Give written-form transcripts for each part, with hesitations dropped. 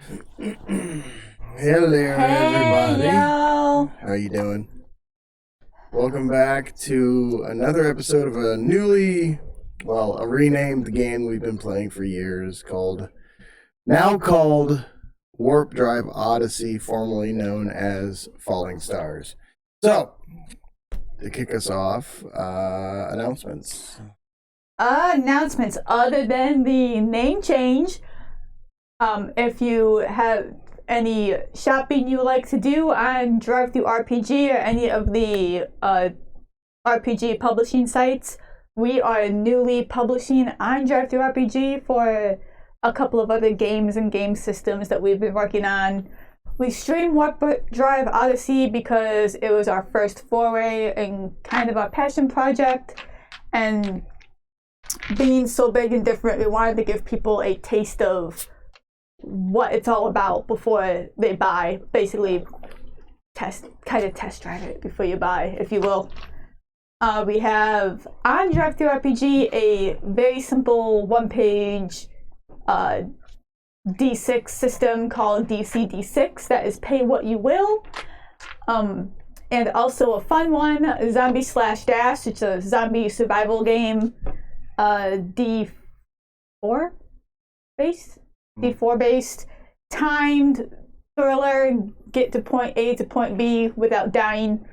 Hello, Hey, everybody. yo. How you doing? Welcome back to another episode of a renamed game we've been playing for years now called Warp Drive Odyssey, formerly known as Falling Stars. So, to kick us off, announcements. Announcements other than the name change. If you have any shopping you like to do on Drive-Thru RPG or any of the RPG publishing sites, we are newly publishing on Drive-Thru RPG for a couple of other games and game systems that we've been working on. We streamed Warp Drive Odyssey because it was our first foray and kind of our passion project, and being so big and different, we wanted to give people a taste of what it's all about before they buy. Basically, test drive it before you buy, if you will. We have on Drive-Thru RPG a very simple one-page D6 system called DC-D6 that is pay what you will. And also a fun one, Zombie Slash Dash. It's a zombie survival game. D4 based, timed thriller. Get to point A to point B without dying.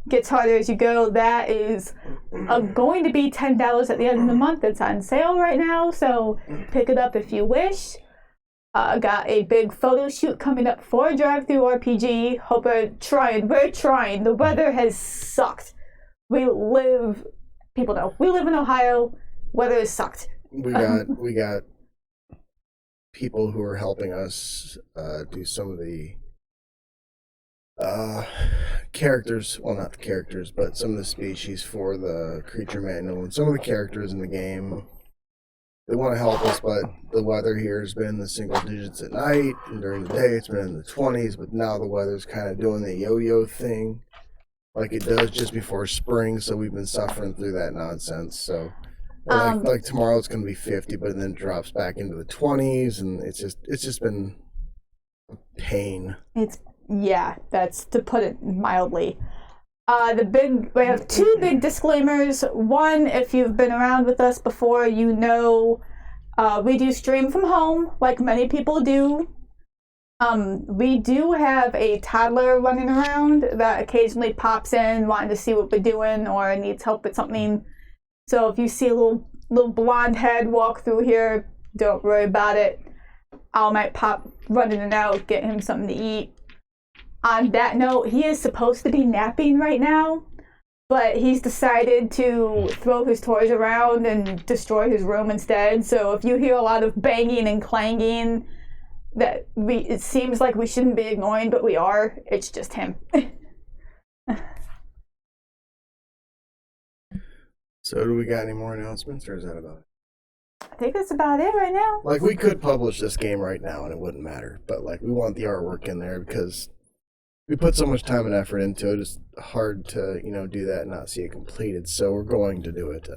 Gets harder as you go. That is going to be $10 at the end of the month. It's on sale right now, so pick it up if you wish. Got a big photo shoot coming up for Drive-Thru RPG. We're trying. The weather has sucked. People know we live in Ohio. Weather has sucked. We got people who are helping us do some of the characters. Well, not the characters, but some of the species for the creature manual and some of the characters in the game. They want to help us, but the weather here has been in the single digits at night, and during the day it's been in the 20s, but now the weather's kind of doing the yo-yo thing like it does just before spring, so we've been suffering through that nonsense. So like tomorrow it's going to be 50, but then it drops back into the 20s, and it's just been a pain. That's to put it mildly. We have two big disclaimers. One, if you've been around with us before, you know we do stream from home, like many people do. We do have a toddler running around that occasionally pops in wanting to see what we're doing or needs help with something. So if you see a little blonde head walk through here, don't worry about it. I might pop running in and out, get him something to eat. On that note, he is supposed to be napping right now, but he's decided to throw his toys around and destroy his room instead. So if you hear a lot of banging and clanging, it seems like we shouldn't be ignoring, but we are. It's just him. So do we got any more announcements, or is that about it? I think that's about it right now. Like, we could publish this game right now and it wouldn't matter, but like, we want the artwork in there because we put so much time and effort into it. It's hard to, do that and not see it completed. So we're going to do it.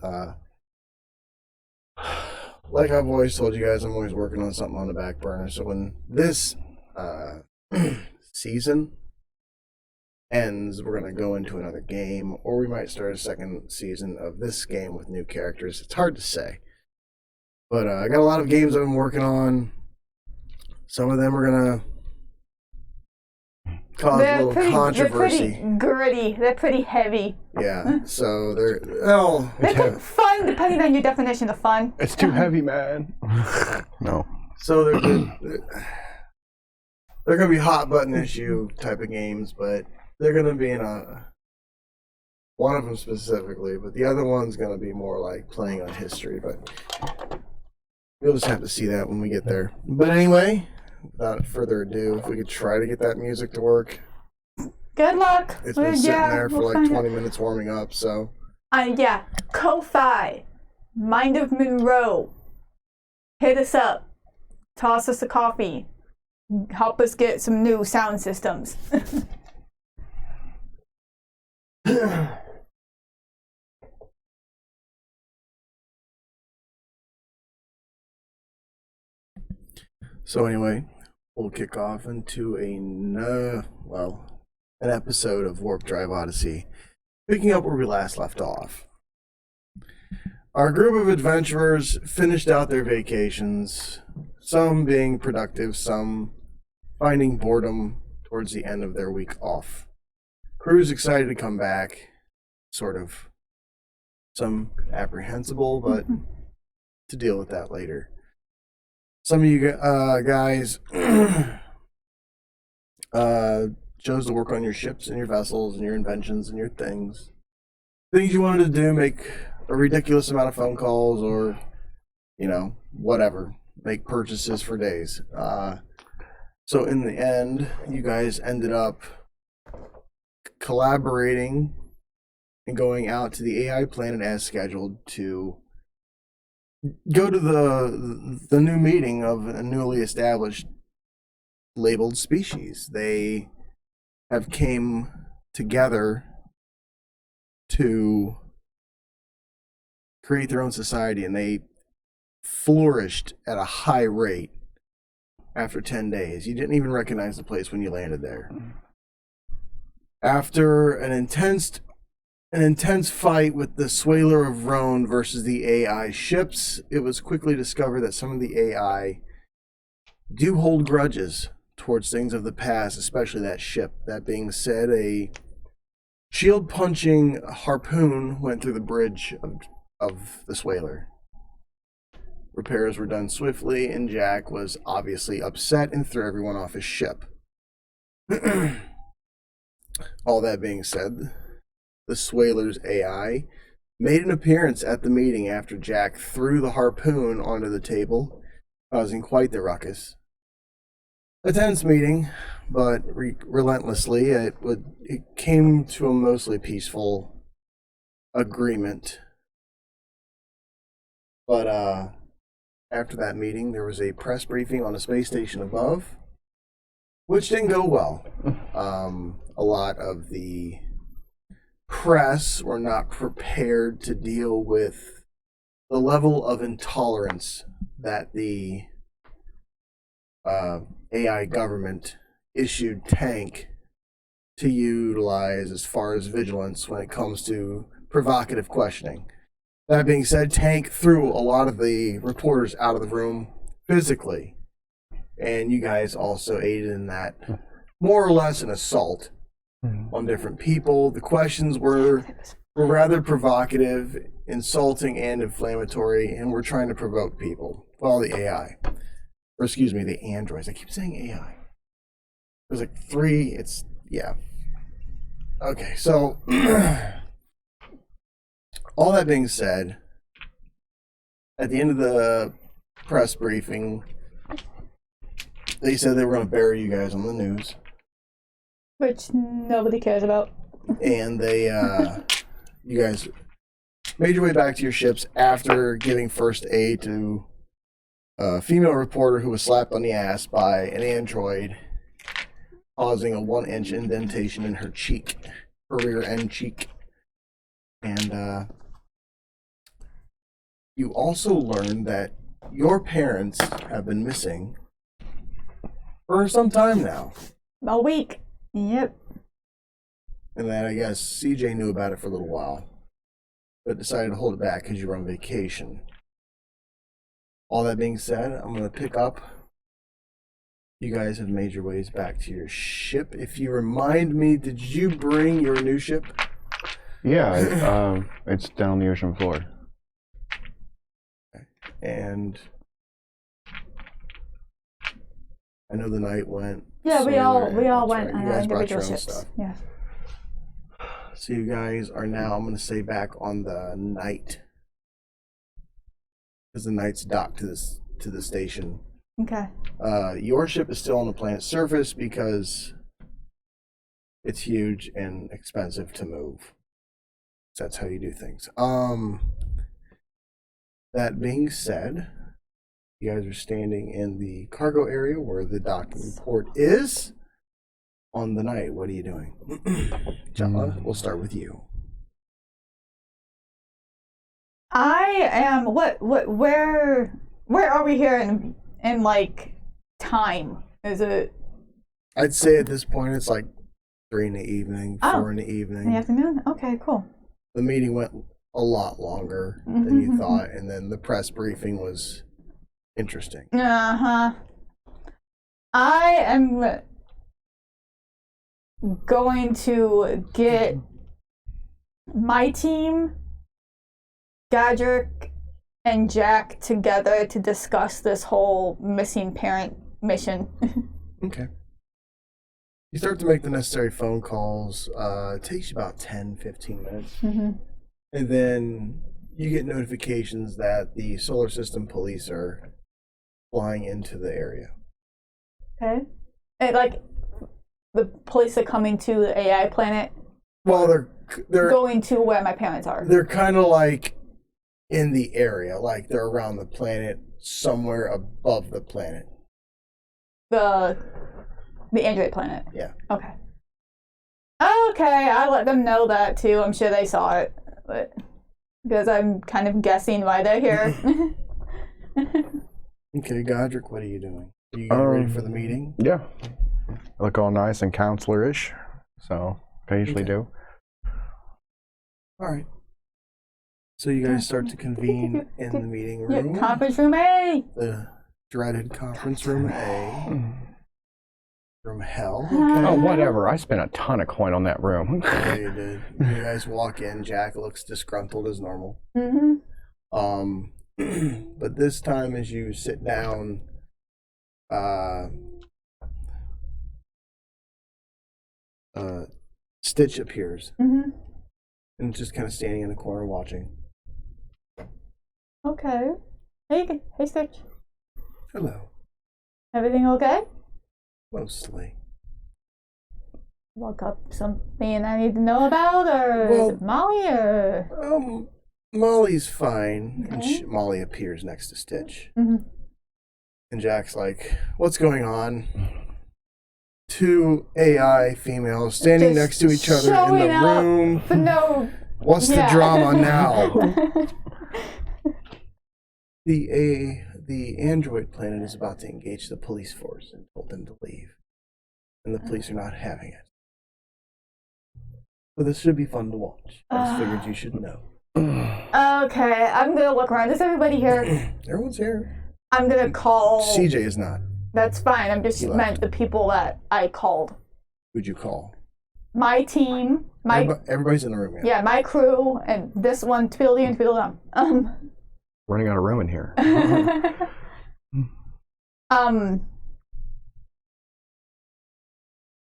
Like I've always told you guys, I'm always working on something on the back burner. So when this season ends, we're going to go into another game, or we might start a second season of this game with new characters. It's hard to say. But I got a lot of games I've been working on. Some of them are going to cause a little controversy. They're pretty gritty. They're pretty heavy. Yeah, so they're fun, depending on your definition of fun. It's too heavy, man. No. So they're going to be hot button issue type of games, but they're going to be in one of them specifically, but the other one's going to be more like playing on history, but you'll just have to see that when we get there. But anyway, without further ado, if we could try to get that music to work. Good luck. It's been sitting there for like 20 minutes warming up, so. Ko-Fi, Mind of Monroe, hit us up, toss us a coffee, help us get some new sound systems. So anyway, we'll kick off into an episode of Warp Drive Odyssey, picking up where we last left off. Our group of adventurers finished out their vacations, some being productive, some finding boredom towards the end of their week off. Crew's excited to come back, sort of. Some apprehensible, but to deal with that later. Some of you guys chose to work on your ships and your vessels and your inventions and your things. Things you wanted to do, make a ridiculous amount of phone calls or, whatever. Make purchases for days. So in the end, you guys ended up collaborating and going out to the AI planet as scheduled to go to the new meeting of a newly established labeled species. They have came together to create their own society, and they flourished at a high rate after 10 days. You didn't even recognize the place when you landed there. After an intense fight with the Swaler of Rhone versus the AI ships, it was quickly discovered that some of the AI do hold grudges towards things of the past, especially that ship. That being said, a shield-punching harpoon went through the bridge of the Swaler. Repairs were done swiftly, and Jack was obviously upset and threw everyone off his ship. All that being said, the Swaler's AI made an appearance at the meeting after Jack threw the harpoon onto the table, causing quite the ruckus. A tense meeting, but relentlessly, it came to a mostly peaceful agreement. But after that meeting, there was a press briefing on the space station above, which didn't go well. A lot of the press were not prepared to deal with the level of intolerance that the AI government issued Tank to utilize as far as vigilance when it comes to provocative questioning. That being said, Tank threw a lot of the reporters out of the room physically, and you guys also aided in that, more or less an assault on different people. The questions were rather provocative, insulting, and inflammatory, and we're trying to provoke people. Well, the AI. Or excuse me, the androids. I keep saying AI. There's like 3, yeah. Okay, so all that being said, at the end of the press briefing, they said they were going to bury you guys on the news. Which nobody cares about. And they, you guys made your way back to your ships after giving first aid to a female reporter who was slapped on the ass by an android, causing a 1-inch indentation in her cheek, her rear end cheek. And you also learned that your parents have been missing for some time now. A week. Yep. And that I guess CJ knew about it for a little while, but decided to hold it back because you were on vacation. All that being said, I'm going to pick up. You guys have made your ways back to your ship. If you remind me, did you bring your new ship? Yeah, it's down on the ocean floor. And I know the night went. Yeah, we all went right. on You guys our brought your individual own ships. stuff. Yeah. So you guys are now, I'm going to say, back on the night. Because the night's docked to the station. Okay. Your ship is still on the planet's surface because it's huge and expensive to move. That's how you do things. That being said, you guys are standing in the cargo area where the docking port is. On the night, what are you doing? Jala, we'll start with you. I am where are we here in like time? Is it I'd say at this point it's like 3 in the evening, 4 in the in the evening. afternoon? Okay, cool. The meeting went a lot longer than you thought, and then the press briefing was interesting. Uh-huh. I am going to get my team, Godric, and Jack together to discuss this whole missing parent mission. Okay. You start to make the necessary phone calls. It takes you about 10, 15 minutes. And then you get notifications that the solar system police are flying into the area. Okay. And, like, the police are coming to the AI planet, Well, they're going to where my parents are. They're kind of like in the area, like they're around the planet, somewhere above the planet. The Android planet. Yeah. Okay. Okay, I let them know that too. I'm sure they saw it, but because I'm kind of guessing why they're here. Okay, Godric, what are you doing? Are you getting ready for the meeting? Yeah. I look all nice and counselor-ish, so I usually do. All right. So you guys start to convene in the meeting room. Yeah, conference room A. The dreaded conference room A. From hell. Oh, whatever. I spent a ton of coin on that room. Yeah, you did. You guys walk in. Jack looks disgruntled as normal. But this time, as you sit down, Stitch appears, and just kind of standing in the corner watching. Okay. Hey, Stitch. Hello. Everything okay? Mostly. Look up something I need to know about, or is it Molly, or? Molly's fine. Okay. And Molly appears next to Stitch. And Jack's like, what's going on? 2 AI females standing next to each other in the room. For no. What's the drama now? The android planet is about to engage the police force and told them to leave. And the police are not having it. So this should be fun to watch. I just figured you should know. Okay, I'm gonna look around. Is everybody here? Everyone's here. I'm gonna call. CJ is not. That's fine. I'm just meant the people that I called. Who'd you call? My team. Everybody's in the room. Yeah, my crew, and this one, Tweedledee and Tweedledum. Running out of room in here.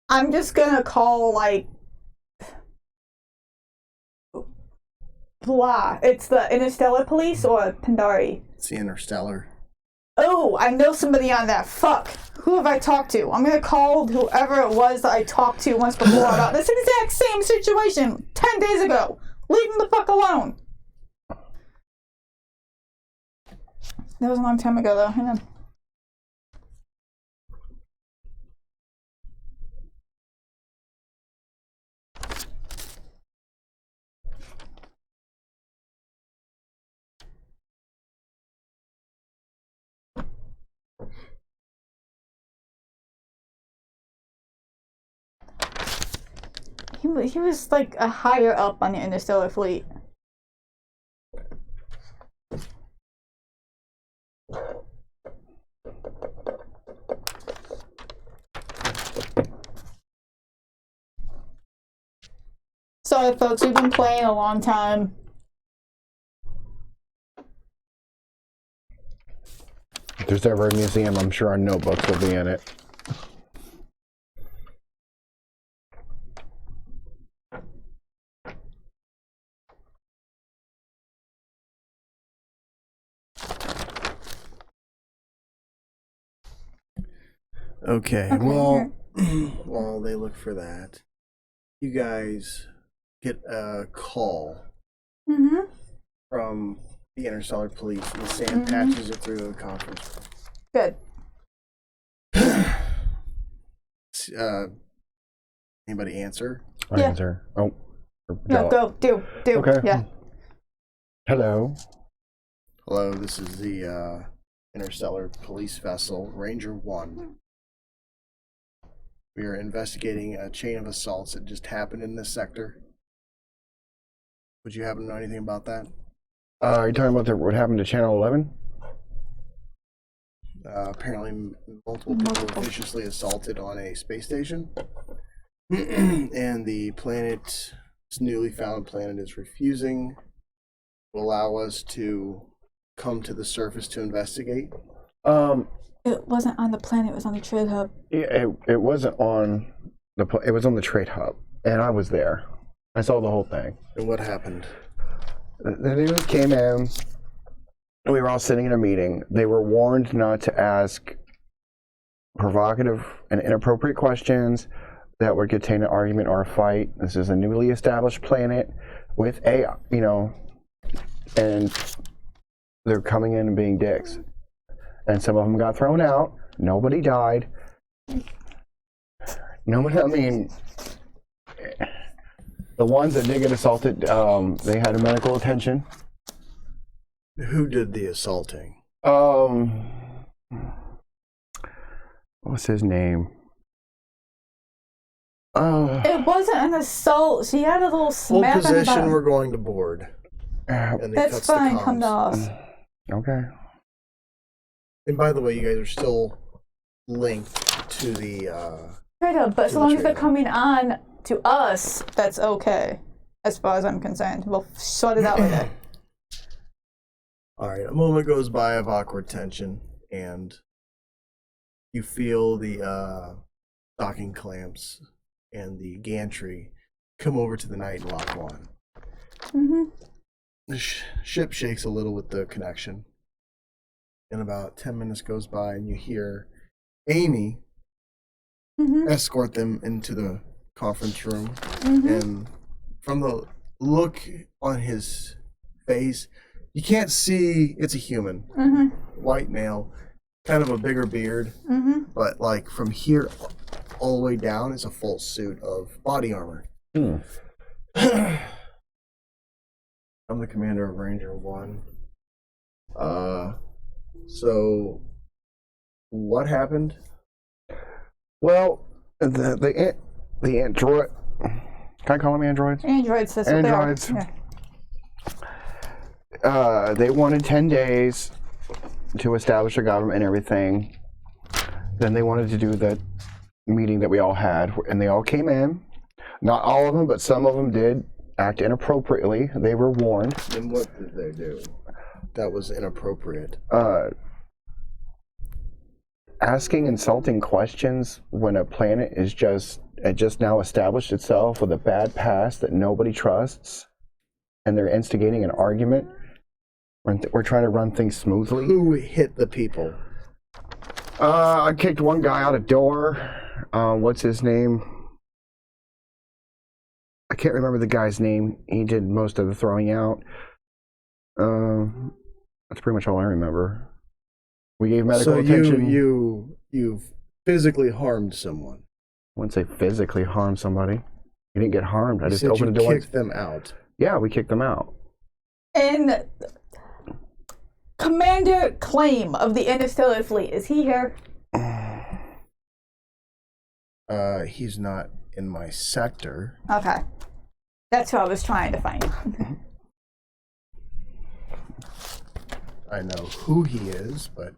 I'm just gonna call, like, blah. It's the Interstellar Police or Pandari? It's the Interstellar. Oh, I know somebody on that. Fuck. Who have I talked to? I'm gonna call whoever it was that I talked to once before about this exact same situation 10 days ago. Leave him the fuck alone. That was a long time ago, though. Hang on. He was like a higher up on the Interstellar Fleet. Sorry, folks, we've been playing a long time. If there's ever a museum, I'm sure our notebooks will be in it. Okay, well, while they look for that, you guys get a call from the Interstellar Police, and Sam patches it through the conference. Good. Anybody answer? I answer. Oh. No, go. Do. Okay. Yeah. Hello. Hello, this is the Interstellar Police vessel, Ranger 1. We are investigating a chain of assaults that just happened in this sector. Would you happen to know anything about that? Are you talking about what happened to Channel 11? Apparently, multiple people were viciously assaulted on a space station. And the planet, this newly found planet, is refusing to allow us to come to the surface to investigate. It wasn't on the planet, it was on the trade hub. It wasn't on it was on the trade hub, and I was there. I saw the whole thing. And what happened? The news came in. We were all sitting in a meeting. They were warned not to ask provocative and inappropriate questions that would contain an argument or a fight. This is a newly established planet with AI, and they're coming in and being dicks. And some of them got thrown out. Nobody died. The ones that did get assaulted, they had a medical attention. Who did the assaulting? What's his name? It wasn't an assault. She had a little Full smack on the position, butt. we're going to board. And they That's cuts the fine, comms. come to us. Okay. And by the way, you guys are still linked to the Trade hub, but To as the long as they're trade hub. coming on to us, that's okay. As far as I'm concerned. We'll sort it out later. All right, a moment goes by of awkward tension, and you feel the docking clamps and the gantry come over to the night and lock on. Mm-hmm. The ship shakes a little with the connection, and about 10 minutes goes by, and you hear Amy Mm-hmm. escort them into the conference room, Mm-hmm. and from the look on his face, you can't see it's a human. Mm-hmm. White male, kind of a bigger beard, Mm-hmm. but like from here all the way down is a full suit of body armor. Hmm. I'm the commander of Ranger 1. So what happened? Well, the android. Can I call them androids? Androids, that's Androids. what they are. Yeah. They wanted 10 days to establish a government and everything. Then they wanted to do the meeting that we all had, and they all came in. Not all of them, but some of them did act inappropriately. They were warned. And what did they do that was inappropriate? Asking insulting questions when a planet is just now established itself with a bad past that nobody trusts, and they're instigating an argument. We're trying to run things smoothly. Who hit the people? I kicked one guy out a door. What's his name? I can't remember the guy's name. He did most of the throwing out. That's pretty much all I remember. We gave medical attention. you physically harmed someone. I wouldn't say physically harm somebody. You didn't get harmed. I You just said opened you the door. kicked them out. Yeah, we kicked them out. And Commander Claim of the Interstellar Fleet, is he here? He's not in my sector. Okay. That's who I was trying to find. I know who he is, but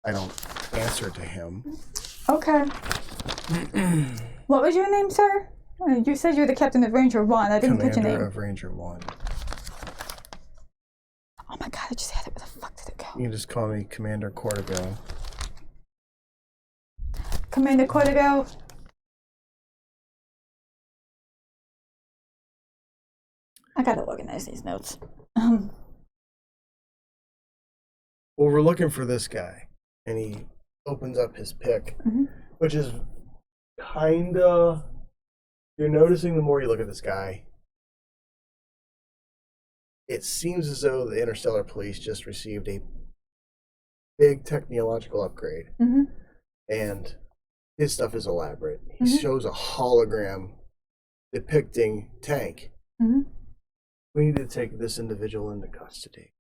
I don't answer to him. Okay. What was your name, sir? You said you're the captain of Ranger 1. I didn't catch your Commander name. of Ranger 1. Oh my god, I just had it. Where the fuck did it go? You can just call me Commander Cortigo. Commander Cortigo. I gotta organize these notes. Well, we're looking for this guy. And he opens up his pick, which is kinda... You're noticing the more you look at this guy, it seems as though the Interstellar Police just received a big technological upgrade. Mm-hmm. And his stuff is elaborate. He shows a hologram depicting Tank. Mm-hmm. We need to take this individual into custody.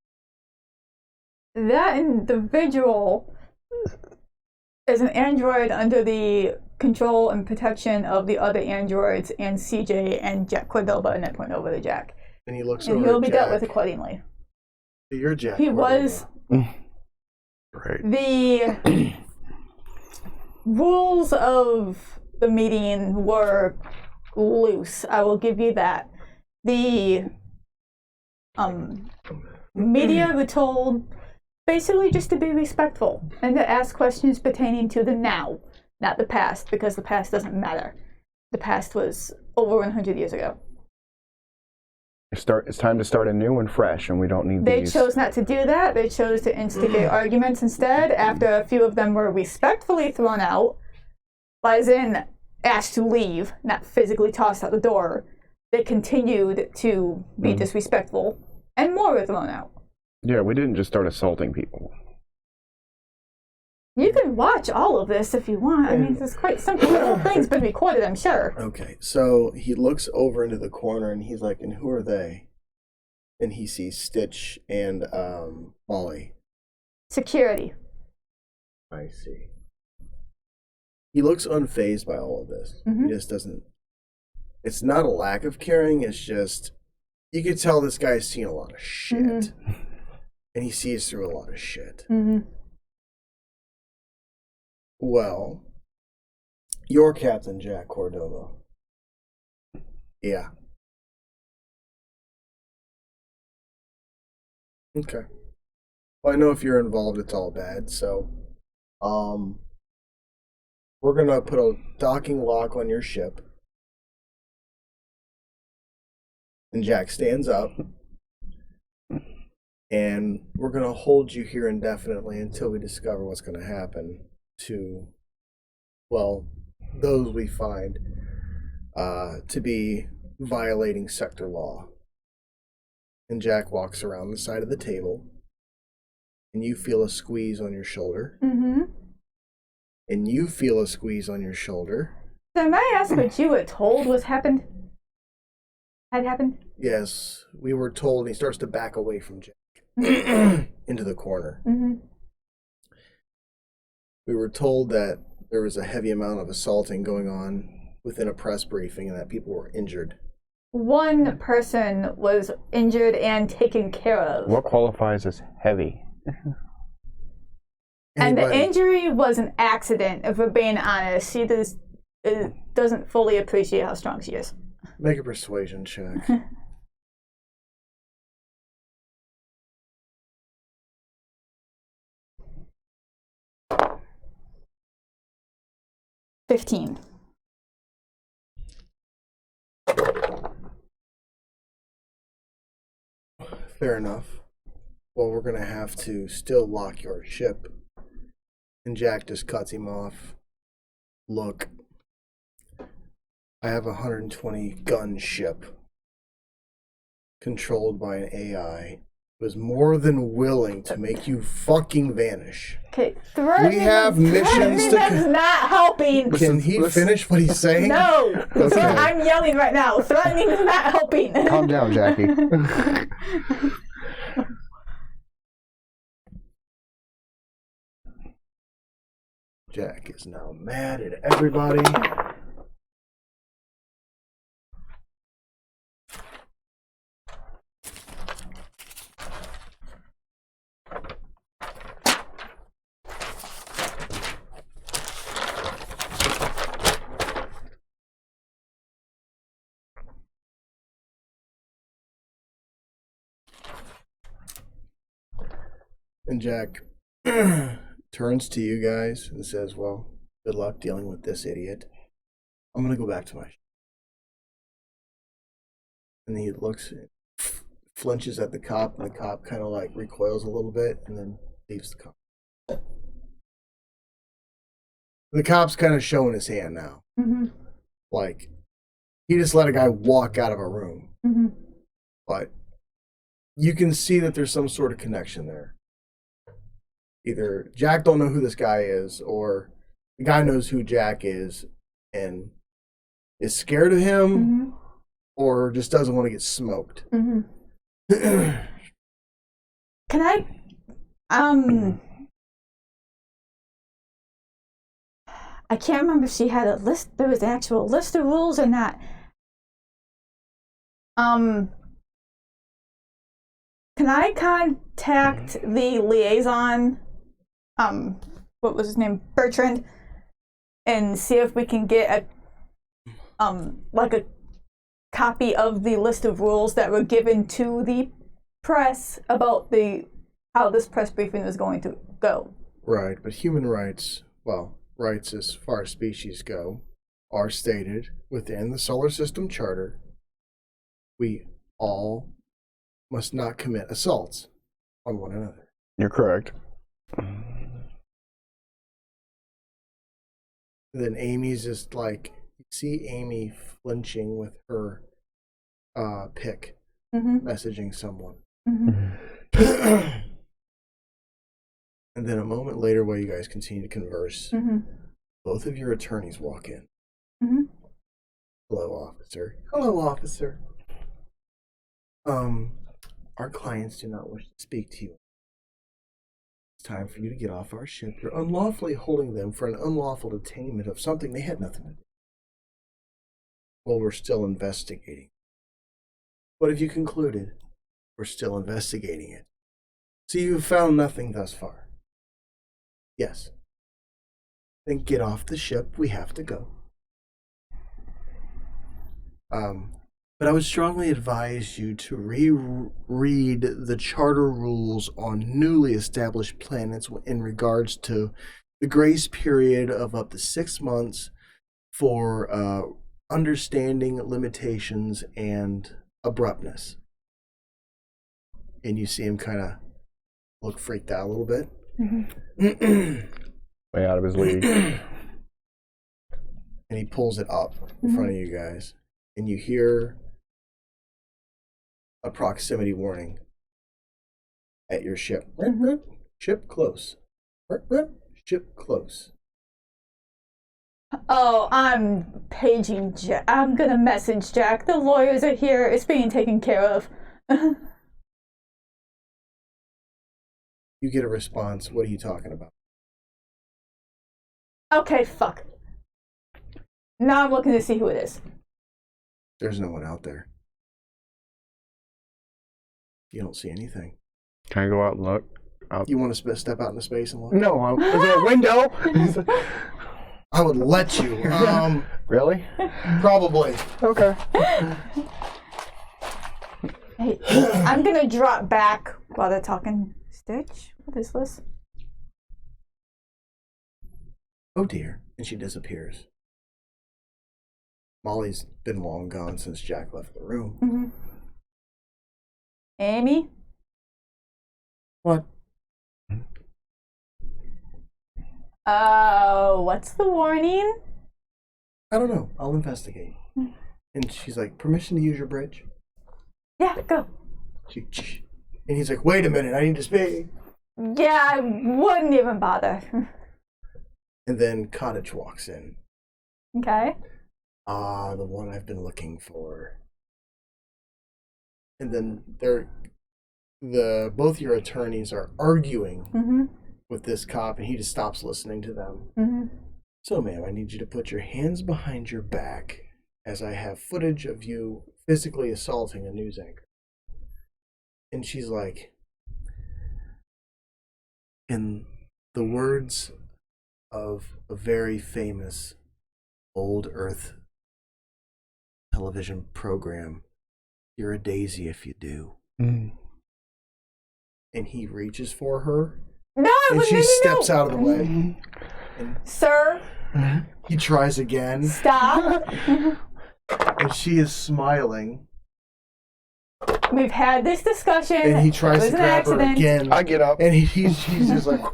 That individual is an android under the control and protection of the other androids and CJ and Jack Cordova, and then point over to Jack. And he looks And over he'll at be Jack. dealt with accordingly. You're Jack. He Cordova. was. Right. The rules of the meeting were loose. I will give you that. The media were told basically just to be respectful and to ask questions pertaining to the now, not the past, because the past doesn't matter. The past was over 100 years ago. It's time to start anew and fresh, and we don't need They these. chose not to do that. They chose to instigate arguments instead. After a few of them were respectfully thrown out, as in asked to leave, not physically tossed out the door, they continued to be disrespectful, and more were thrown out. Yeah, we didn't just start assaulting people. You can watch all of this if you want. I mean, it's quite simple. The whole thing's been recorded, I'm sure. Okay, so he looks over into the corner and he's like, and who are they? And he sees Stitch and Molly. Security. I see. He looks unfazed by all of this. Mhm. He just doesn't. It's not a lack of caring, it's just, you could tell this guy's seen a lot of shit. Mhm. And he sees through a lot of shit. Mm-hmm. Well, you're Captain Jack Cordova. Yeah. Okay. Well, I know if you're involved, it's all bad. So, we're gonna put a docking lock on your ship. And Jack stands up. And we're gonna hold you here indefinitely until we discover what's gonna happen to, well, those we find to be violating sector law. And Jack walks around the side of the table, and you feel a squeeze on your shoulder. Mm-hmm. And you feel a squeeze on your shoulder. So may I ask what you were told had happened? Yes, we were told, and he starts to back away from Jack into the corner. Mm-hmm. We were told that there was a heavy amount of assaulting going on within a press briefing and that people were injured. One person was injured and taken care of. What qualifies as heavy? And the Anybody- injury was an accident, if we're being honest. She doesn't fully appreciate how strong she is. Make a persuasion check. 15. Fair enough. Well, we're going to have to still lock your ship. And Jack just cuts him off. Look, I have a 120 gun ship controlled by an AI who is more than willing to make you fucking vanish. Okay, We have missions to- That's not helping. Can he finish what he's saying? No. Okay. I'm yelling right now. Threatening is not helping. Calm down, Jackie. Jack is now mad at everybody. And Jack turns to you guys and says, well, good luck dealing with this idiot. I'm going to go back to my ship. And he looks, flinches at the cop, and the cop kind of like recoils a little bit and then leaves the cop. The cop's kind of showing his hand now. Mm-hmm. Like, he just let a guy walk out of a room. Mm-hmm. But you can see that there's some sort of connection there. Either Jack don't know who this guy is, or the guy knows who Jack is and is scared of him, Mm-hmm. or just doesn't want to get smoked. Mm-hmm. Can I I can't remember if she had a list. There was an actual list of rules or not. Can I contact the liaison? What was his name? Bertrand, and see if we can get a like a copy of the list of rules that were given to the press about how this press briefing was going to go. Right, but human rights, well, rights as far as species go, are stated within the Solar System Charter. We all must not commit assaults on one another. You're correct. Then Amy's just like, you see Amy flinching with her pick, messaging someone. And then a moment later, while you guys continue to converse, both of your attorneys walk in. Hello, officer. Hello, officer. Our clients do not wish to speak to you. It's time for you to get off our ship. You're unlawfully holding them for an unlawful detainment of something they had nothing to do. Well, we're still investigating. What have you concluded? We're still investigating it. So you've found nothing thus far? Yes. Then get off the ship. We have to go. But I would strongly advise you to reread the charter rules on newly established planets in regards to the grace period of up to 6 months for understanding limitations and abruptness. And you see him kind of look freaked out a little bit. Way out of his league. And he pulls it up in front of you guys. And you hear a proximity warning at your ship. Ship close. Ship close. Oh, I'm paging Jack. I'm gonna message Jack. The lawyers are here. It's being taken care of. You get a response. What are you talking about? Okay, fuck. Now I'm looking to see who it is. There's no one out there. You don't see anything. Can I go out and look? You want to step out into space and look? No, is there a window? I would let you. Really? Probably. Okay. Hey, I'm gonna drop back while they're talking. Stitch? What is this? Oh dear. And she disappears. Molly's been long gone since Jack left the room. Amy? What? What's the warning? I don't know. I'll investigate. And she's like, permission to use your bridge? Yeah, go. And he's like, wait a minute, I need to speak. Yeah, I wouldn't even bother. And then Cottage walks in. Okay. Ah, the one I've been looking for. And then both your attorneys are arguing with this cop, and he just stops listening to them. So, ma'am, I need you to put your hands behind your back as I have footage of you physically assaulting a news anchor. And she's like, in the words of a very famous old Earth television program, you're a daisy if you do. And he reaches for her. No, and she steps out of the way. And sir, he tries again. stop. And she is smiling. We've had this discussion. And he tries to It was an grab her accident. again. I get up. And he's just like...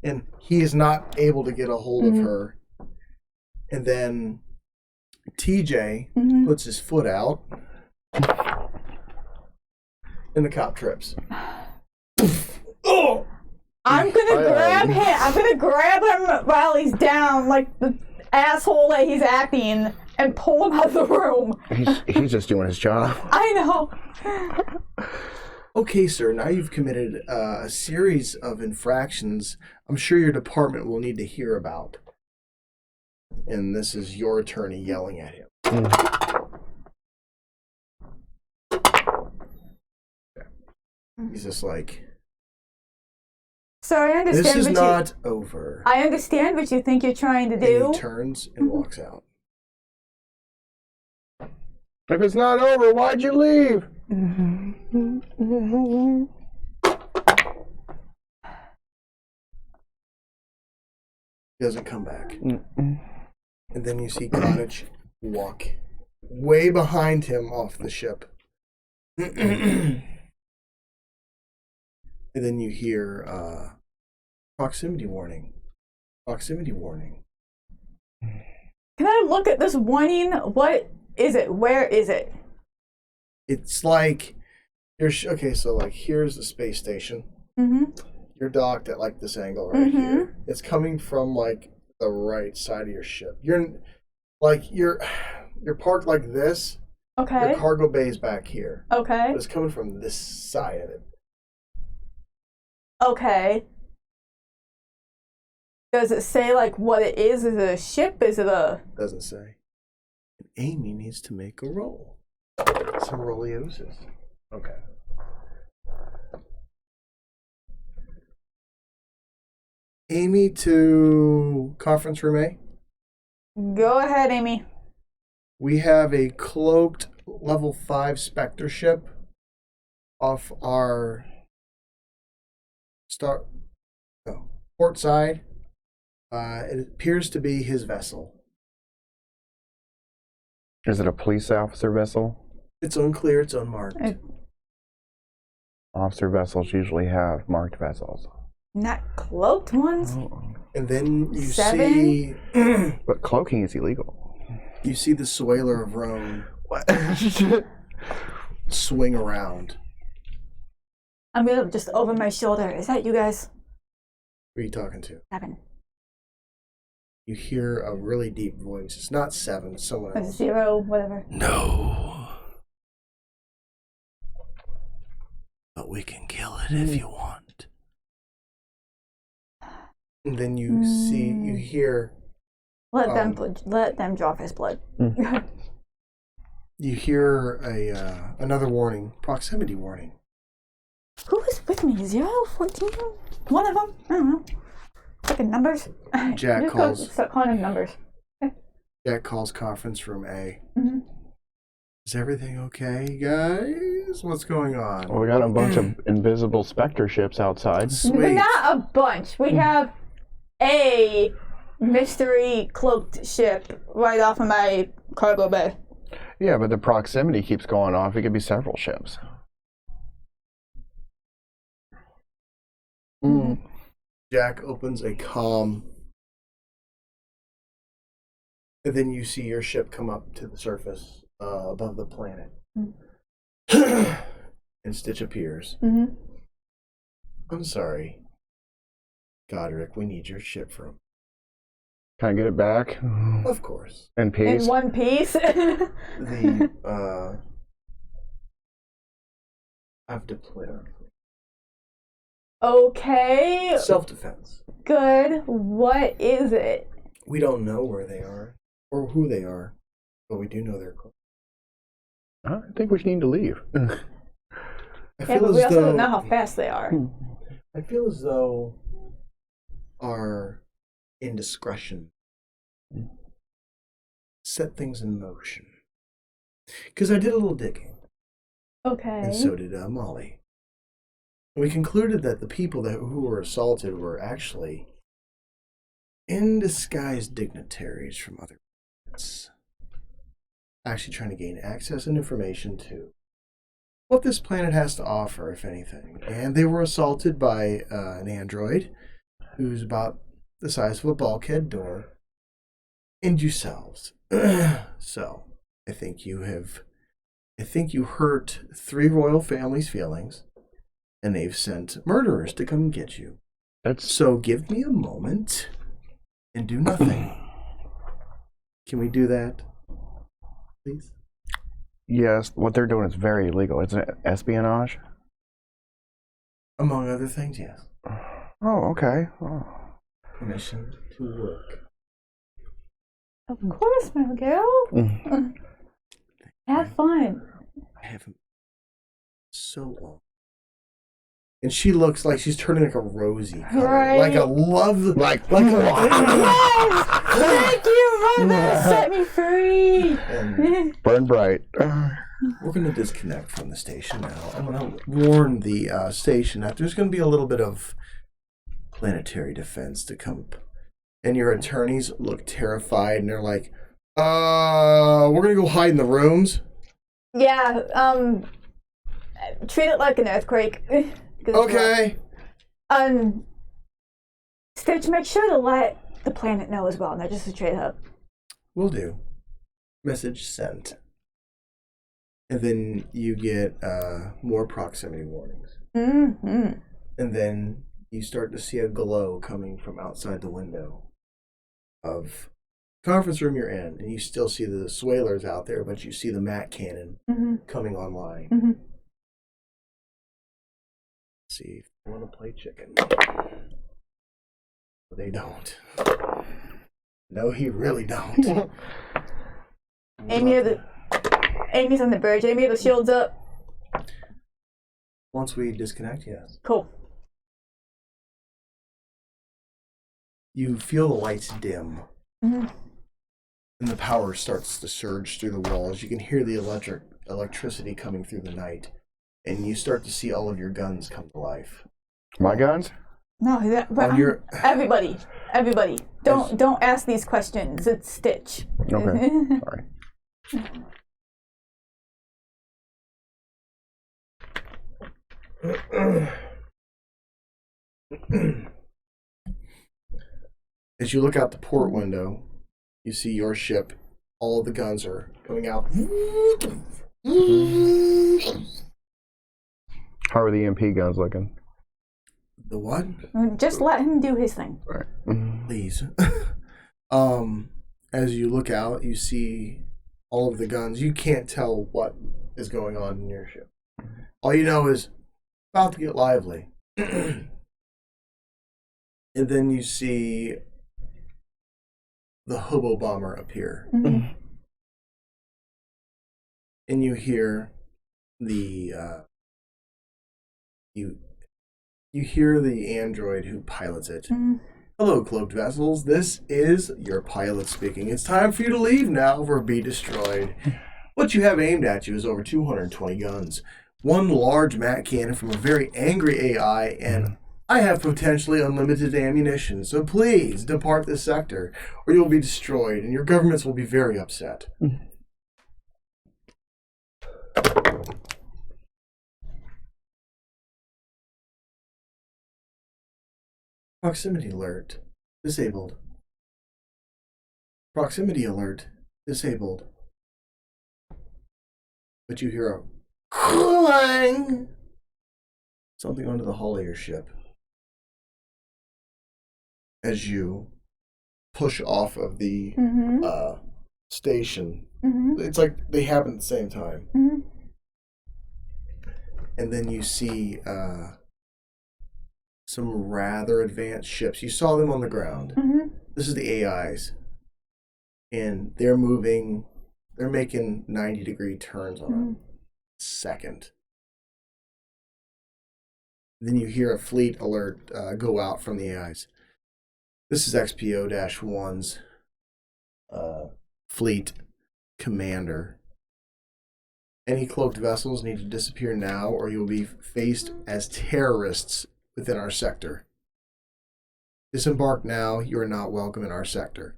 And he is not able to get a hold of her. And then TJ puts his foot out. And the cop trips. Oh! I'm gonna grab him. I'm gonna grab him while he's down, like the asshole that he's acting, and pull him out of the room. He's just doing his job. I know. Okay, sir, now you've committed a series of infractions I'm sure your department will need to hear about. And this is your attorney yelling at him. He's just like, So I understand this is what not over. I understand what you think you're trying to And do. he turns and walks out. If it's not over, why'd you leave? He doesn't come back. And then you see Cottage walk way behind him off the ship. And then you hear proximity warning. Proximity warning. Can I look at this warning? What is it? Where is it? It's like okay, so like here's the space station. Mm-hmm. You're docked at like this angle right here. It's coming from like the right side of your ship. You're parked like this. Okay. Your cargo bay is back here. Okay. But it's coming from this side of it. Okay. Does it say like what it is? Is it a ship? Is it a... Doesn't say. And Amy needs to make a roll. Some rolliosis. Okay. Amy to conference room A. Go ahead, Amy. We have a cloaked level 5 Spectre ship off our port side. It appears to be his vessel. Is it a police officer vessel? It's unclear, it's unmarked. Officer vessels usually have marked vessels. Not cloaked ones? And then you 7? see But cloaking is illegal. you see the Swaler of Rome swing around. I'm gonna look just over my shoulder. Is that you guys? Who are you talking to? 7. You hear a really deep voice. It's not 7, it's someone else. 0, whatever. No. But we can kill it if you want. And then you hear... Let them draw his blood. You hear another warning. Proximity warning. Who was with me? 0, 14? One of them? I don't know. Fucking numbers. Jack calls. Start calling them numbers. Jack calls conference room A. Mm-hmm. Is everything okay, guys? What's going on? Well, we got a bunch of invisible Spectre ships outside. Sweet. Not a bunch. We have a mystery cloaked ship right off of my cargo bay. Yeah, but the proximity keeps going off. It could be several ships. Jack opens a comm. And then you see your ship come up to the surface above the planet. And Stitch appears. Mm-hmm. I'm sorry. Godric, we need your ship from. Can I get it back? Of course. In peace? In one piece. I've deployed our fleet. Okay. Self-defense. Good. What is it? We don't know where they are or who they are, but we do know they're close. I think we need to leave. I Yeah, feel but we as also though don't know how fast they are. I feel as though our indiscretion set things in motion. Because I did a little digging, Okay. and so did Molly. We concluded that the people who were assaulted were actually in disguise dignitaries from other planets, actually trying to gain access and information to what this planet has to offer, if anything. And they were assaulted by an android who's about the size of a bulkhead door, and yourselves. So, I think you hurt 3 royal families' feelings, and they've sent murderers to come get you. So give me a moment and do nothing. Can we do that, please? Yes, what they're doing is very illegal. It's an espionage. Among other things, yes. Oh, okay. Oh. Permission to work. Of course, my girl. Have fun. I haven't so long. And she looks like she's turning like a rosy color. Right. Like a love. Like a. Yes! Thank you, Mama! Set me free! And Burn bright. we're going to disconnect from the station now. I'm going to warn the station that there's going to be a little bit of planetary defense to come. And your attorneys look terrified and they're like, we're going to go hide in the rooms. Yeah, treat it like an earthquake. Okay. Stitch, make sure to let the planet know as well, not just a trade hub. Will do. Message sent. And then you get more proximity warnings. Mm-hmm. And then you start to see a glow coming from outside the window of the conference room you're in. And you still see the swalers out there, but you see the Mac cannon coming online. Mm-hmm. See if they want to play chicken. They don't. No, he really don't. Amy's on the bridge. Amy, the shield's up. Once we disconnect, yes. Cool. You feel the lights dim. Mm-hmm. And the power starts to surge through the walls. You can hear the electricity coming through the night. And you start to see all of your guns come to life. My guns? No, but everybody. Don't ask these questions. It's Stitch. Okay. Sorry. As you look out the port window, you see your ship. All of the guns are going out. How are the EMP guns looking? The what? Just let him do his thing. All right. Please. As you look out, you see all of the guns. You can't tell what is going on in your ship. All you know is about to get lively. And then you see the hobo bomber appear. Mm-hmm. And you hear the you hear the android who pilots it. Mm-hmm. Hello, cloaked vessels. This is your pilot speaking. It's time for you to leave now or be destroyed. What you have aimed at you is over 220 guns. One large Mac cannon from a very angry AI, and I have potentially unlimited ammunition. So please depart this sector, or you'll be destroyed, and your governments will be very upset. Proximity alert. Disabled. Proximity alert. Disabled. But you hear a clang. Something under the hull of your ship. As you push off of the station. Mm-hmm. It's like they happen at the same time. Mm-hmm. And then you see some rather advanced ships. You saw them on the ground. Mm-hmm. This is the AIs. And they're moving, they're making 90-degree turns on a second. Then you hear a fleet alert go out from the AIs. This is XPO-1's fleet commander. Any cloaked vessels need to disappear now, or you'll be faced as terrorists within our sector. Disembark now. You are not welcome in our sector.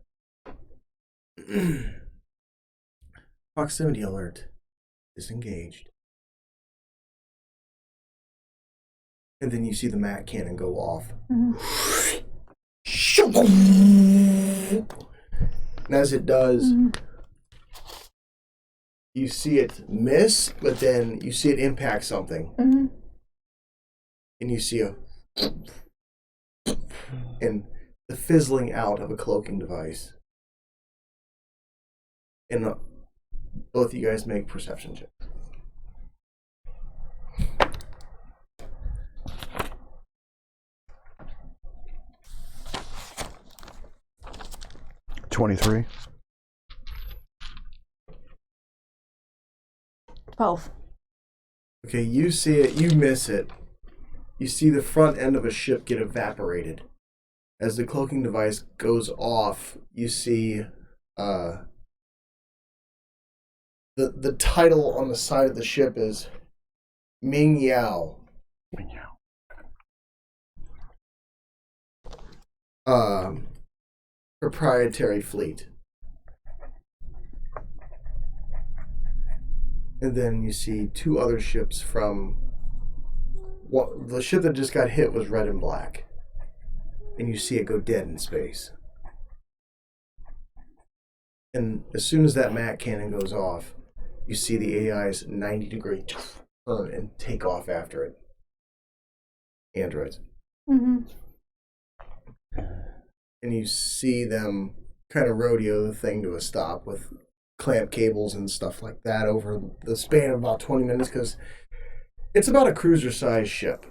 Proximity alert. Disengaged. And then you see the Mac cannon go off. Mm-hmm. And as it does, you see it miss, but then you see it impact something. Mm-hmm. And you see and the fizzling out of a cloaking device. And both of you guys make perception checks. 23. 12. Okay, you see it, you miss it. You see the front end of a ship get evaporated. As the cloaking device goes off, you see the title on the side of the ship is Ming Yao. Proprietary Fleet. And then you see two other ships from... the ship that just got hit was red and black. And you see it go dead in space. And as soon as that MAC cannon goes off, you see the AI's 90-degree turn and take off after it. Androids. Mm-hmm. And you see them kind of rodeo the thing to a stop with clamp cables and stuff like that over the span of about 20 minutes, because it's about a cruiser-sized ship.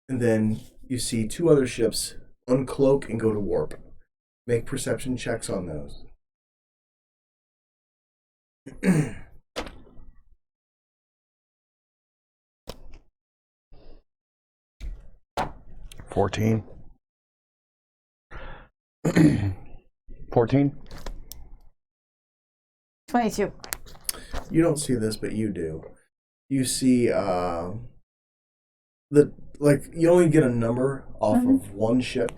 And then you see two other ships uncloak and go to warp. Make perception checks on those. 14. 14. 22. You don't see this, but you do. You see you only get a number off of one ship,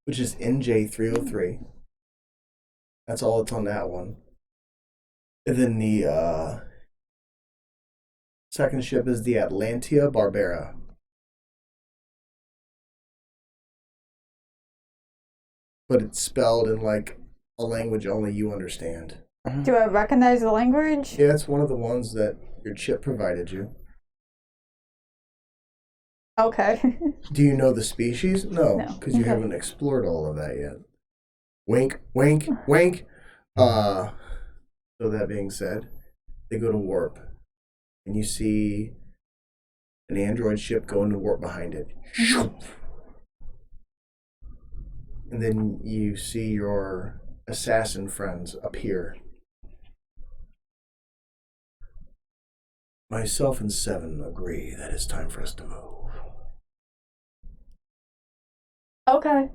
which is NJ303. That's all that's on that one. And then the second ship is the Atlantia Barbera. But it's spelled in like a language only you understand. Do I recognize the language? Yeah, it's one of the ones that your chip provided you. Okay. Do you know the species? No, No. because you Okay. haven't explored all of that yet. Wink, wink, wink. So that being said, they go to warp, and you see an android ship go into warp behind it. And then you see your assassin friends appear. Myself and Seven agree that it's time for us to move. Okay.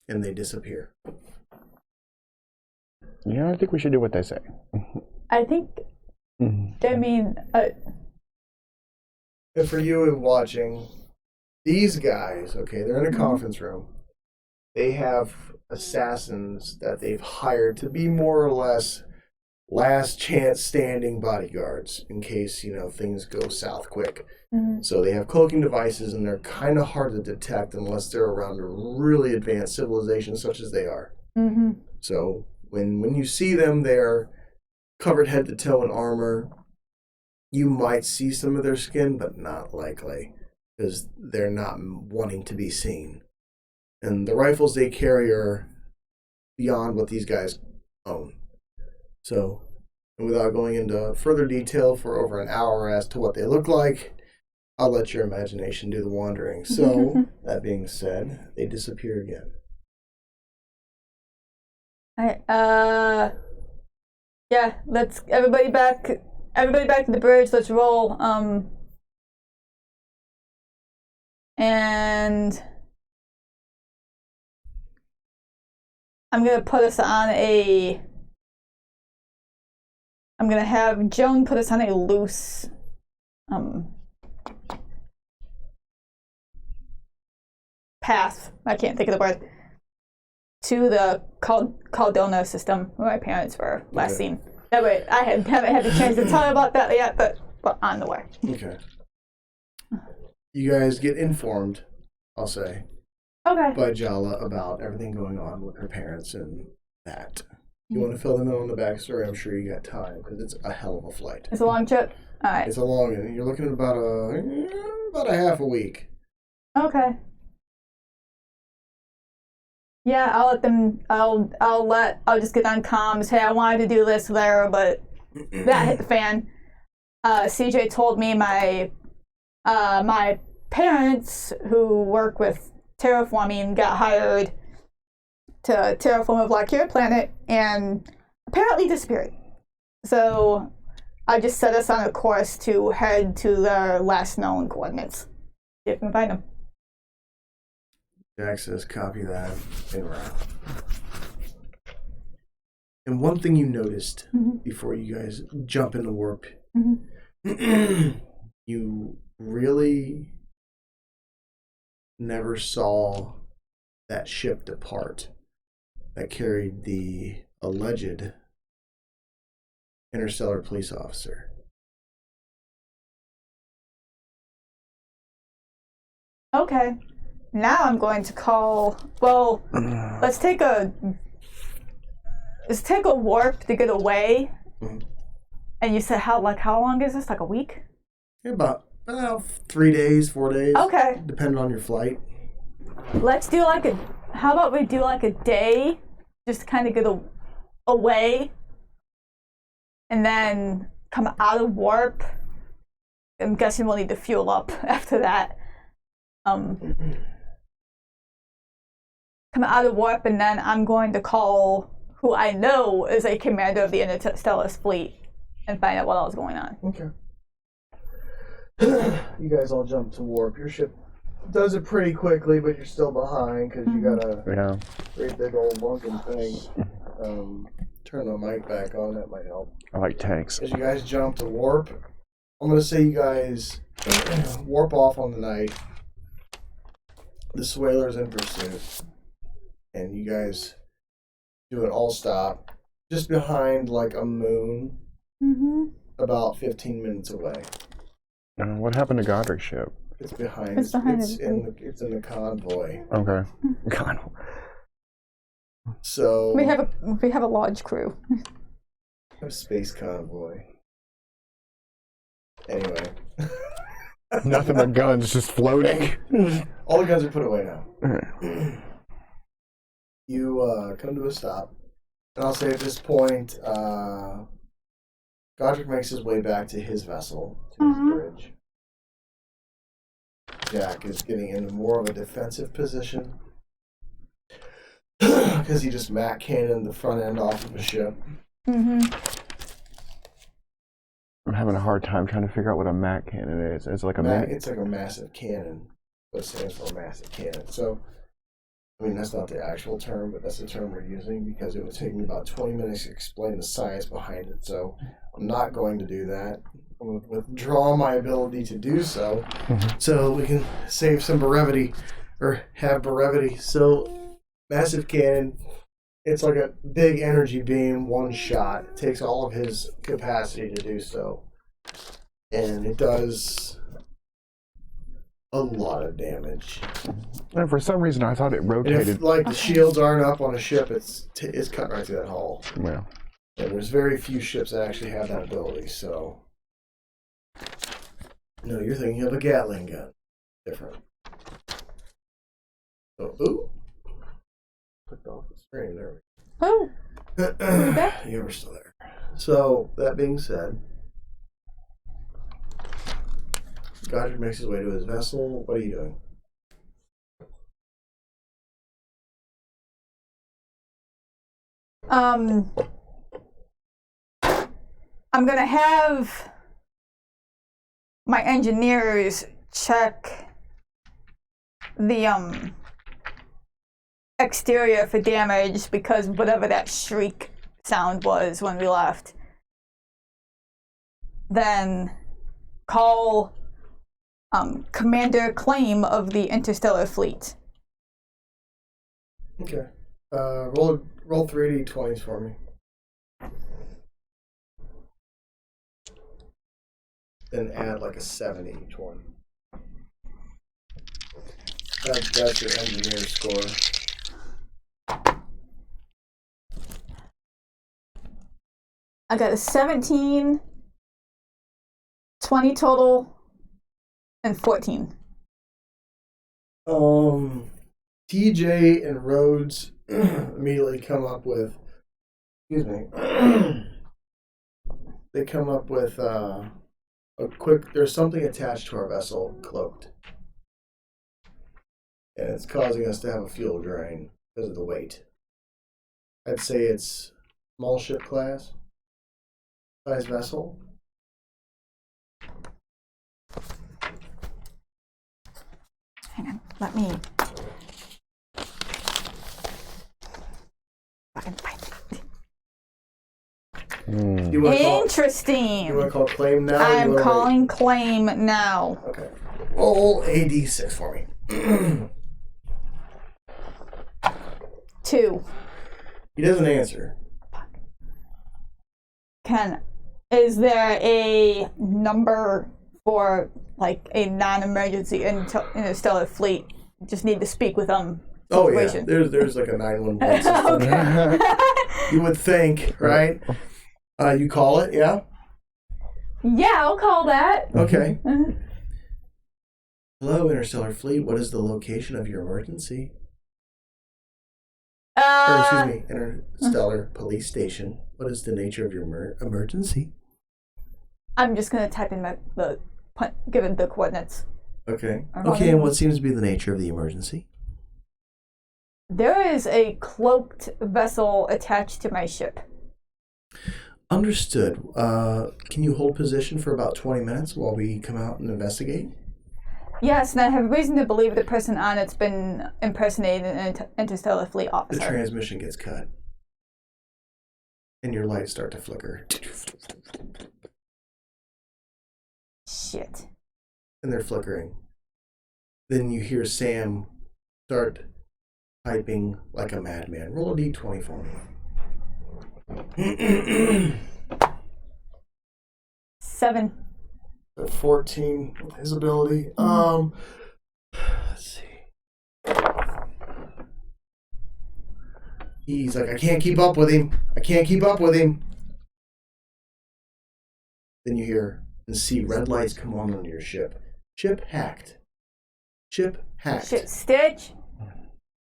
And they disappear. Yeah, I think we should do what they say. I think, I mean, And for you watching, these guys, okay, they're in a conference room. They have assassins that they've hired to be more or less last chance standing bodyguards in case, things go south quick. So they have cloaking devices, and they're kind of hard to detect unless they're around a really advanced civilization such as they are. So when you see them, they're covered head to toe in armor. You might see some of their skin, but not likely, because they're not wanting to be seen. And the rifles they carry are beyond what these guys own. So, without going into further detail for over an hour as to what they look like, I'll let your imagination do the wandering. So, that being said, they disappear again. yeah, let's, everybody back to the bridge, let's roll, and I'm gonna have Joan put us on a loose, path, I can't think of the word, to the Caldona system where my parents were last seen. That way, I haven't had the chance to tell you about that yet, but we're on the way. Okay. You guys get informed, I'll say, Okay. by Jala about everything going on with her parents and that. You want to fill them in on the backstory? I'm sure you got time, because it's a hell of a flight. It's a long trip? Alright. It's a long one. You're looking at about a half a week. Okay. Yeah, I'll let them, I'll just get on comms, hey, I wanted to do this there, but that hit the fan. CJ told me my parents, who work with terraforming, got hired to terraform a Valkyria planet, and apparently disappeared. So I just set us on a course to head to their last known coordinates. See if we can find them. Jack says, copy that, en route. And one thing you noticed before you guys jump into warp, you really never saw that ship depart that carried the alleged interstellar police officer. Okay. Now I'm going to call. Well, let's take a warp to get away. And you said how long is this? Like a week? Yeah, about 3 days, 4 days. Okay. Depending on your flight. Let's do how about we do like a day, just to kind of get away, and then come out of warp. I'm guessing we'll need to fuel up after that. Come out of warp, and then I'm going to call who I know is a commander of the Interstellar Fleet and find out what else is going on. Okay. You guys all jump to warp. Your ship does it pretty quickly, but you're still behind because you got a great big old bunking thing. Turn the mic back on, that might help. I like tanks. As you guys jump to warp, I'm going to say you guys warp off on the night. The Swaler's in pursuit. And you guys do it all stop just behind like a moon, about 15 minutes away. What happened to Godric's ship? It's behind. It's in the convoy. Okay. Convoy. So we have a large crew. A space convoy. Anyway. Nothing but guns just floating. All the guns are put away now. You come to a stop. And I'll say at this point, Godric makes his way back to his vessel, to his bridge. Jack is getting into more of a defensive position because he just Mac cannoned the front end off of a ship. I'm having a hard time trying to figure out what a Mac cannon is. It's like It's like a massive cannon, but it stands for a massive cannon. So, I mean, that's not the actual term, but that's the term we're using because it would take me about 20 minutes to explain the science behind it. So, I'm not going to do that. I'm going to withdraw my ability to do so, so we can save some brevity, or have brevity. So, massive cannon, it's like a big energy beam, one shot. It takes all of his capacity to do so. And it does a lot of damage. And for some reason, I thought it rotated. And if, like, the shields aren't up on a ship, it's cut right through that hull. Yeah. And there's very few ships that actually have that ability, so... No, you're thinking of a Gatling gun. Different. So, ooh. Clicked off the screen, there we Oh. go. You were still there. So, that being said, Godric makes his way to his vessel. What are you doing? I'm gonna have my engineers check the exterior for damage because whatever that shriek sound was when we left. Then call Commander Claim of the Interstellar Fleet. Okay. Roll 3 d20s for me. Then add like a 7 to each one. That's your engineer score. I got a 17, 20 total, and 14. TJ and Rhodes immediately come up with, excuse me, they come up with a quick, there's something attached to our vessel, cloaked. And and it's causing us to have a fuel drain because of the weight. I'd say it's small ship class, size vessel. Hang on, let me. Fucking find it. You want to Interesting. call claim now? I'm calling claim now. Okay. Roll a d6 for me. 2. He doesn't answer. Is there a number for like a non-emergency interstellar fleet? Just need to speak with them. Oh yeah, there's like a 911 system. Okay. You would think, right? You call it, yeah? Yeah, I'll call that. Okay. Hello, Interstellar Fleet. What is the location of your emergency? Or excuse me, Interstellar Police Station. What is the nature of your emergency? I'm just gonna type in given the coordinates. Okay. Okay, and what seems to be the nature of the emergency? There is a cloaked vessel attached to my ship. Understood. Can you hold position for about 20 minutes while we come out and investigate? Yes, and I have reason to believe the person on it's been impersonating an Interstellar Fleet officer. The transmission gets cut. And your lights start to flicker. Shit. And they're flickering. Then you hear Sam start typing like a madman. Roll a d20 for me. 7. 14 with his ability. Let's see. He's like, I can't keep up with him. Then you hear and see red lights come on your ship. Ship hacked. Shit, Stitch.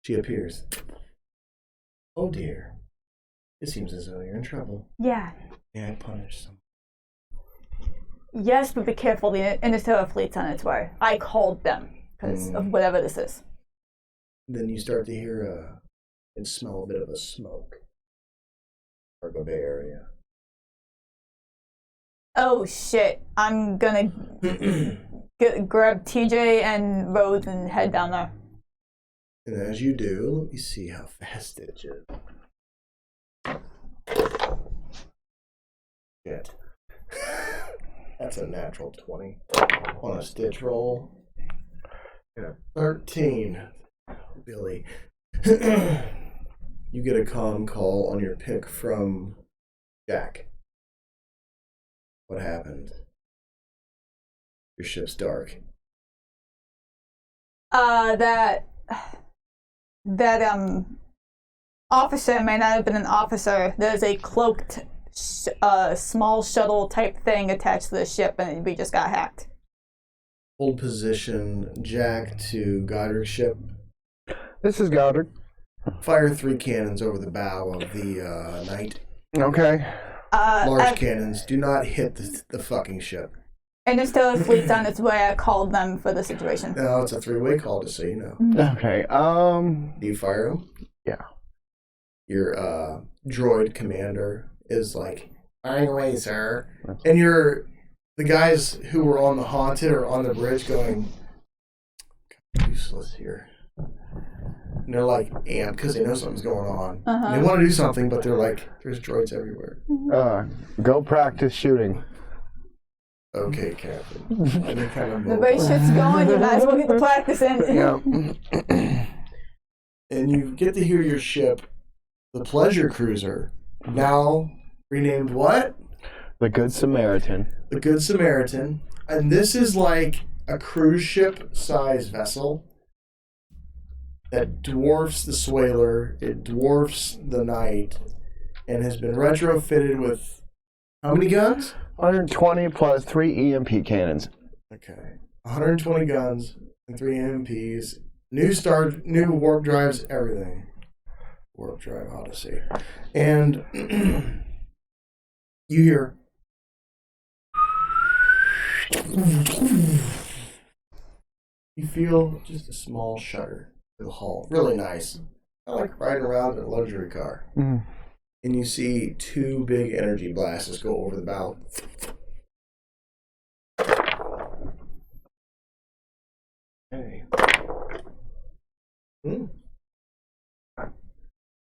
She appears. Oh dear. It seems as though you're in trouble. Yeah. May I punish someone? Yes, but be careful. The Interstellar Fleet's on its way. I called them because of whatever this is. Then you start to hear and smell a bit of a smoke. Cargo Bay area. Oh shit! I'm gonna grab TJ and Rose and head down there. And as you do, let me see how fast it is. Shit. That's a natural 20 on a stitch roll. Yeah, 13. Billy. You get a comm call on your pick from Jack. What happened? Your ship's dark. That officer may not have been an officer. There's a cloaked small shuttle type thing attached to the ship, and we just got hacked. Hold position, Jack, to Goddard's ship. This is Goddard. Fire 3 cannons over the bow of the Knight. Okay. Large cannons. Do not hit the fucking ship. Interstellar Fleet's on its way. I called them for the situation. No, it's a 3-way call, just so you know. Okay. Do you fire them? Yeah. Your droid commander is like, firing away, sir. And the guys who were on the Haunted or on the bridge going, useless here. And they're like amped because they know something's going on. Uh-huh. They want to do something, but they're like, there's droids everywhere. Go practice shooting. Okay, Captain. The way shit's going, you might as well get the practice in. Yeah. And you get to hear your ship, the Pleasure Cruiser, now renamed what? The Good Samaritan. The Good Samaritan. And this is like a cruise ship size vessel that dwarfs the Swaler, it dwarfs the Knight, and has been retrofitted with how many guns? 120 plus 3 EMP cannons. Okay. 120 guns and 3 EMPs. New warp drives, everything. Warp drive Odyssey. And you hear you feel just a small shudder the hall. Really nice. I like riding around in a luxury car. Mm. And you see 2 big energy blasts go over the bow. Hey.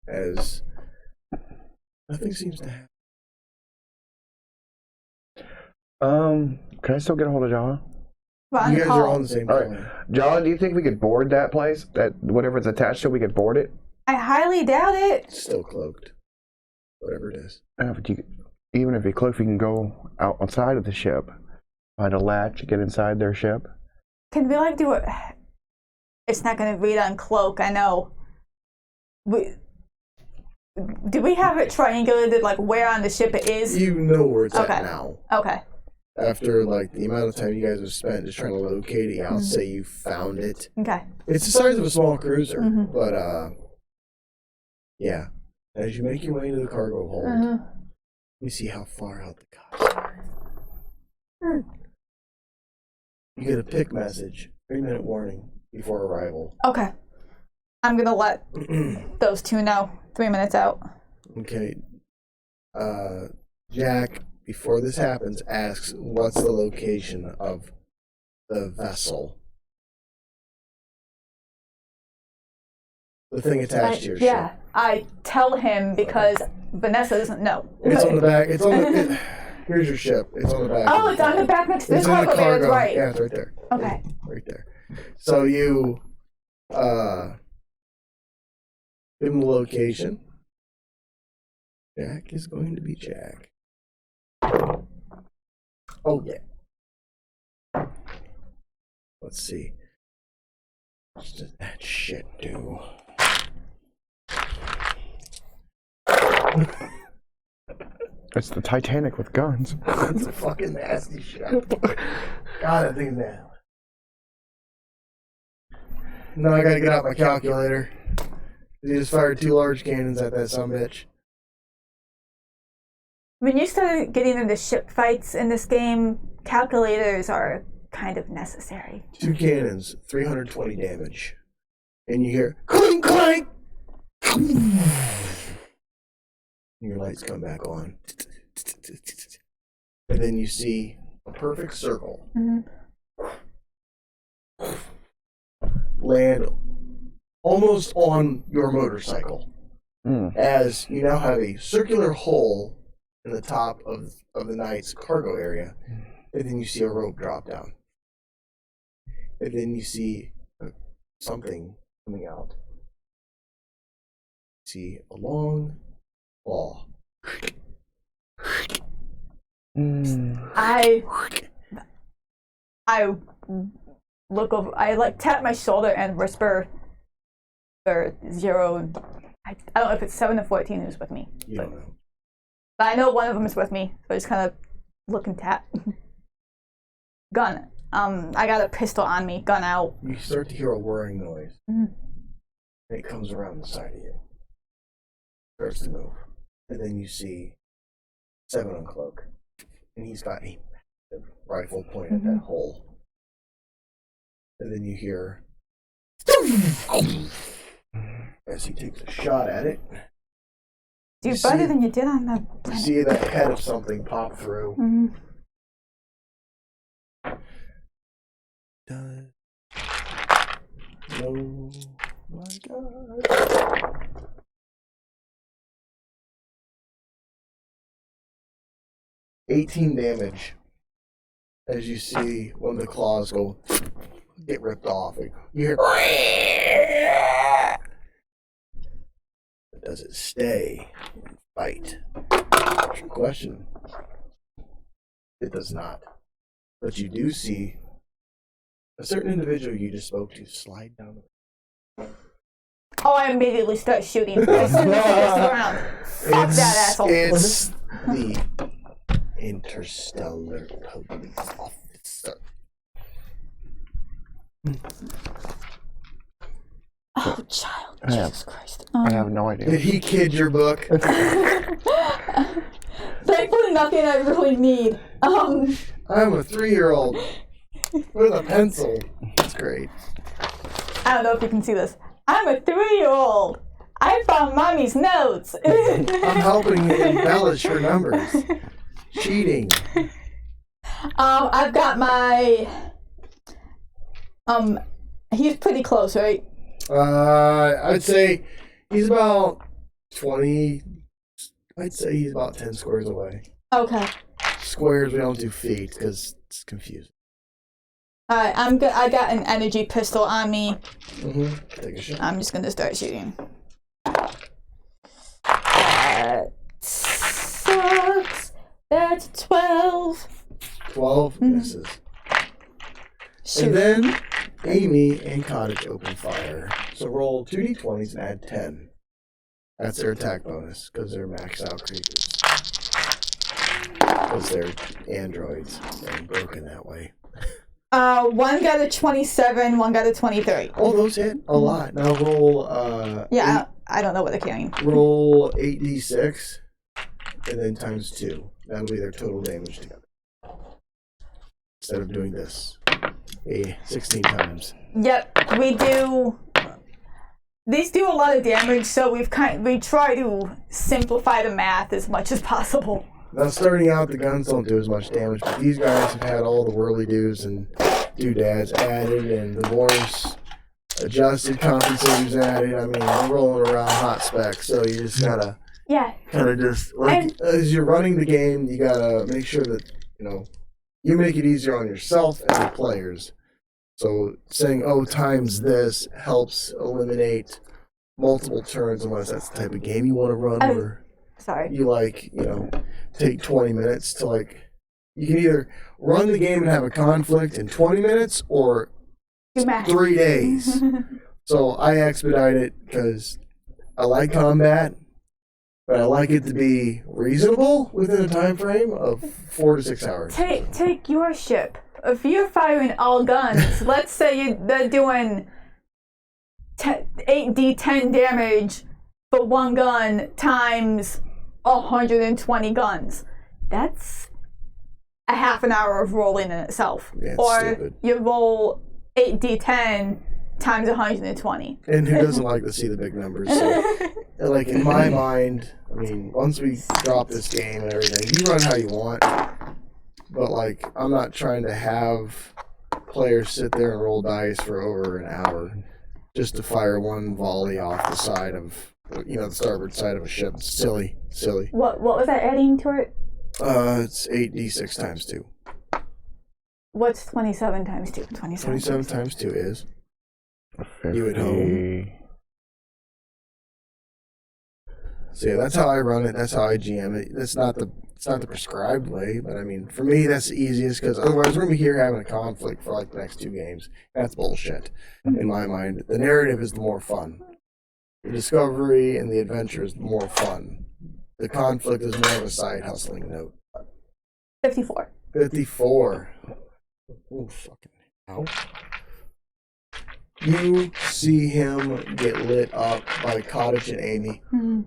As nothing seems to happen. Can I still get a hold of Jala? You guys are on the same All plane. right. Jala, do you think we could board that place? That whatever it's attached to, we could board it? I highly doubt it. It's still cloaked. Whatever it is. But even if you cloak, we can go outside of the ship, find a latch, get inside their ship. Can we like do it? It's not gonna read on cloak. I know. Do we have it triangulated like where on the ship it is? You know where it's Okay. at now. Okay. After like the amount of time you guys have spent just trying to locate it, I'll say you found it. Okay. It's the size of a small cruiser, Mhm. but yeah. As you make your way into the cargo hold, let me see how far out the cops are. You get a pick message, 3-minute warning before arrival. Okay. I'm gonna let those 2 know. 3 minutes out. Okay. Jack, before this happens, asks what's the location of the vessel. The thing attached to your Yeah. ship. I tell him because Vanessa doesn't know. It's on the back. It's on the. Here's your ship. It's on the back. Oh, it's on the back next to the It's in the cargo bay. That's cargo. right. Yeah, it's right there. Okay. Right there. So you give him the location. Jack is going to be Jack. Oh yeah. Let's see. What does that shit do? It's the Titanic with guns. It's a fucking nasty shit. God, that thing's nasty. Now I gotta get out my calculator. He just fired 2 large cannons at that sumbitch. When you started getting into ship fights in this game, calculators are kind of necessary. 2 cannons, 320 damage. And you hear clink clank. And your lights come back on. And then you see a perfect circle land almost on your motorcycle. As you now have a circular hole in the top of the knight's cargo area. And then you see a rope drop down. And then you see something coming out. You see a long claw. I look over. I like tap my shoulder and whisper, or 0. I don't know if it's 7 or 14 who's with me. You don't know. But I know one of them is with me, so I just kind of look and tap. Gun. I got a pistol on me. Gun out. You start to hear a whirring noise. And it comes around the side of you. Starts to move. And then you see 7 on cloak. And he's got a massive rifle pointed at that hole. And then you hear as he takes a shot at it. Do You better see- than you did on the You planet. see that head of something pop through. Does no my God. 18 damage as you see one of the claws get ripped off. You hear, but does it stay and fight? Good question. It does not. But you do see a certain individual you just spoke to slide down the Oh, I immediately start shooting as soon as he gets to the ground. Fuck that asshole. It's the Interstellar Police Officer. Oh, child. I have- Jesus Christ. I have no idea. Did he kid your book? Thankfully, nothing I really need. I'm a 3-year-old with a pencil. That's great. I don't know if you can see this. I'm a 3-year-old. I found mommy's notes. I'm helping you embellish her numbers. Cheating. I've got my. He's pretty close, right? I'd say he's about 20. I'd say he's about 10 squares away. Okay. Squares, we don't do feet because it's confusing. Alright, I'm good. I got an energy pistol on me. Take a shot. I'm just gonna start shooting. That sucks. That's 12. 12 misses. Shoot. And then Amy and Cottage open fire. So roll 2d20s and add 10. That's their attack bonus because they're maxed out creatures. Because they're androids and broken that way. One got a 27, one got a 23. Oh, those hit a lot. Now roll. Yeah, I don't know what they're carrying. Roll 8d6 and then times 2. That'll be their total damage together. Instead of doing this 16 times. Yep, we do. These do a lot of damage, so we try to simplify the math as much as possible. Now, starting out, the guns don't do as much damage, but these guys have had all the whirly-doos and doodads added, and the wars adjusted, compensators added. I mean, we're rolling around hot specs, so you just gotta kind of just, like, as you're running the game, you gotta make sure that, you make it easier on yourself and the players. So saying, times this helps eliminate multiple turns, unless that's the type of game you want to run, where you take 20 minutes to you can either run the game and have a conflict in 20 minutes or 3 days. So I expedite it because I like combat, but I like it to be reasonable within a time frame of 4 to 6 hours. Take your ship. If you're firing all guns, let's say they're doing 8d10 damage for one gun times 120 guns. That's a half an hour of rolling in itself. Yeah, or stupid. You roll 8d10 times 120. And who doesn't like to see the big numbers? So, in my mind, I mean, once we drop this game and everything, you run how you want. But, I'm not trying to have players sit there and roll dice for over an hour just to fire one volley off the side of, the starboard side of a ship. It's silly. What was that adding to it? It's 8d6 times 2. What's 27 times 2? 27 times 2 is 50. you at home. So yeah, that's how I run it. That's how I GM it. It's not the prescribed way, but I mean, for me, that's the easiest because otherwise we're gonna be here having a conflict for the next 2 games. That's bullshit in my mind. The narrative is the more fun. The discovery and the adventure is more fun. The conflict is more of a side hustling note. 54. 54. Oh, fucking hell. You see him get lit up by Cottage and Amy. And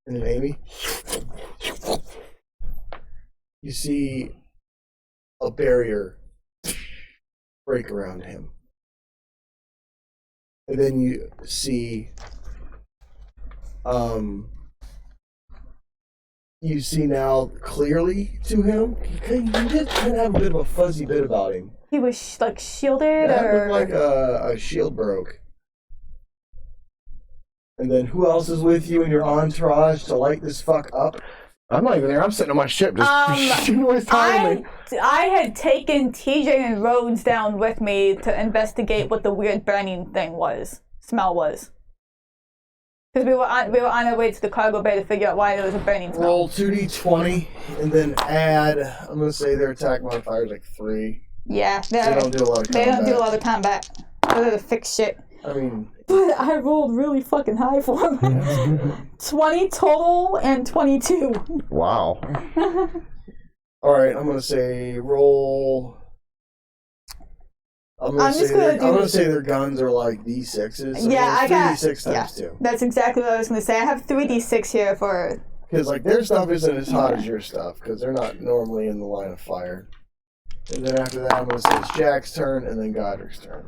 then Amy, you see a barrier break around him. And then you see now clearly to him. He did kind of have a bit of a fuzzy bit about him. He was shielded, That or looked like a shield broke. And then who else is with you in your entourage to light this fuck up? I'm not even there. I'm sitting on my ship just shooting with time. I had taken TJ and Rhodes down with me to investigate what the weird burning smell was. Because we were on our way to the cargo bay to figure out why there was a burning smell. Roll 2d20 and then add, I'm going to say their attack modifier is 3. Yeah, They don't do a lot of combat. They don't do a lot of combat. They're to fix shit. I mean... But I rolled really fucking high for them. 20 total and 22. Wow. Alright, I'm going to say roll... I'm going to say their guns are D6s. So yeah, I got... D6 times 2. That's exactly what I was going to say. I have 3d6 here for... Because their stuff isn't as hot as your stuff, because they're not normally in the line of fire. And then after that, I'm going to say it's Jack's turn, and then Godric's turn.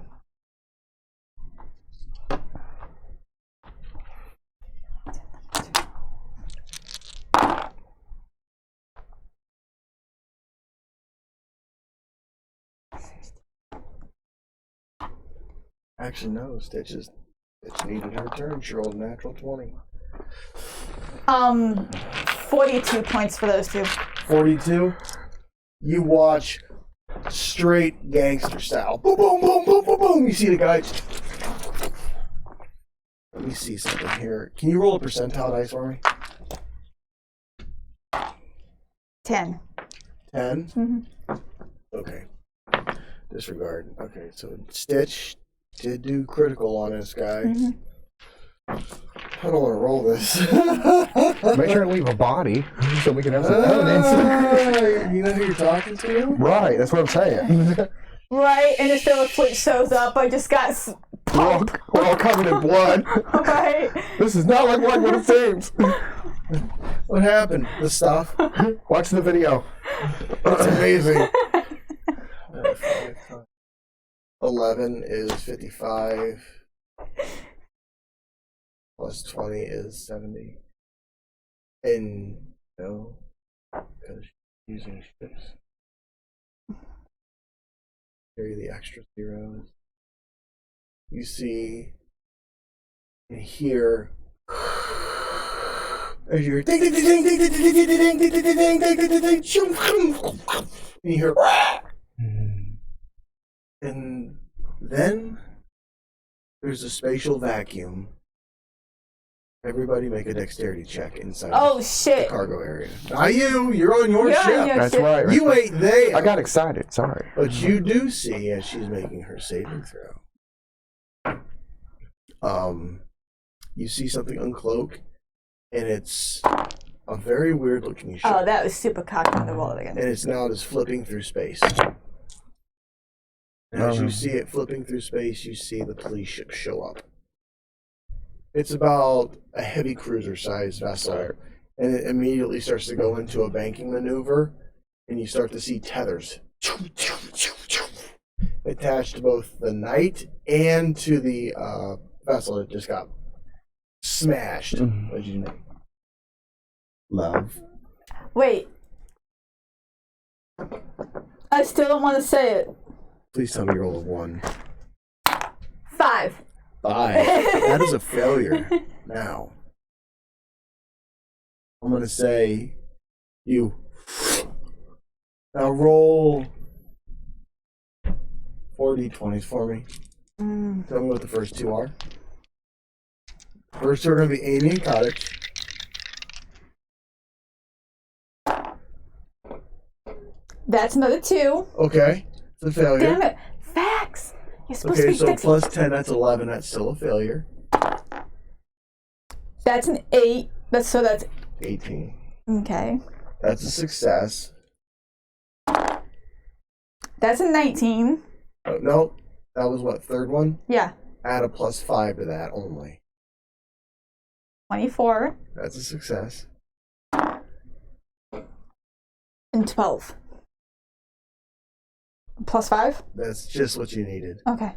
Actually, no. Stitch needed her turn. She rolled a natural 20. 42 points for those two. 42. You watch straight gangster style. Boom, boom, boom, boom, boom, boom. You see the guy. Let me see something here. Can you roll a percentile dice for me? 10. 10? Mm-hmm. Okay. Disregard. Okay, so Stitch did do critical on this guy. Mm-hmm. I don't want to roll this. Make sure to leave a body so we can have some evidence. You know who you're talking to? Right, that's what I'm saying. Right, Interstellar Fleet shows up. I just got We're all covered in blood. right. This is not like what it seems. What happened? The stuff? Watch the video. It's amazing. 11 is 55. Plus 20 is 70. And no, because she's using ships. Carry the extra zeros. You see and hear as you're ding ding ding ding ding ding ding ding ding ding ding ding ding ding, and you hear and then there's a spatial vacuum. Everybody make a dexterity check inside the Shit. cargo area. Not you. You're on your ship. On your That's ship. right. You ain't there. I got excited. Sorry. But you do see as she's making her saving throw. You see something uncloak, and it's a very weird looking ship. Oh, that was super cocky on the roll again. And it's now just flipping through space. And as you see it flipping through space, you see the police ship show up. It's about a heavy cruiser-sized vessel, and it immediately starts to go into a banking maneuver, and you start to see tethers attached to both the knight and to the vessel that just got smashed. What'd you name? Love. Wait. I still don't want to say it. Please tell me you rolled a 1. 5. 5. That is a failure. Now, I'm going to say you. Now roll 4 d20s for me. Tell me what the first two are. First two are going to be Amy and Cottage. That's another 2. Okay. It's a failure. Damn it. Facts. You're supposed to Okay, be so fixing. plus 10, that's 11. That's still a failure. That's an 8. That's 18. okay. That's a success. That's a 19. Oh, no, that was what, third one? Yeah. Add a plus 5 to that only. 24. That's a success. And 12. Plus 5? That's just what you needed. Okay.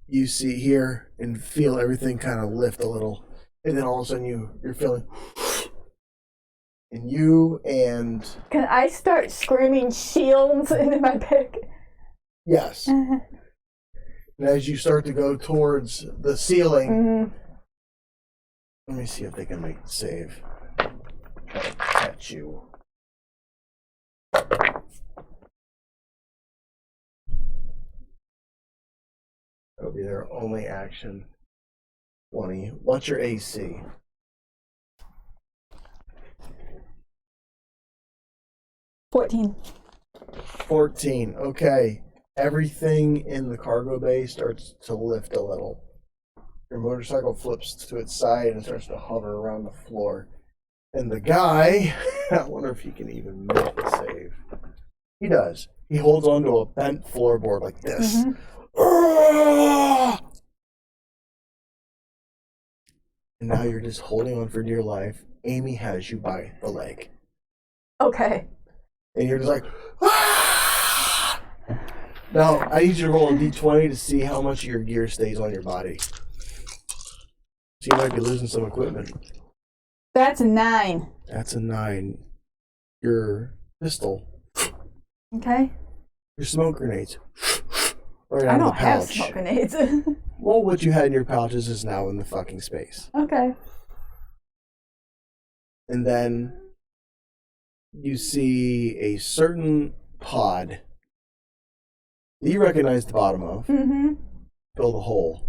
You see here and feel everything kind of lift a little, and then all of a sudden you're feeling, and you and Can I start screaming shields into my pick? yes, and as you start to go towards the ceiling, let me see if they can make the save. Catch you. That'll be their only action. 20. What's your AC? 14. 14. Okay. Everything in the cargo bay starts to lift a little. Your motorcycle flips to its side and starts to hover around the floor. And the guy, I wonder if he can even make the save. He does. He holds onto a bent floorboard like this. And now you're just holding on for dear life. Amy has you by the leg. Okay. And you're just like, ah! Now, I need you to roll a d20 to see how much of your gear stays on your body. So you might be losing some equipment. That's a 9. That's a 9. Your pistol Okay. Your smoke grenades. Right I out of the don't have pouch. smoke grenades. Well, what you had in your pouches is now in the fucking space. Okay. And then you see a certain pod that you recognize the bottom of. Mm-hmm. Fill the hole.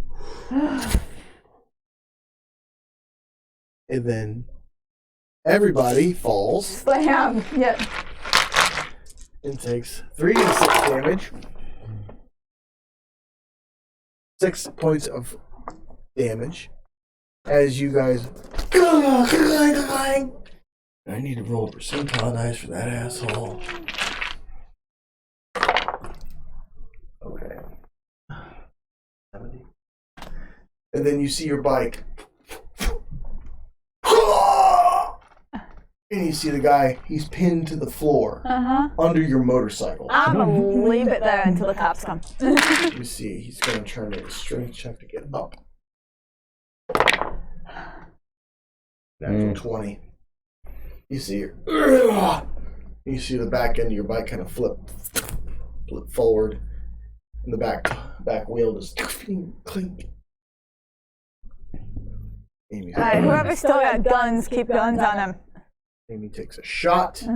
And then everybody falls Slam. Yep. and takes 3d6 damage. 6 points of damage as you guys. I need to roll a percentile dice for that asshole. Okay. 70. And then you see your bike. And you see the guy, he's pinned to the floor under your motorcycle. I'm gonna leave it there until the cops come. You see, he's going to try to make a strength check to get up. Natural 20. You see, you see the back end of your bike kind of flip forward, and the back wheel just clink. Amy, Alright, whoever still got guns, keep guns on him. Amy takes a shot.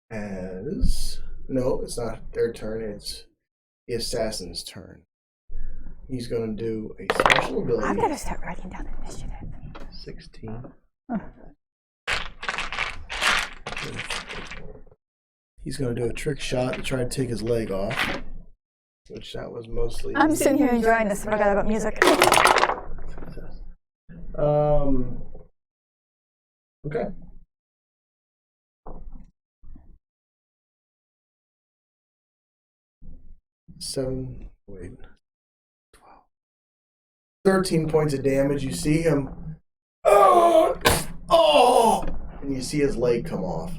As no, it's not their turn. It's the assassin's turn. He's going to do a special ability. I'm gonna start writing down initiative. 16. He's going to do a trick shot to try to take his leg off, which that was mostly. I'm sitting here enjoying this. I forgot about music. Okay. Seven. Wait. 12. 13 points of damage. You see him. Oh! And you see his leg come off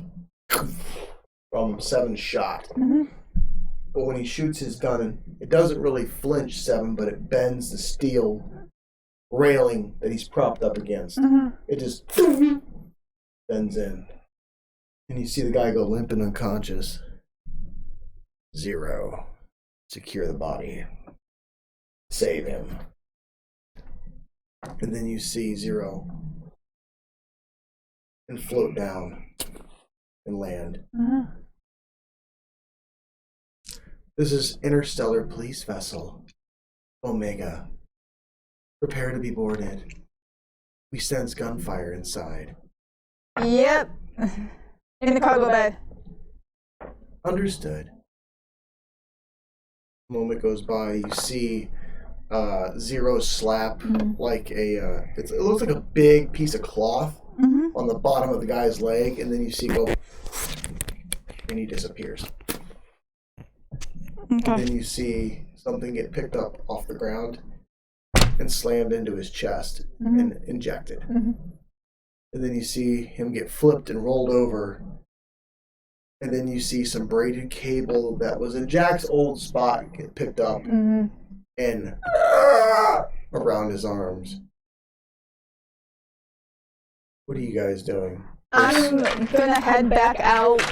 from 7 shot. But when he shoots his gun, it doesn't really flinch 7, but it bends the steel railing that he's propped up against. It just bends in. And you see the guy go limp and unconscious. 0. Secure the body. Save him. And then you see 0. And float down. And land. This is Interstellar Police Vessel. Omega. Prepare to be boarded. We sense gunfire inside. Yep. In the cargo bay. Understood. A moment goes by, you see 0 slap like a, it looks like a big piece of cloth on the bottom of the guy's leg, and then you see go, and he disappears. And then you see something get picked up off the ground and slammed into his chest and injected. And then you see him get flipped and rolled over. And then you see some braided cable that was in Jack's old spot get picked up and around his arms. What are you guys doing? I'm gonna head back out.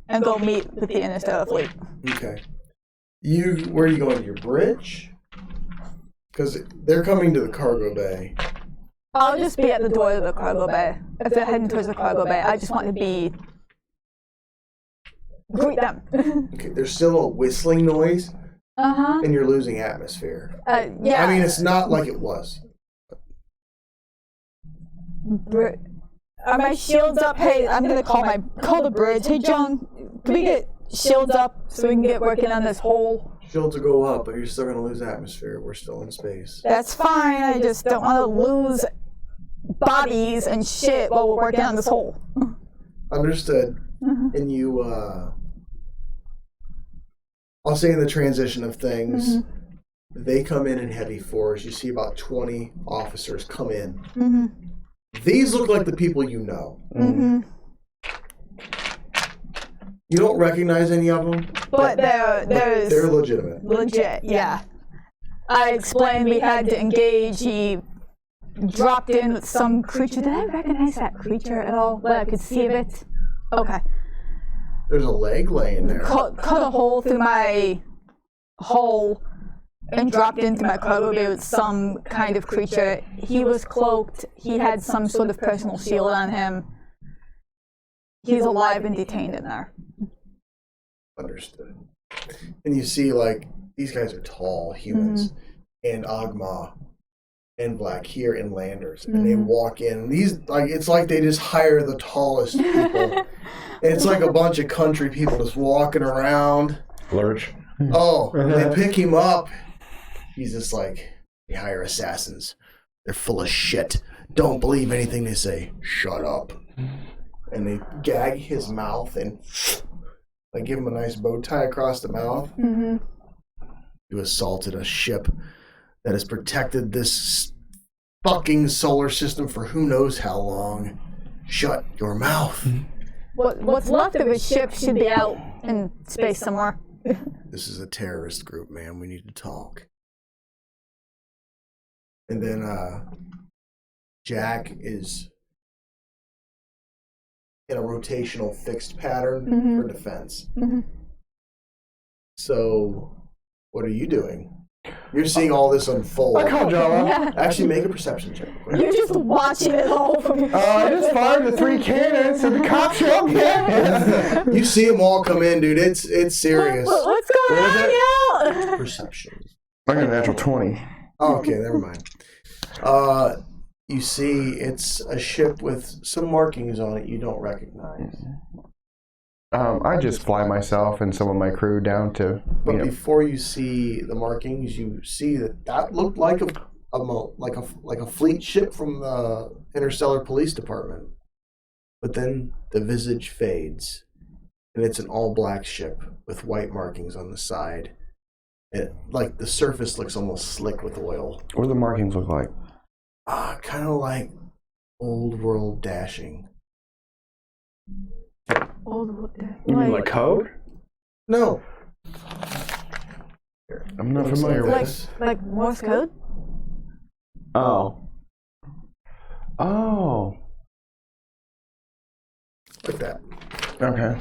And go meet with the Interstellar Fleet. Okay. Where are you going? To your bridge? Because they're coming to the cargo bay. I'll just be at the door of the cargo bay. If they're heading towards the cargo bay, I just want to greet them. Okay, there's still a whistling noise, and you're losing atmosphere. Yeah. I mean, it's not like it was. Are my shields up? Hey, I'm gonna call the bridge. Hey, John, can we get shields up so we can get working on this hole? Shields will go up, but you're still going to lose atmosphere. We're still in space. That's fine. I just don't want to lose bodies and shit while we're working on this hole. Understood. And you, I'll say in the transition of things, they come in heavy force. You see about 20 officers come in. These look like the people you know. You don't recognize any of them, but they're legitimate. Legit, yeah. I explained we had to engage. He dropped in with some creature. Did I recognize that creature at all? Well, I could see it. Okay. There's a leg laying there. Cut a hole through my hole and dropped into my cargo bay with some kind of creature. He was cloaked. He had some sort of personal shield on him. He's alive and detained in there. Understood. And you see, like, these guys are tall humans, and Agma and Black here and Landers, and they walk in. These, like, it's like they just hire the tallest people. And it's like a bunch of country people just walking around. Lurch. Oh, they pick him up. He's just like, they hire assassins. They're full of shit. Don't believe anything they say. Shut up. And they gag his mouth and they give him a nice bow tie across the mouth. You assaulted a ship that has protected this fucking solar system for who knows how long. Shut your mouth. What's left of his ship should be out in space somewhere. This is a terrorist group, man. We need to talk. And then Jack is in a rotational fixed pattern for defense. So, what are you doing? You're seeing all this unfold. I call Java. Actually, make a perception check. You're just watching it all from your I just fired the 3 cannons and the cops show up again. You see them all come in, dude. It's serious. What's going on, y'all? Perception. I got a natural 20. Oh, okay, never mind. You see it's a ship with some markings on it you don't recognize. I just fly myself and some of my crew down to. But before you see the markings, you see that looked like a fleet ship from the Interstellar Police Department. But then the visage fades, and it's an all-black ship with white markings on the side. Like the surface looks almost slick with oil. What do the markings look like? Kind of like old world dashing. You mean like code? No. I'm not familiar with this. Like Morse code? Oh. Oh. Like that. Okay.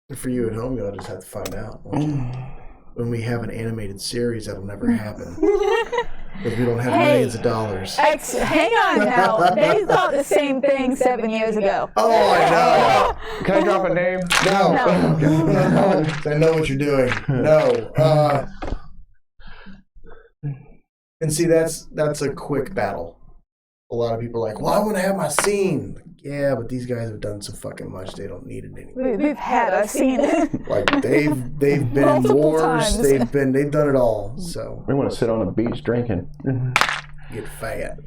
And for you at home, you'll just have to find out. When we have an animated series, that'll never happen. Because we don't have millions of dollars. Hang on now. They thought the same thing 7 years ago. Oh, I know. Can I drop a name? No. I know what you're doing. No. And see, that's a quick battle. A lot of people are like, well, I want to have my scene. Yeah, but these guys have done so fucking much, they don't need it anymore. We've had our scene. Like they've been in Multiple wars, times. they've done it all. So We want to sit on the beach drinking. get fat.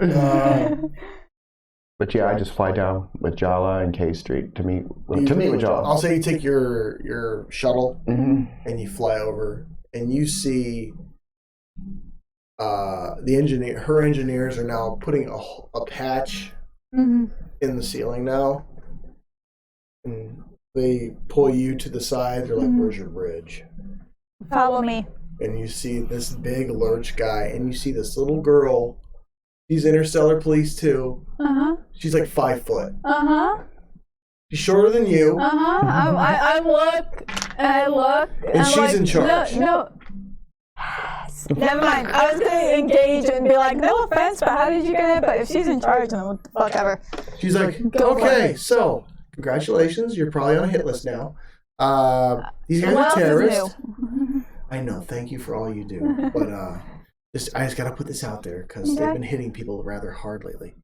But yeah, I just fly down with Jala and K Street to meet with Jala. I'll say you take your shuttle and you fly over, and you see her engineers are now putting a patch in the ceiling now, and they pull you to the side. They're like, "Where's your bridge?" Follow me. And you see this big lurch guy, and you see this little girl. She's Interstellar Police too. She's like 5 foot. She's shorter than you. I look. And she's like, in charge. No. Never mind. I was going to engage and be like, no offense, but how did you get it? But if she's in charge, then what the fuck ever. She's like, Go for okay, it. so congratulations, you're probably on a hit list now. These guys are terrorists. I know, thank you for all you do. But I just got to put this out there because they've been hitting people rather hard lately.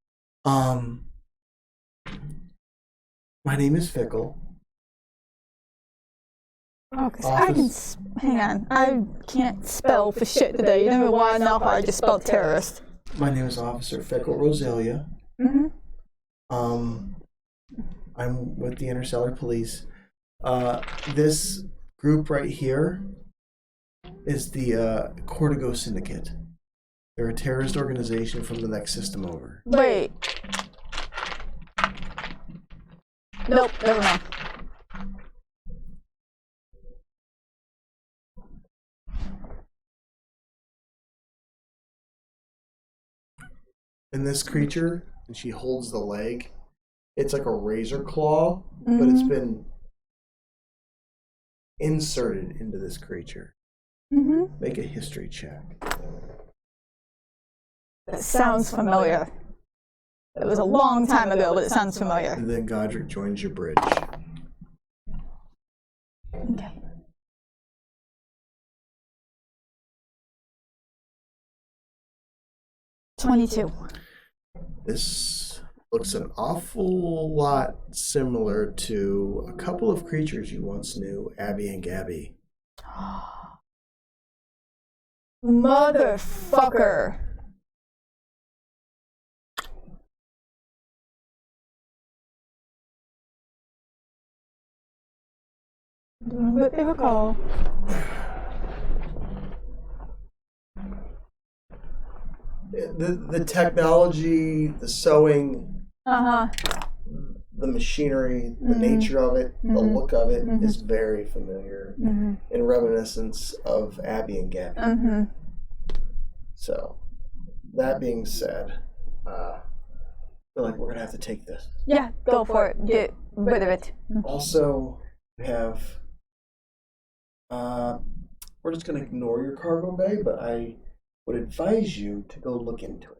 My name is Fickle. Oh, because I can. Hang on. I can't spell for shit today. You never want to know how I just spelled terrorist. My name is Officer Fickle Roselia. I'm with the Interstellar Police. This group right here is the Cortigo Syndicate. They're a terrorist organization from the next system over. Wait. Nope, never mind. in this creature, and she holds the leg. It's like a razor claw, but it's been inserted into this creature. Make a history check. That sounds familiar. It was a long time ago, but it sounds familiar. And then Godric joins your bridge. Okay. $22. This looks an awful lot similar to a couple of creatures you once knew, Abby and Gabby. Motherfucker. What they recall. The technology, the sewing, Uh-huh. the machinery, the nature of it, the look of it is very familiar in reminiscence of Abby and Gabby. So, that being said, I feel like we're going to have to take this. Yeah, go for it. Get rid of it. Also, we have... we're just going to ignore your cargo bay, but I would advise you to go look into it.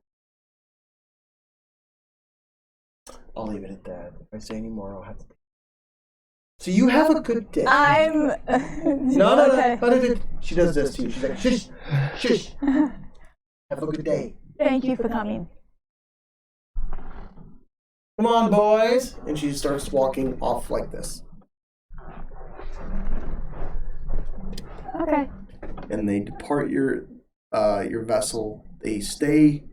I'll leave it at that. If I say any more, I'll have to... So you have a good day. I'm... No. Okay. She does this to you. She's like, shush, shush. Have a good day. Thank you for coming. Come on, boys. And she starts walking off like this. Okay. And they depart your vessel. They stay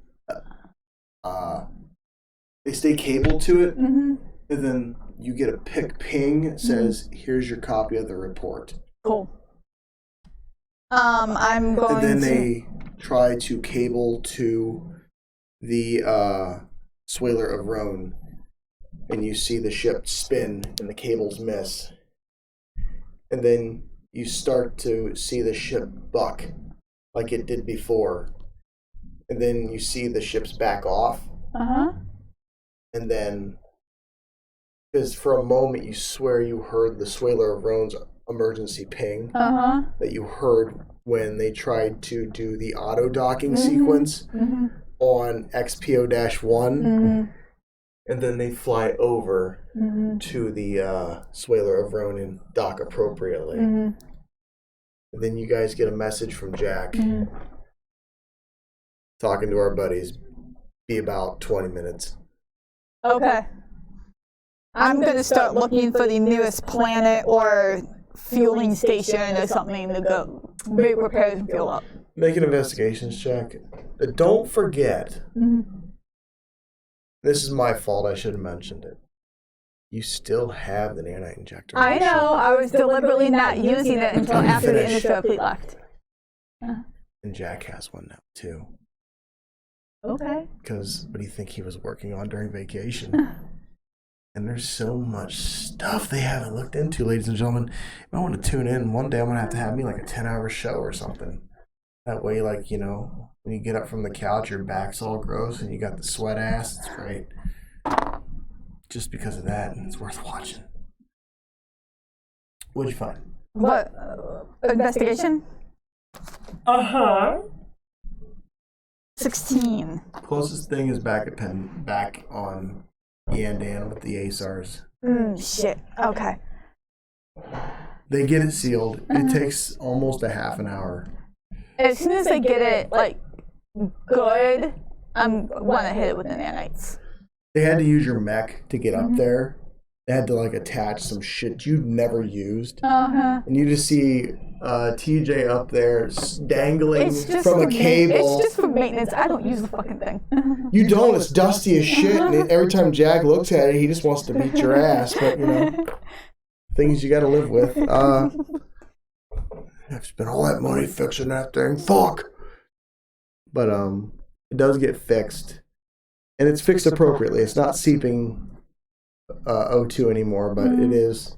cabled to it, and then you get a ping that says, "Here's your copy of the report." Cool. I'm going And then to... they try to cable to the Swaler of Rhone, and you see the ship spin and the cables miss, and then you start to see the ship buck like it did before, and then you see the ships back off. And then, because for a moment you swear you heard the Swaler of Rhone's emergency ping that you heard when they tried to do the auto docking sequence on XPO-1, and then they fly over to the Swaler of Rhone and dock appropriately. And then you guys get a message from Jack talking to our buddies. Be about 20 minutes. Okay. I'm going to start looking for the nearest planet or fueling station or something to go be prepared to fuel up. Make an investigations check. But don't forget, this is my fault, I should have mentioned it. You still have the nanite injector. I know, I was deliberately not using it until after the Interstellar Fleet left. And Jack has one now, too. Okay. Because what do you think he was working on during vacation? And there's so much stuff they haven't looked into, ladies and gentlemen. If I want to tune in, one day I'm going to have me like a 10-hour show or something. That way, like, you know, when you get up from the couch, your back's all gross and you got the sweat ass. It's great. Just because of that, it's worth watching. What'd you find? What? Investigation? 16. Closest thing is back on Yandan with the ASARs. Shit. Okay. They get it sealed. It takes almost a half an hour. As soon as I get it, like, good, I'm want to hit it with the nanites. They had to use your mech to get up there. They had to, like, attach some shit you'd never used. And you just see TJ up there dangling from a cable. It's just for maintenance. I don't use the fucking thing. You don't. It's dusty as shit. And every time Jack looks at it, he just wants to beat your ass. But, you know, things you got to live with. I've spent all that money fixing that thing. Fuck. But it does get fixed. And it's fixed appropriately. It's not seeping O2 anymore, but it is.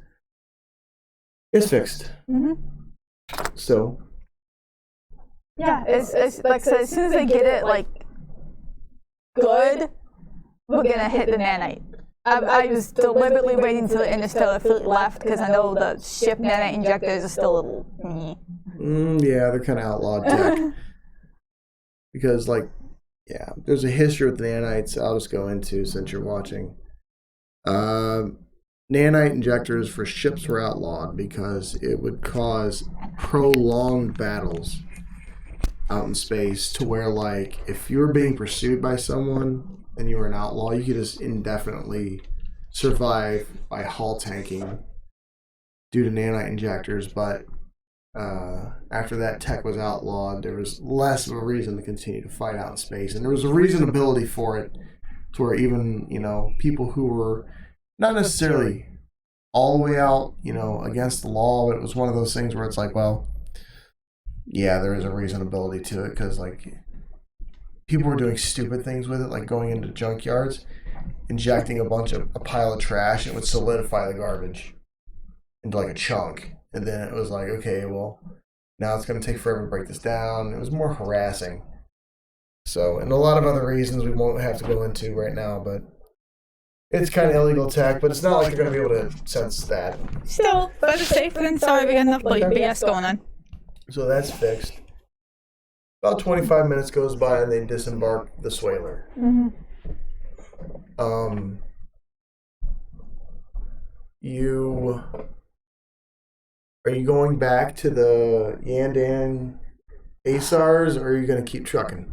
It's fixed. So. Yeah, it's like, so as soon as I get it, like, good, we're gonna hit the nanite. I was deliberately waiting until the Interstellar Fleet left because I know the ship nanite injectors are still a little. Yeah, they're kind of outlawed tech. Because, like, yeah, there's a history with the nanites I'll just go into since you're watching. Nanite injectors for ships were outlawed because it would cause prolonged battles out in space to where, like, if you were being pursued by someone and you were an outlaw, you could just indefinitely survive by hull tanking due to nanite injectors. But after that tech was outlawed, there was less of a reason to continue to fight out in space. And there was a reasonability for it to where even, people who were not necessarily all the way out, against the law, but it was one of those things where it's like, well, yeah, there is a reasonability to it because, like, people were doing stupid things with it, like going into junkyards, injecting a pile of trash, and it would solidify the garbage into like a chunk. And then it was like, okay, well, now it's going to take forever to break this down. It was more harassing. So, and a lot of other reasons we won't have to go into right now, but it's kind of illegal tech, but it's not like they're going to be able to sense that. Still, better safe than sorry. We got enough BS going on. So that's fixed. About 25 minutes goes by and they disembark the Swaler. Mm-hmm. Are you going back to the Yandan Asars, or are you going to keep trucking?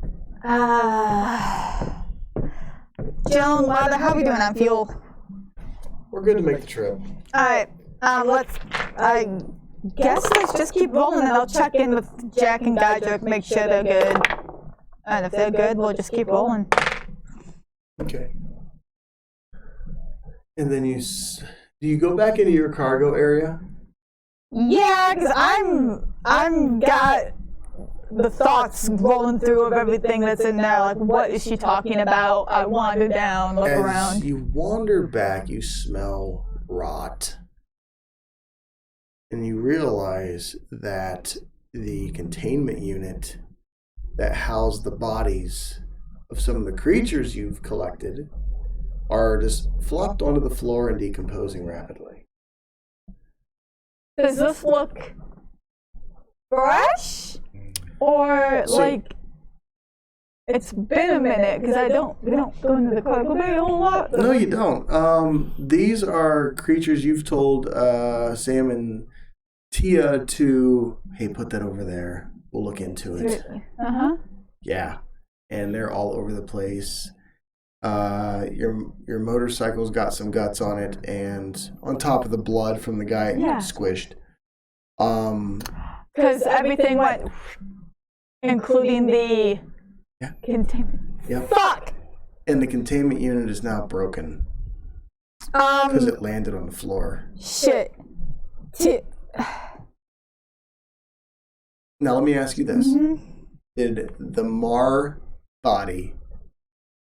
Joan, Lada, how are we doing on fuel? We're good to make the trip. Alright, I guess let's just keep rolling and I'll check in with Jack and Guydrick, make sure they're good. And if they're good, we'll just keep rolling. Okay. And then do you go back into your cargo area? Yeah, because I'm got the thoughts rolling through of everything that's in there. Like, what is she talking about? I wander down, look around. As you wander back, you smell rot. And you realize that the containment unit that housed the bodies of some of the creatures you've collected are just flopped onto the floor and decomposing rapidly. Does this look fresh? Or, it's been a minute, because we don't go into the cargo bay a whole lot. No, you don't. These are creatures you've told Sam and Tia to, hey, put that over there. We'll look into it. Uh-huh. Yeah. And they're all over the place. Your motorcycle's got some guts on it, and on top of the blood from the guy squished. Because everything went, including the containment. Yep. Fuck! And the containment unit is now broken. Because it landed on the floor. Shit. Now let me ask you this. Mm-hmm. Did the Mar body,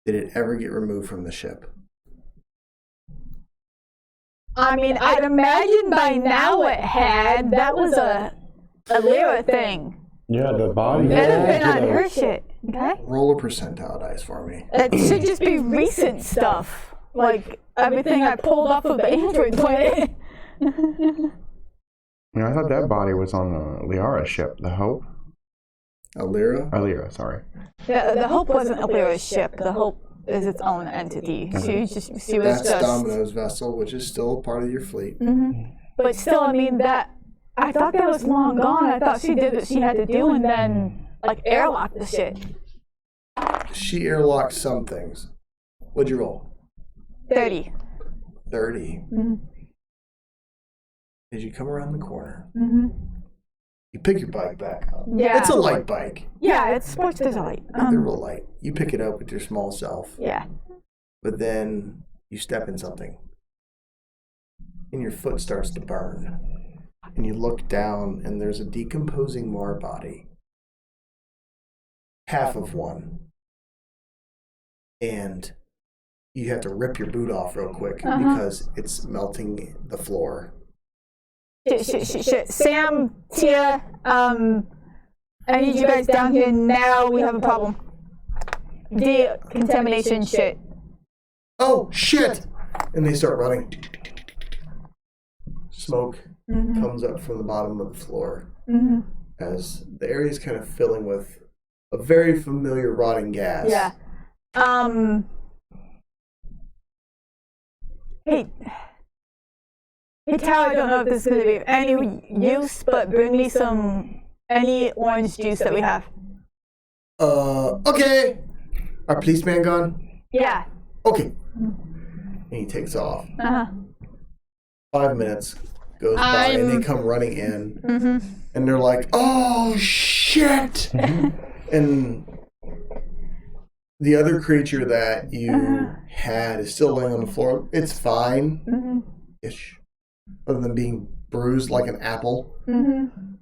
did it ever get removed from the ship? I mean, I'd imagine by now it had. That was a Lyra thing. Yeah, the body. It had been on her shit. Okay? Roll a percentile dice for me. It should just be recent stuff. Like everything I pulled off of the Android planet. I thought that body was on the Liara ship, the Hope. Lyra, sorry. Yeah, the Hope wasn't a Lyra ship. The Hope is its own entity. Mm-hmm. She was That's just Domino's vessel, which is still part of your fleet. Mm-hmm. But still, I mean, I thought that was long gone. I thought she did what she had to do and then, airlocked the shit. She airlocked some things. What'd you roll? 30. 30. Mm-hmm. As you come around the corner, Mm-hmm. you pick your bike back up. Yeah. It's a light bike. Yeah, it's sports light. They're real light. You pick it up with your small self. Yeah. But then you step in something. And your foot starts to burn. And you look down and there's a decomposing Mar body. Half of one. And you have to rip your boot off real quick because it's melting the floor. Shit. Sam, Tia, I need you guys down here now. We have a problem. decontamination shit. Oh shit! And they start running. Smoke comes up from the bottom of the floor as the area is kind of filling with a very familiar rotting gas. Yeah. Hey, Tara, I don't know if this is going to be of any use, but bring me any orange juice that we have. Okay. Our policeman gone? Yeah. Okay. And he takes off. 5 minutes goes by and they come running in and they're like, oh shit! And the other creature that you had is still laying on the floor. It's fine-ish, other than being bruised like an apple.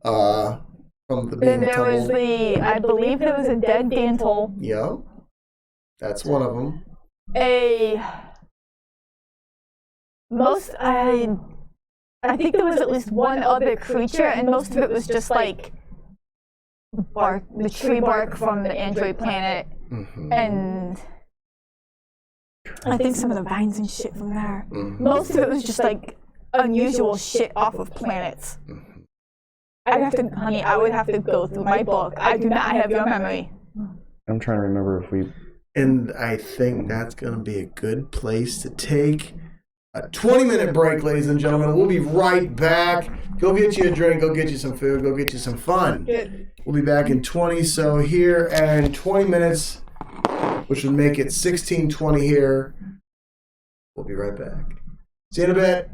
From the being Then there was I believe there was a dead Dantle. Yeah, that's one of them. I think there was at least one other creature, and most of it was just like bark, the tree bark from the android planet, and I think some of the vines and shit from there. Most of it was just like unusual shit off of planets. I would have to go through my book. I do not have your memory. I'm trying to remember if we... And I think that's going to be a good place to take a 20-minute break, ladies and gentlemen. We'll be right back. Go get you a drink. Go get you some food. Go get you some fun. We'll be back in 20. So here and 20 minutes, which would make it 16:20 here. We'll be right back. See you in a bit.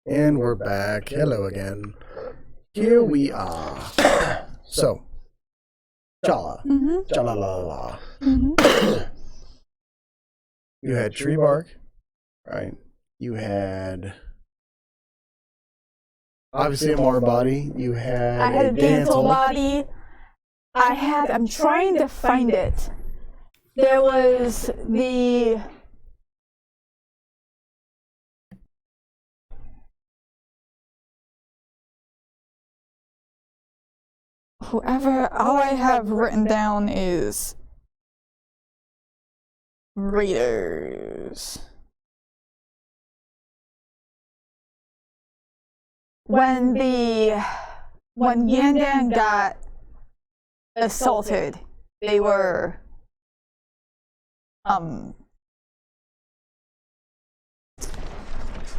And we're back. Hello again. Here we are. So, Chala. Chala la la. You had tree bark, right? You had obviously a Mar body. You had I had a Dantle Dantle. body. I'm trying to find it. There was the all I have written down is Raiders. When Yandan got assaulted, they were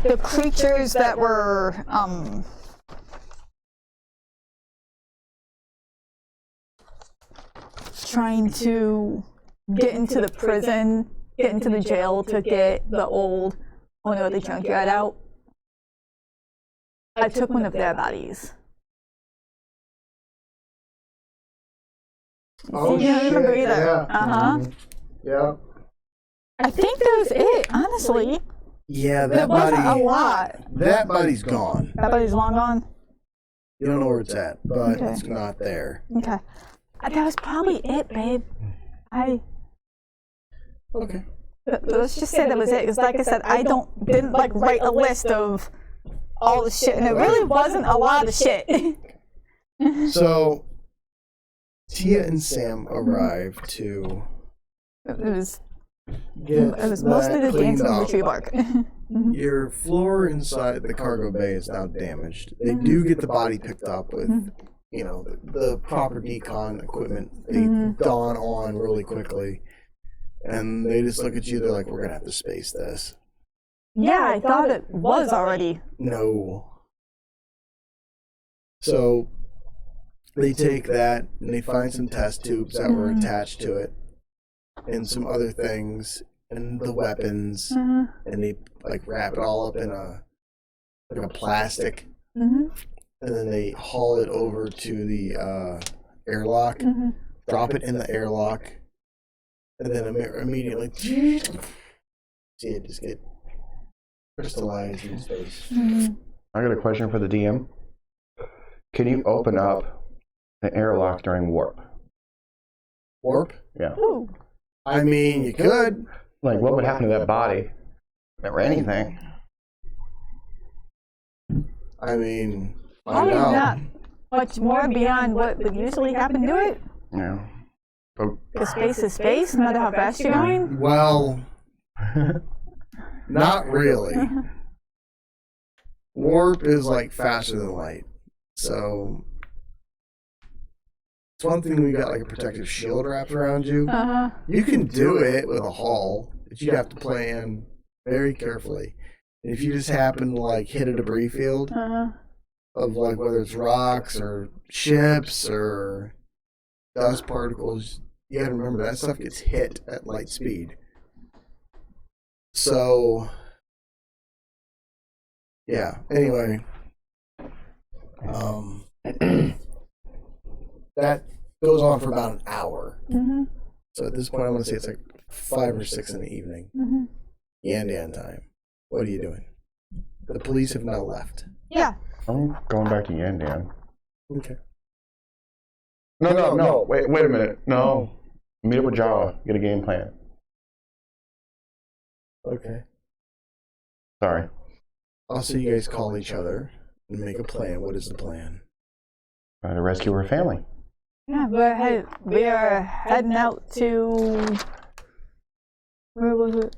the creatures that were trying to get into the prison, get into the jail to get the old owner of the junkyard out. I took one of their bodies. Oh, See, you don't shit, remember either. yeah. Yeah. I think that was it, honestly. Yeah, There that wasn't a body. lot. That body's gone. That body's long gone? You don't know where it's at, but Okay. it's not there. Okay. That was probably it, babe. Okay. Let's just say that was it. Because like I said, I didn't like write a list of all the shit, and it really wasn't a lot of shit. So, Tia and Sam arrive to It was get mostly that the dance cleaned on the up. tree bark. Your floor inside the cargo bay is now damaged. They do get the body picked up with, the proper decon equipment. They dawn on really quickly. And they just look at you, they're like, we're going to have to space this. Yeah, I thought it was already. No. So, they take that and they find some test tubes that were attached to it. And some other things. And the weapons. And they wrap it all up in a plastic. And then they haul it over to the airlock, drop it in the airlock, and then immediately see it just get crystallized in space. I got a question for the DM. Can you open up the airlock during warp? Warp? Yeah. Ooh. I mean, you could. Like, what would happen to that body? Or anything? I mean, Probably find out. not much more beyond what would usually happen to it. Yeah. Oh. Because space is space, no matter how fast you're going. Well, not really. Warp is faster than light. So, it's one thing we got a protective shield wrapped around you. You can do it with a hull, but you'd have to plan very carefully. And if you just happen to hit a debris field of whether it's rocks or ships or dust particles, you gotta remember that stuff gets hit at light speed. So, yeah. Anyway, that goes on for about an hour. So at this point, I'm gonna say it's 5 or 6 in the evening. Yandan time. What are you doing? The police have now left. Yeah. I'm going back to Yandan. Okay. No. Wait a minute. No. Meet up with Jawa. Get a game plan. Okay. Sorry. Also, you guys call each other and make a plan. What is the plan? To rescue her family. Yeah, we are heading out to, where was it?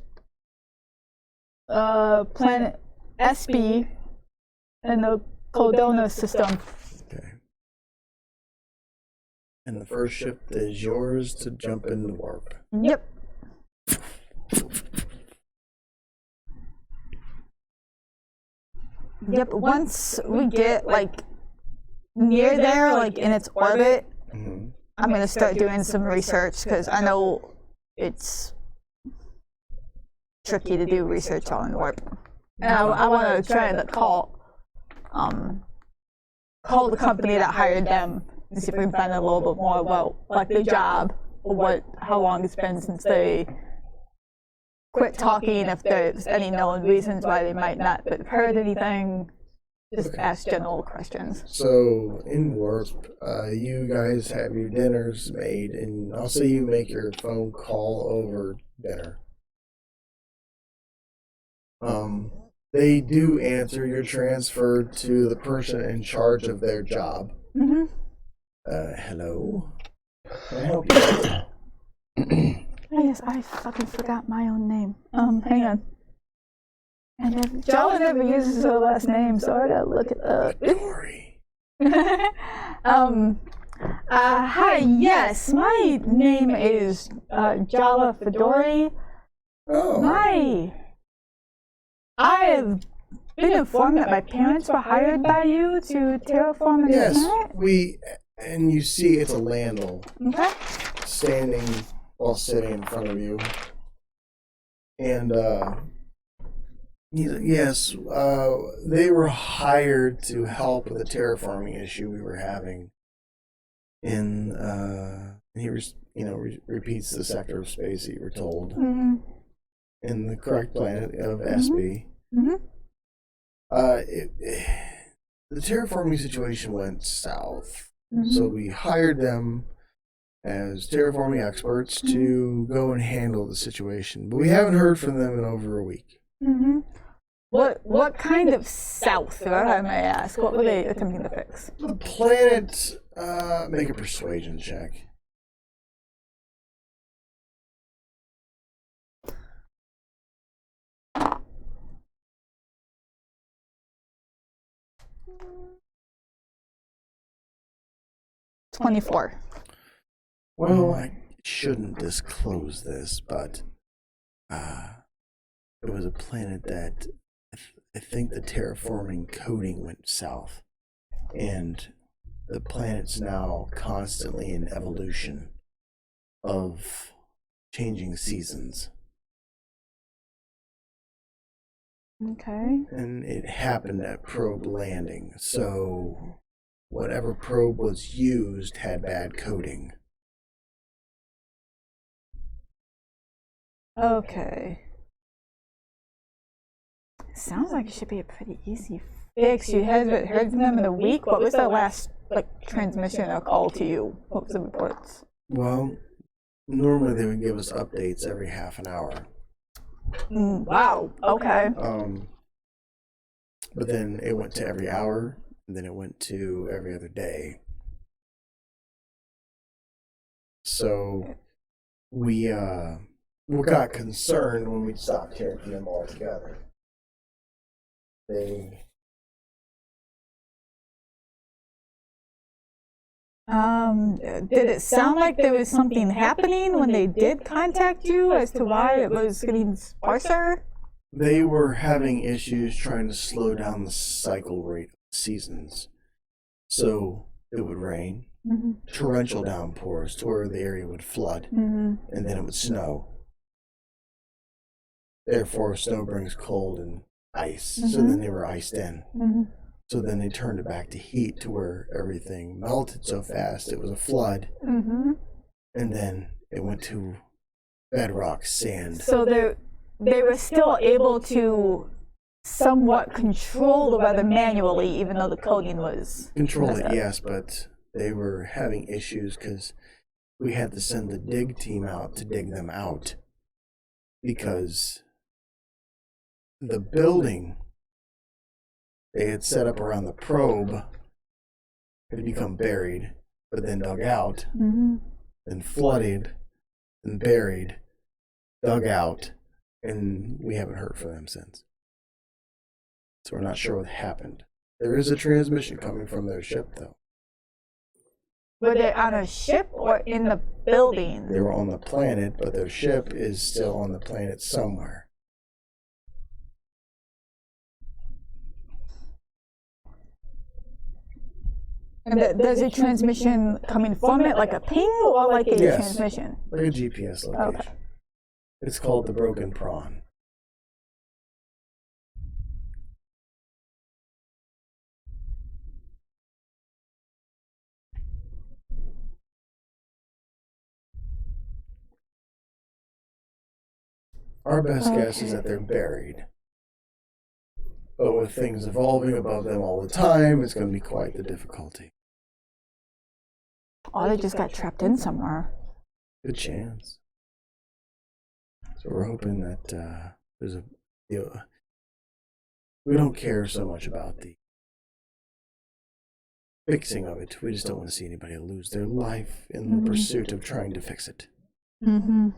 Planet SB in the Codona system. Okay. And the first ship is yours to jump into warp. Yep. Yep, once we get near there, in its orbit, I'm gonna start doing some research because I know it's tricky to do research on warp. And I want to try to call call the company that hired them and see if we can find out a little bit more about like their job or how long it's been since they quit talking, if there's any known reasons why they might not have heard anything. Just ask general questions. So in Warp, you guys have your dinners made, and I'll say you make your phone call over dinner. They do answer. You're transferred to the person in charge of their job. Mm-hmm. Hello. Can I help you? Oh, yes, I fucking forgot my own name. Hang on. And Jala never uses her last name, so I gotta look it up. Dory. Hi, yes, my name is Jala Fedori. Oh. I have been informed that my parents were hired by you to terraform the planet. And you see it's a Landel Okay. standing while sitting in front of you. And, he's like, yes, they were hired to help with the terraforming issue we were having. And he repeats the sector of space that you were told. Mm-hmm. In the correct planet of SB. Mm-hmm. The terraforming situation went south. Mm-hmm. So we hired them as terraforming experts to go and handle the situation. But we haven't heard from them in over a week. Mm-hmm. What kind of south, if I may ask? What were they attempting to fix? The planet, make a persuasion check. $24. Well, I shouldn't disclose this, but it was a planet that I think the terraforming coding went south, and the planet's now constantly in evolution of changing seasons. Okay. And it happened at probe landing, so whatever probe was used had bad coding. Okay. Sounds like it should be a pretty easy fix. You haven't heard from them in a week. What was the last transmission or call to you? What was the reports? Well, normally they would give us updates every half an hour. Wow. Okay. But then it went to every hour, and then it went to every other day. So we got concerned when we stopped hearing from them altogether. Did it sound like there was something happening when they did contact you as to why it was getting sparser? They were having issues trying to slow down the cycle rate of seasons. So it would rain, torrential downpours to where the area would flood, and then it would snow. Therefore, snow brings cold and ice, so then they were iced in. So then they turned it back to heat to where everything melted so fast it was a flood. And then it went to bedrock sand. So they were still able to somewhat control the weather manually, even though the coding was Control it, yes, but they were having issues because we had to send the dig team out to dig them out. Because the building they had set up around the probe had become buried, but then dug out, then flooded, then buried, dug out, and we haven't heard from them since. So we're not sure what happened. There is a transmission coming from their ship, though. Were they on a ship or in the building? They were on the planet, but their ship is still on the planet somewhere. And there's a transmission coming from it, like a ping or like a transmission? Like a GPS location. Okay. It's called the Broken Prawn. Our best guess is that they're buried. But with things evolving above them all the time, it's going to be quite the difficulty. Oh, they just got trapped in somewhere. Good chance. So we're hoping that there's a... we don't care so much about the fixing of it. We just don't want to see anybody lose their life in the pursuit of trying to fix it. Mm-hmm.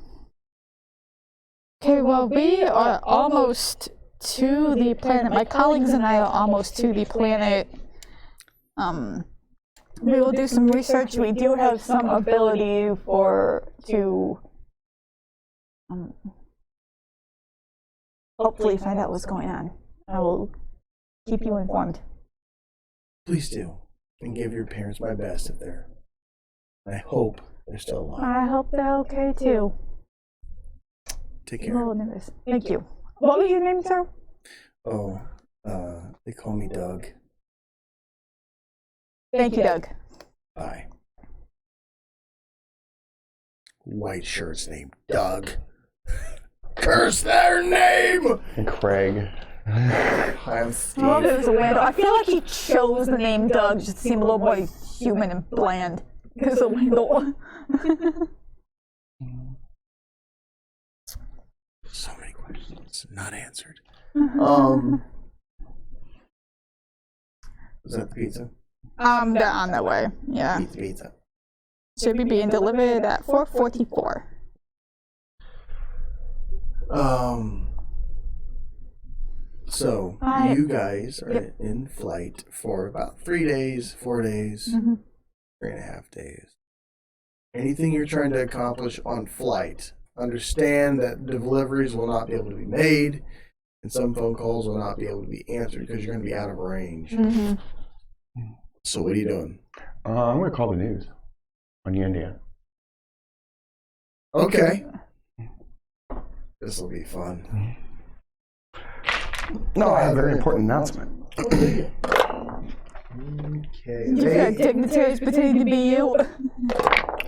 Okay, well, we are almost to the planet. My colleagues and I are almost to the planet. We will do some research. We do have some ability to hopefully find out what's going on. I will keep you informed. Please do. And give your parents my best if they're... I hope they're still alive. I hope they're okay too. Take I'm a care. little nervous. Thank you. What was your name, sir? Oh, they call me Doug. Thank you, Doug. Bye. White shirt's named Doug. Curse their name! And Craig. I'm Steve. Oh, there's a window. I feel like he chose the name Doug just to seem a little more human and bland. There's a window. So many questions not answered. Was that the pizza? They're on their way. Yeah. Pizza. Should be being delivered at 4:44. So you guys are in flight for about 3 days, 4 days, 3.5 days. Anything you're trying to accomplish on flight, understand that deliveries will not be able to be made, and some phone calls will not be able to be answered because you're going to be out of range. So what are you doing? I'm going to call the news on India. Okay. This will be fun. No, I have a very important announcement. Okay. You got dignitaries pretending to be you.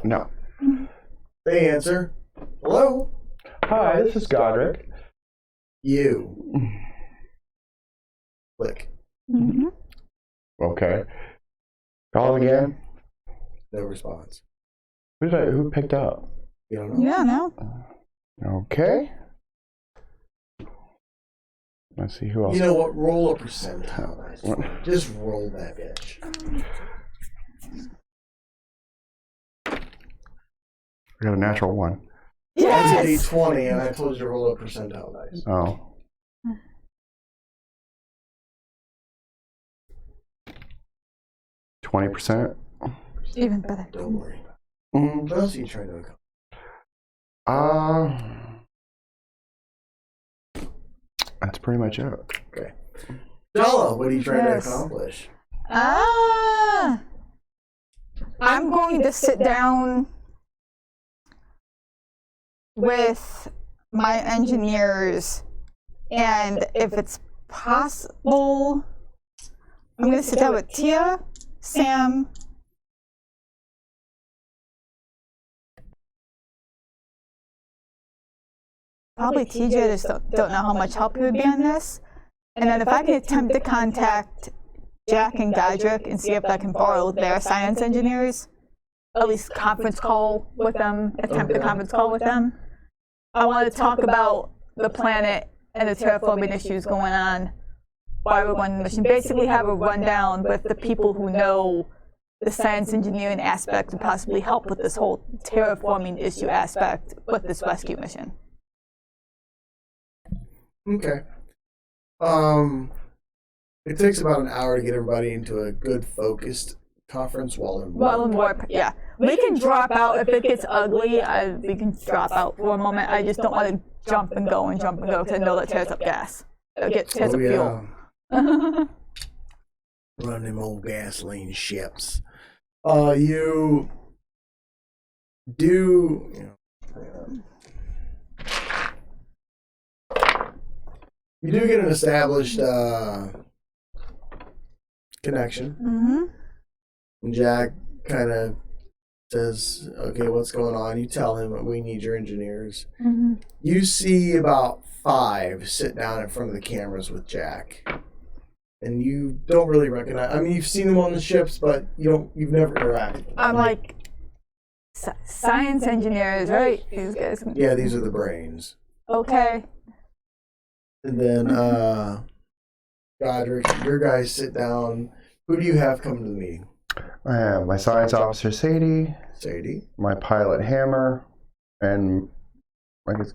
No. They answer. Hello? Hi, this is Godric. You. Click. Okay. Call again. No response. Who picked up? You don't know? Yeah, no. Okay. Let's see who else. You know what? Roll a percentile. Just roll that bitch. I got a natural 1. That's a Yes! D20, and I told you to roll a percentile dice. Oh. 20%. Even better. Don't worry about it. What else are you trying to accomplish? That's pretty much it. Okay. Della, what are you trying to accomplish? I'm going to sit down with my engineers, and if it's possible, I'm going to sit down with Tia, Sam, probably TJ. I just don't know how much help he would be on this. And then if I can attempt to contact Jack and Godric and see if I can borrow their science engineers, at least conference call with them, attempt a conference call with them. I want to talk about the planet and the terraforming issues going on while we're on the mission. Basically have a rundown with the people who know the science engineering aspect and possibly help with this whole terraforming issue aspect with this rescue mission. Okay. It takes about an hour to get everybody into a good focused conference while in warp. Yeah. We can drop out if it gets ugly. We can drop out for a moment. I just don't want to jump and go because I know that tears up gas. It tears up fuel. Run them old gasoline ships. You do, you do get an established connection. And Jack kind of says, okay, what's going on? You tell him we need your engineers. Mm-hmm. You see about 5 sit down in front of the cameras with Jack. And you don't really recognize. I mean, you've seen them on the ships, but you've never interacted with them. I'm like, science engineers, right? These guys. Yeah, these are the brains. Okay. And then, Godric, your guys sit down. Who do you have come to the meeting? I have my science officer, Sadie, my pilot, Hammer, and I guess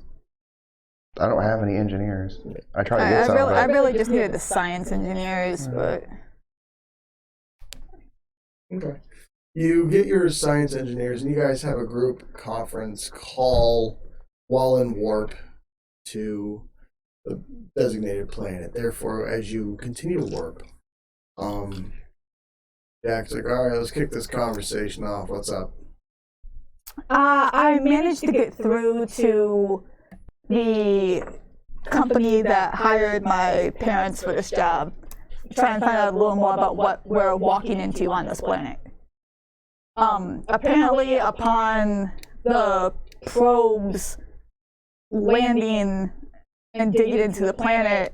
I don't have any engineers. I tried to get some. I really just needed the science engineers, but... Okay. You get your science engineers, and you guys have a group conference call while in warp to the designated planet. Therefore, as you continue to warp, Jack's like, all right, let's kick this conversation off. What's up? I managed to get through to the company that hired my parents for this job. Try and find out a little more about what we're walking into on this planet. Apparently, upon the probes landing and digging into the planet,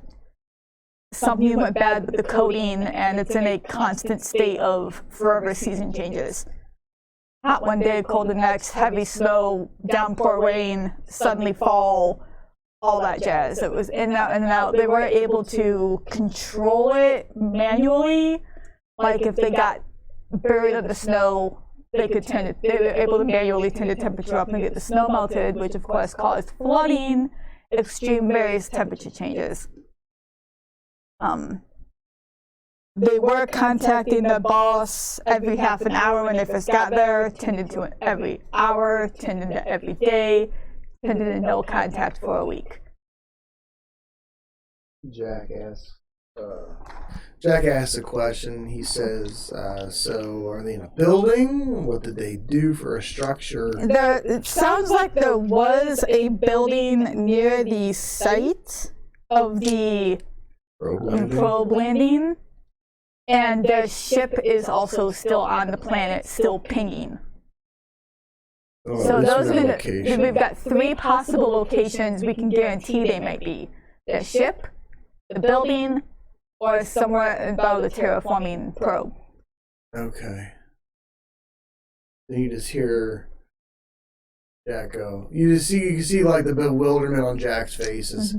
something went bad with the coding, and it's in a constant state of forever season changes. Hot one day, cold the next, heavy snow, downpour rain, suddenly fall, all that jazz. It was in and out, in and out. They were able to control it manually. Like if they got buried in the snow, they were able to manually turn the temperature up and get the snow melted, which of course caused flooding, extreme various temperature changes. They were contacting the boss every half an hour when they first got there, tended to it every hour, tended to every day, tended to no contact for a week. Jack asks a question. He says, so are they in a building? What did they do for a structure? It sounds like there was a building near the site of the probe landing, and their ship is also still on the planet, still pinging. Oh, So those are we've got 3 possible locations we can guarantee they might be. Their ship, the building, or somewhere about the terraforming probe. Okay. Then you just hear Jack go. You can see like the bewilderment on Jack's face as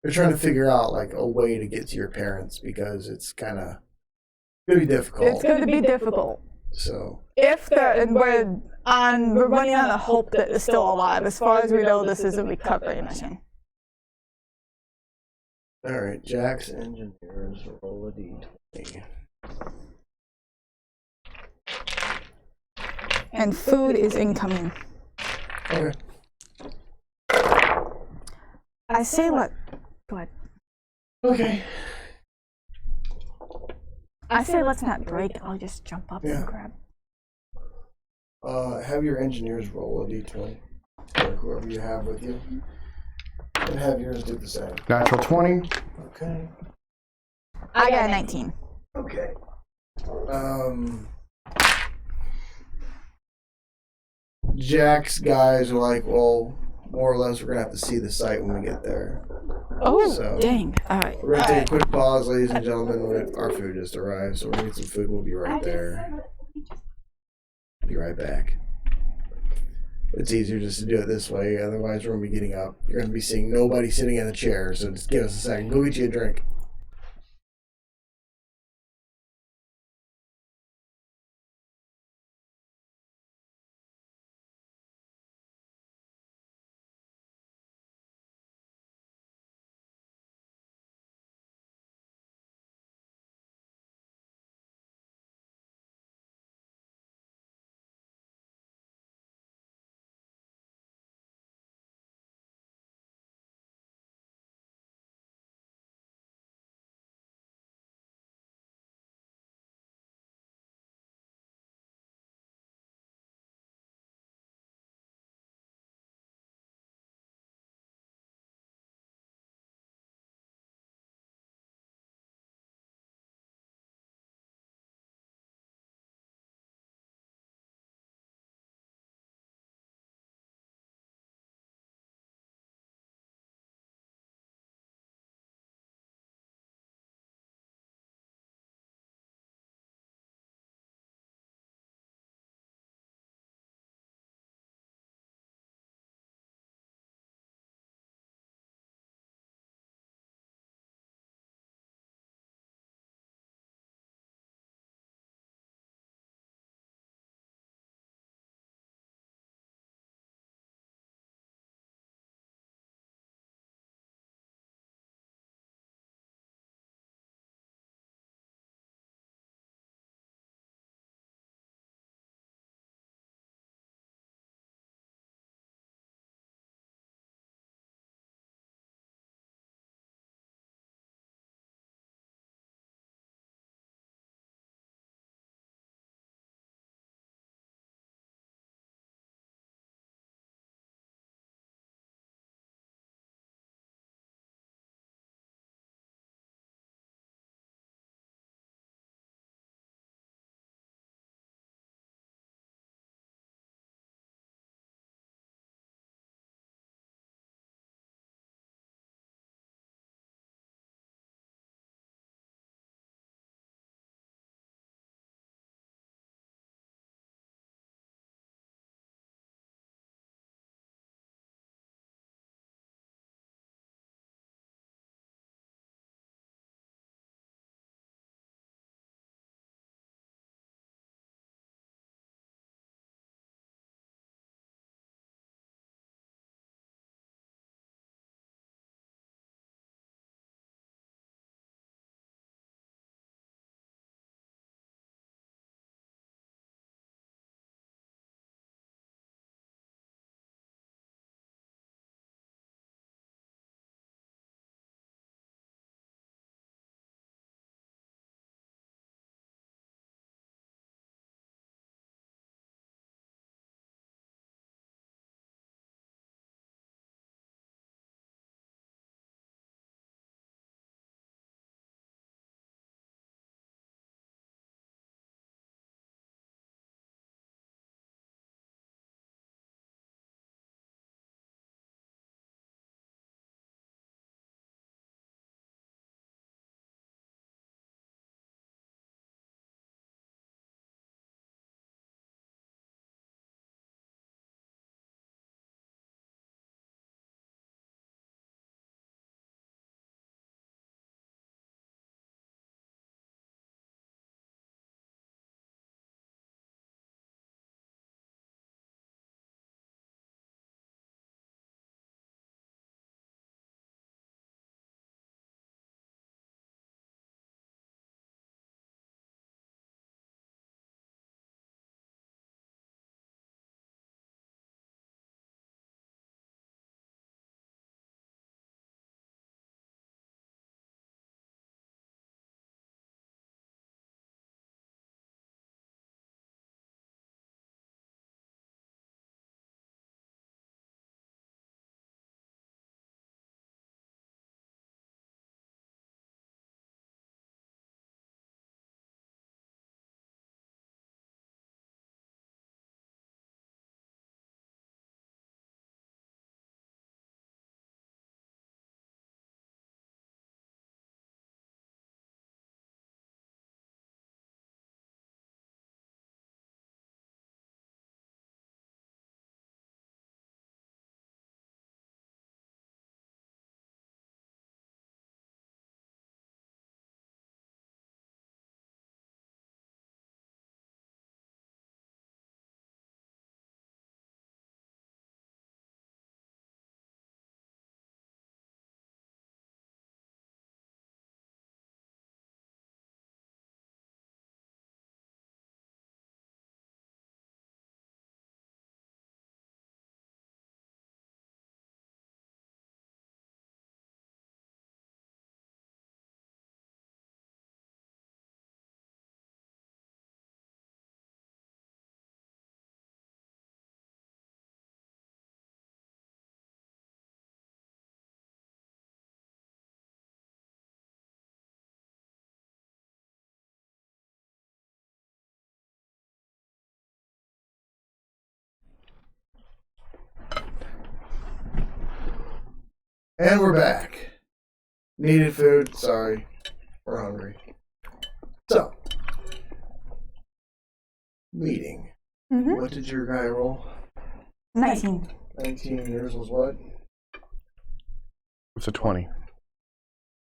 they're trying to figure out like a way to get to your parents because it's kind of gonna be difficult. It's going to be difficult. So We're running on the hope that they're still alive. As far as we know, this is a recovery mission. all right, Jack's engineers roll a d20. And food is incoming. Okay. I say go ahead. Okay. I say let's not break. I'll just jump up and grab. Have your engineers roll a d20. Or whoever you have with you. And have yours do the same. Natural 20. Okay. I got a 19. Okay. Jack's guys are like, well, more or less, we're gonna have to see the site when we get there. Oh, So, dang. All right. We're gonna take a quick pause, ladies and gentlemen. Our food just arrived, so we're gonna get some food. We'll be right there. Be right back. It's easier just to do it this way, otherwise we're gonna be getting up. You're gonna be seeing nobody sitting in a chair, so just give us a second. Go get you a drink. And we're back. Needed food. Sorry. We're hungry. So, meeting. Mm-hmm. What did your guy roll? 19. 19 years was what? It's a 20.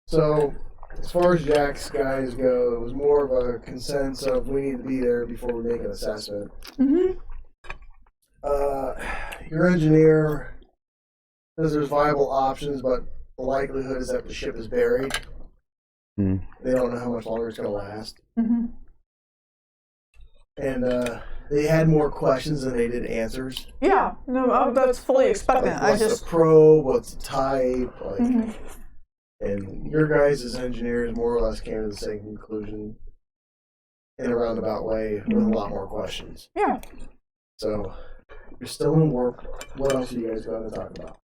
So, as far as Jack's guys go, it was more of a consensus of we need to be there before we make an assessment. Mm-hmm. Your engineer says there's viable options, but the likelihood is that the ship is buried. Mm. They don't know how much longer it's going to last. Mm-hmm. And they had more questions than they did answers. Yeah, no, that's fully expected. Like, what's the probe? What's the type? Like, Mm-hmm. And your guys as engineers more or less came to the same conclusion in a roundabout way with a lot more questions. Yeah. So, you're still in warp. What else are you guys going to talk about?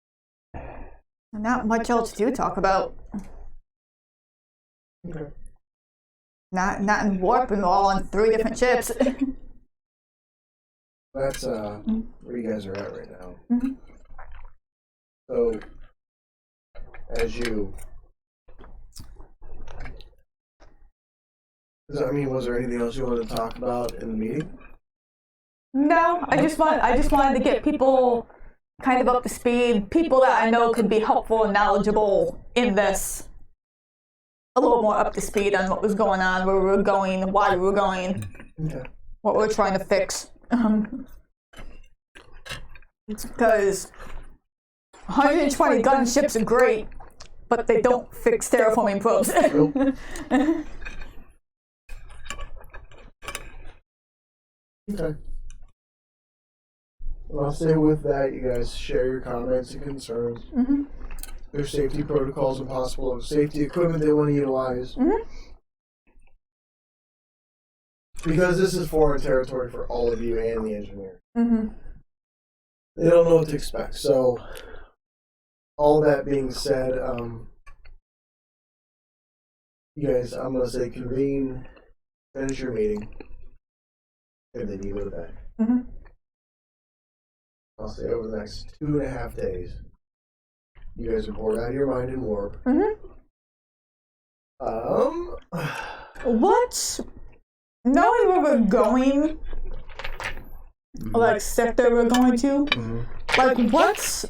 Not much else to talk about. Okay. Not in warp and all on 3 different ships. That's where you guys are at right now. Mm-hmm. So, as you... was there anything else you wanted to talk about in the meeting? No, I just wanted to get people kind of up to speed, people that I know could be helpful and knowledgeable in this, a little more up to speed on what was going on, where we were going, why we were going, Okay. what we're trying to fix. Because 120 gunships are great, but they don't fix terraforming probes. Nope. Okay. Well, I'll say with that, you guys share your comments and concerns. Mm-hmm. There's safety protocols and possible safety equipment they want to utilize. Mm-hmm. Because this is foreign territory for all of you and the engineer. Mm-hmm. They don't know what to expect. So, all that being said, you guys, I'm going to say convene, finish your meeting, and then you go to bed. Mm-hmm. I'll say over the next 2.5 days, you guys are bored out of your mind in warp. Mm-hmm. What? Knowing where we're going, like sector we're going to, like what's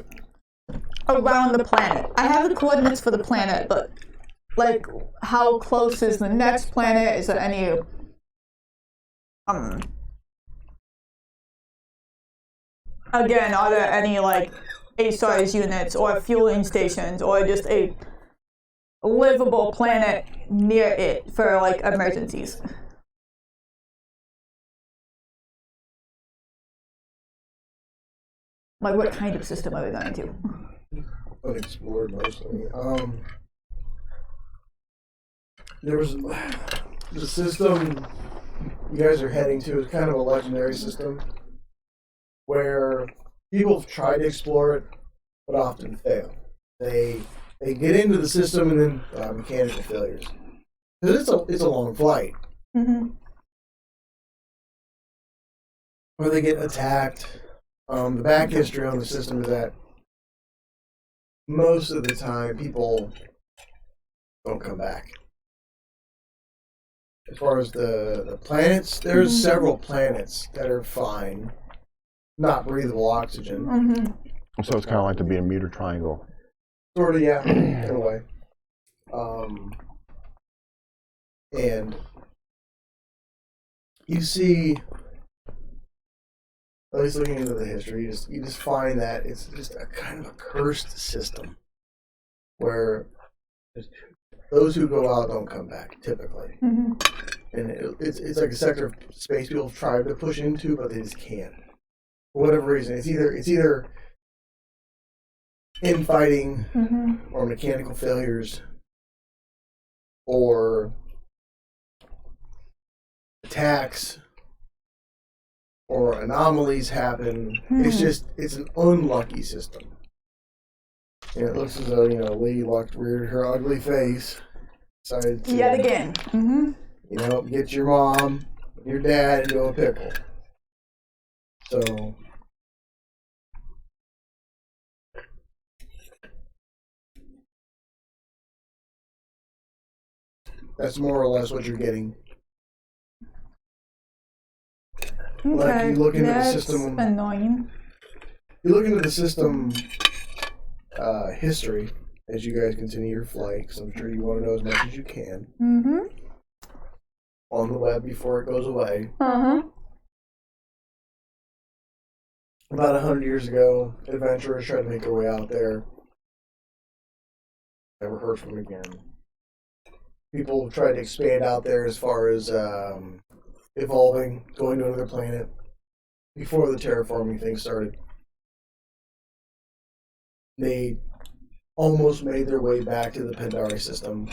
around the planet? I have the coordinates for the planet, but like how close is the next planet? Is there any again, are there any like A-size units or fueling stations or just a livable planet near it for like emergencies? Like what kind of system are we going to? Unexplored mostly. There was the system you guys are heading to is kind of a legendary system where people have tried to explore it but often fail. They get into the system and then mechanical failures. Because it's a long flight. Mm-hmm. Or they get attacked. The back history on the system is that most of the time people don't come back. As far as the planets, there's several planets that are fine. Not breathable oxygen. Mm-hmm. So it's kind of like the Bermuda Triangle. Sort of, yeah, in a way. And you see, at least looking into the history, you just find that it's just a kind of a cursed system where those who go out don't come back, typically. Mm-hmm. And it's like a sector of space people have tried to push into, but they just can't. For whatever reason, it's either infighting or mechanical failures or attacks or anomalies happen. It's an unlucky system. And it looks as though, Lady Luck reared her ugly face, decided to Yet again. Get your mom, your dad into a pickle. So That's more or less what you're getting. Okay, Like you look into the that's system. annoying. You look into the system history as you guys continue your flight, because I'm sure you want to know as much as you can on the web before it goes away. About 100 years ago, adventurers tried to make their way out there. Never heard from them again. People tried to expand out there as far as evolving, going to another planet before the terraforming thing started. They almost made their way back to the Pandari system,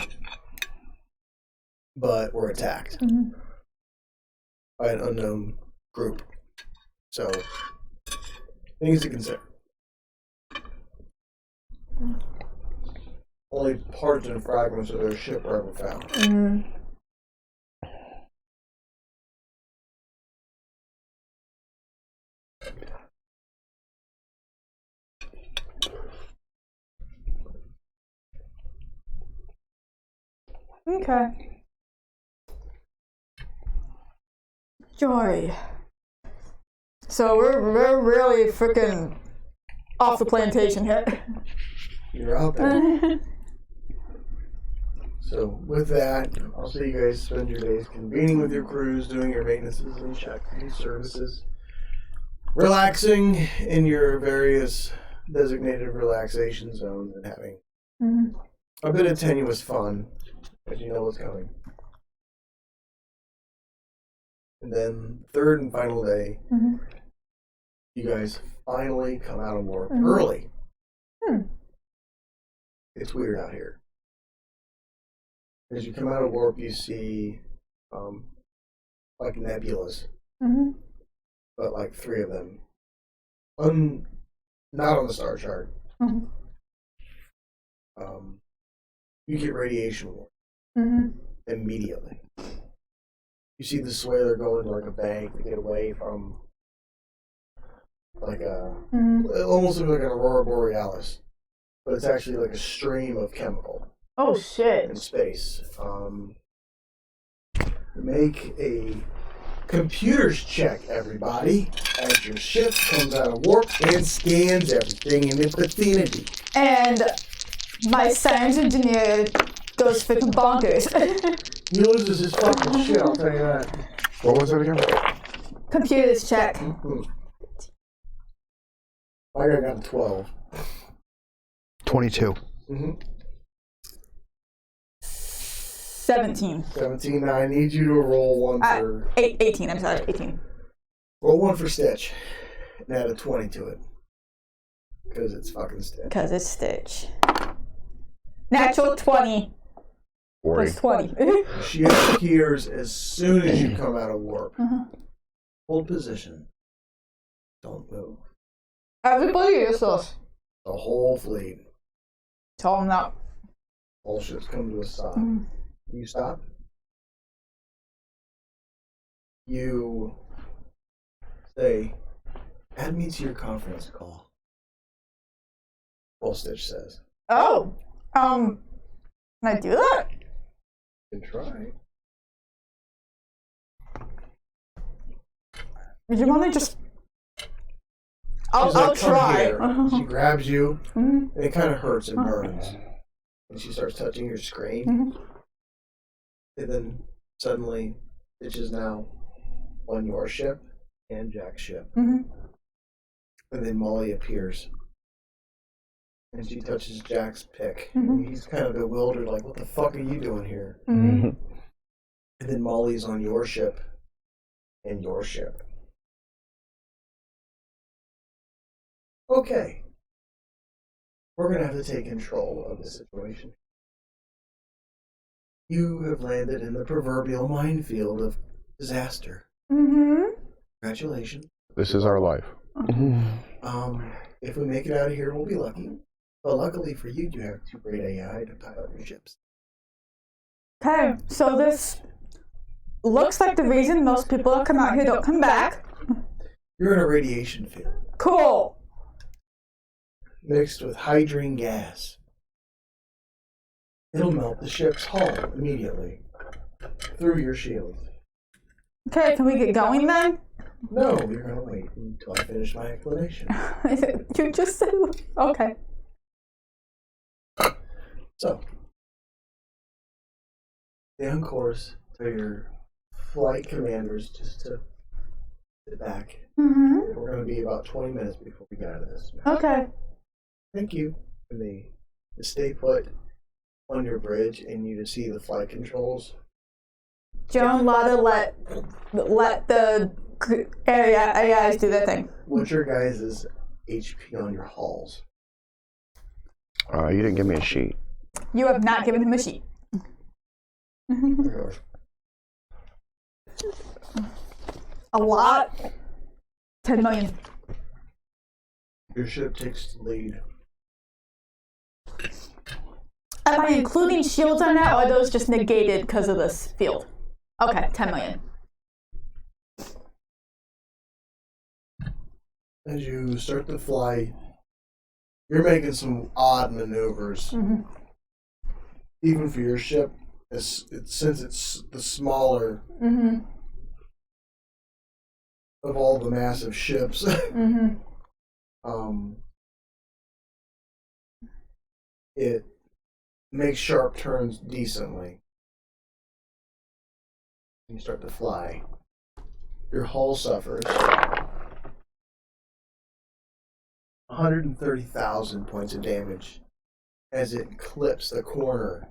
but were attacked by an unknown group. So, things to consider. Only parts and fragments of their ship were ever found. Okay. Joy. So we're really freaking off the plantation here. You're out there. So with that, I'll see you guys spend your days convening with your crews, doing your maintenances and checks and services, relaxing in your various designated relaxation zones, and having a bit of tenuous fun, as you know what's coming. And then third and final day, you guys finally come out of warp early. It's weird out here. As you come out of warp, you see like nebulas, but like 3 of them. Not on the star chart. You get radiation warp immediately. You see the Swaler go into like a bank to get away from like a almost like an aurora borealis, but it's actually like a stream of chemical. Oh shit. In space. Make a computers check, everybody, as your ship comes out of warp and scans everything in its vicinity. And my science engineer goes freaking bonkers. He loses his fucking shit, I'll tell you that. What was it again? Computers check. My guy got a 12. 22. 17. 17. Now I need you to roll one for... 18, I'm sorry, 18. Roll one for Stitch. And add a 20 to it. Because it's fucking Stitch. Because it's Stitch. Natural 20. 40. Plus 20. She appears as soon as you come out of warp. Hold position. Don't move. Everybody is us. The whole fleet. Tell them that. All ships come to a stop. You stop. You say, add me to your conference call. Full Stitch says. Oh. Can I do that? You can try. Would you want to just... I'll try. She grabs you, and it kind of hurts and burns. And she starts touching your screen. And then suddenly, Stitch is now on your ship and Jack's ship. And then Molly appears. And she touches Jack's pick. And he's kind of bewildered, like, what the fuck are you doing here? And then Molly's on your ship and your ship. Okay. We're going to have to take control of the situation. You have landed in the proverbial minefield of disaster. Congratulations. This is our life. If we make it out of here, we'll be lucky. But luckily for you, you have 2 great AI to pilot your ships. Okay, so this looks like the reason most people that come out here don't come back. You're in a radiation field. Cool. Mixed with hydrogen gas. It'll melt the ship's hull immediately. through your shield. Okay, can we get going then? No, you're gonna wait until I finish my explanation. You just said okay. So, stay on course. Tell your flight commanders just to sit back. Mm-hmm. We're gonna be about 20 minutes before we get out of this. Okay. Thank you. And they stay put on your bridge, and you just see the flight controls. Joan, Lotta, let the AIs do their thing. What's your guys' HP on your hulls? You didn't give me a sheet. You have not given him a sheet. A lot. 10 million. Your ship takes the lead. Am I including shields on that, or are those just negated because of this field? Okay, 10 million. As you start to fly, you're making some odd maneuvers. Mm-hmm. Even for your ship, since it's the smaller Mm-hmm. of all the massive ships. Mm-hmm. It makes sharp turns decently. You start to fly. Your hull suffers 130,000 points of damage as it clips the corner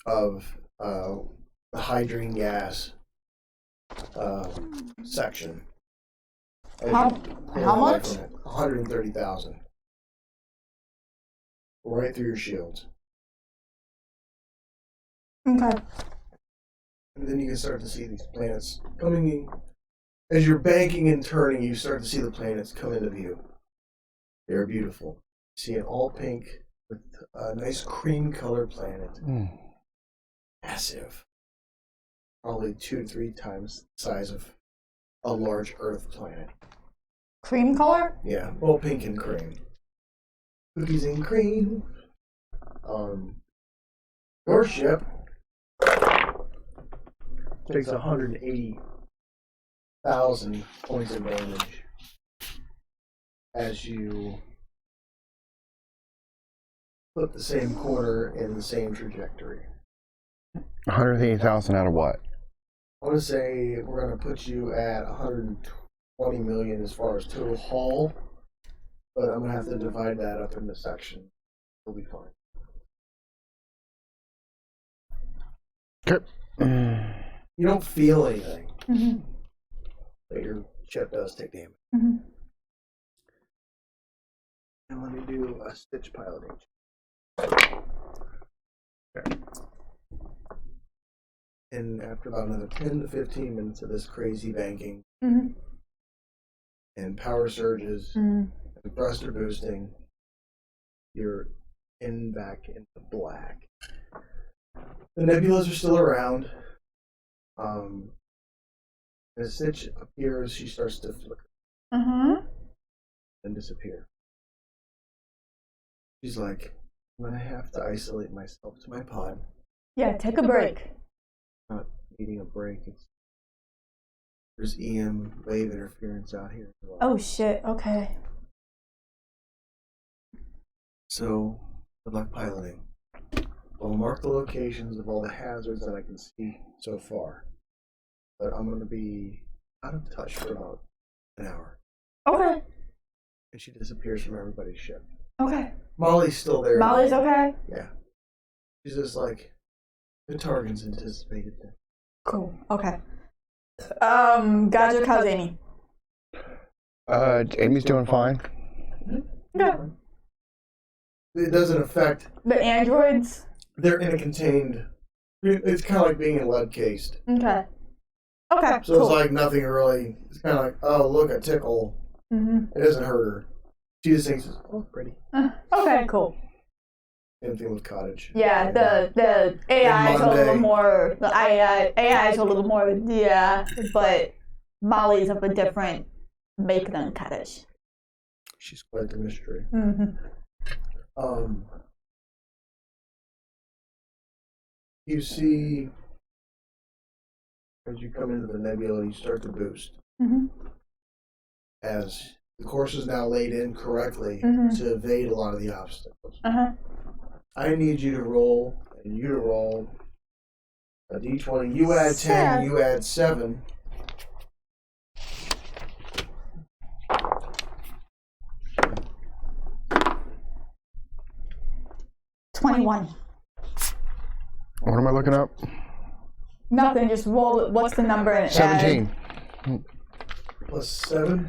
of the hydrogen gas section. How much? 130,000. Right through your shields. Okay. And then you can start to see these planets coming in. As you're banking and turning, you start to see the planets come into view. They're beautiful. You see an all pink with a nice cream colored planet. Massive. Probably 2 to 3 times the size of a large Earth planet. Cream color? Yeah, all pink and cream. Cookies and cream. Your ship takes 180,000 points of damage as you put the same corner in the same trajectory. 180,000 out of what? I want to say we're going to put you at 120 million as far as total haul, but I'm going to have to divide that up into sections. It'll be fine. Okay. You don't feel anything, Mm-hmm. but your ship does take damage. Mm-hmm. And let me do a stitch piloting. Okay. And after about another 10 to 15 minutes of this crazy banking Mm-hmm. and power surges Mm-hmm. and thruster boosting, you're back in the black. The nebulas are still around. As Stitch appears, she starts to flicker Mm-hmm. and disappear. She's like, I'm gonna have to isolate myself to my pod. Yeah, take a break. Not needing a break. There's EM wave interference out here as well. Oh shit, okay. So, good luck piloting. I'll mark the locations of all the hazards that I can see so far. But I'm going to be out of touch for about an hour. Okay. And she disappears from everybody's ship. Okay. Molly's still there. Molly's okay? Yeah. She's just like, the Targans anticipated that. Cool. Okay. Gadget, how's Amy? Amy's doing fine. Yeah. It doesn't affect. The androids? They're in a contained. It's kind of like being in lead cased. Okay. Okay, So cool. it's like nothing really. It's kind of like, oh, look, a tickle. Mm-hmm. It doesn't hurt her. She just thinks, oh, pretty. Okay, cool. Same thing with Cottage. Yeah, the AIs are a little Monday. more. The AIs are a little more. Yeah, but Molly's of a different make than Kaddish. She's quite the mystery. Mm-hmm. You see As you come into the nebula, you start to boost. Mm-hmm. As the course is now laid in correctly to evade a lot of the obstacles. Uh-huh. I need you to roll, and you to roll a d20. You add 10, you add 7. $21. What am I looking up? Nothing, just roll it. What's the number? And 17. Plus 7.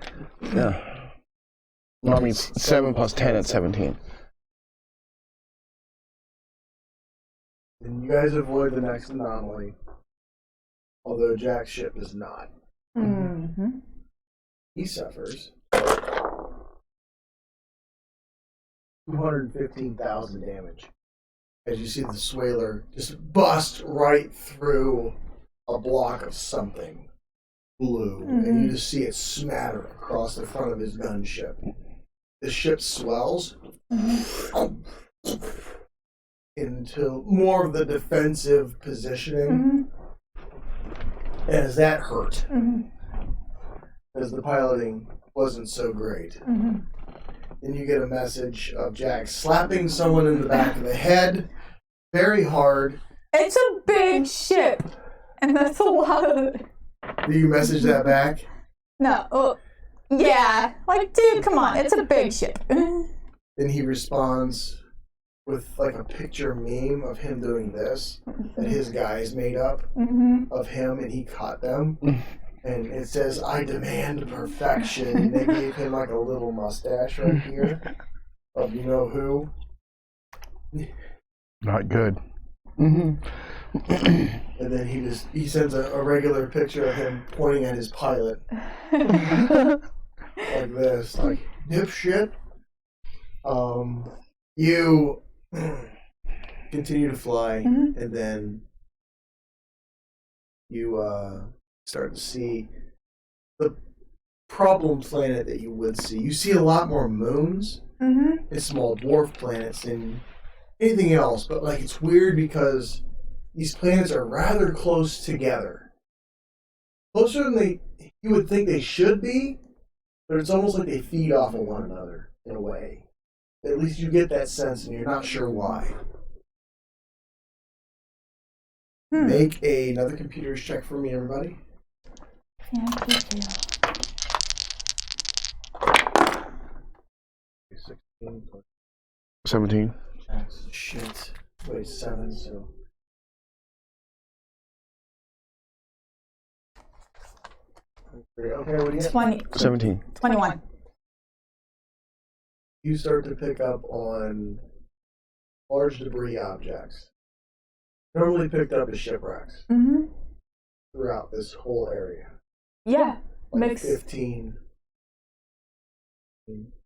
Yeah. No, I mean 7 plus 10 at 17. And you guys avoid the next anomaly. Although Jack's ship is not. Mm-hmm. He suffers 215,000 damage. As you see the swaler just bust right through a block of something blue. And you just see it smatter across the front of his gunship. The ship swells into more of the defensive positioning. As that hurt. As the piloting wasn't so great. Then you get a message of Jack slapping someone in the back of the head very hard. It's a big ship, and that's a lot of... Do you message that back? No. Oh, yeah. Like, dude, come on. It's a big ship. Then he responds with like a picture meme of him doing this that his guys made up of him, and he caught them. And it says, "I demand perfection." And they gave him like a little mustache right here of you know who. Not good. And then he sends a regular picture of him pointing at his pilot. Like this. Like, dipshit. You continue to fly, and then you start to see the problem planet that you would see. You see a lot more moons and small dwarf planets than anything else, but like it's weird because these planets are rather close together. Closer than you would think they should be, but it's almost like they feed off of one another in a way. At least you get that sense, and you're not sure why. Make another computer's check for me, everybody. Yeah, 16 plus 17. shit. Wait, 7, so. Okay, what do you get? 17. 21. You start to pick up on large debris objects. Normally picked up as shipwrecks throughout this whole area. Yeah. Like 15.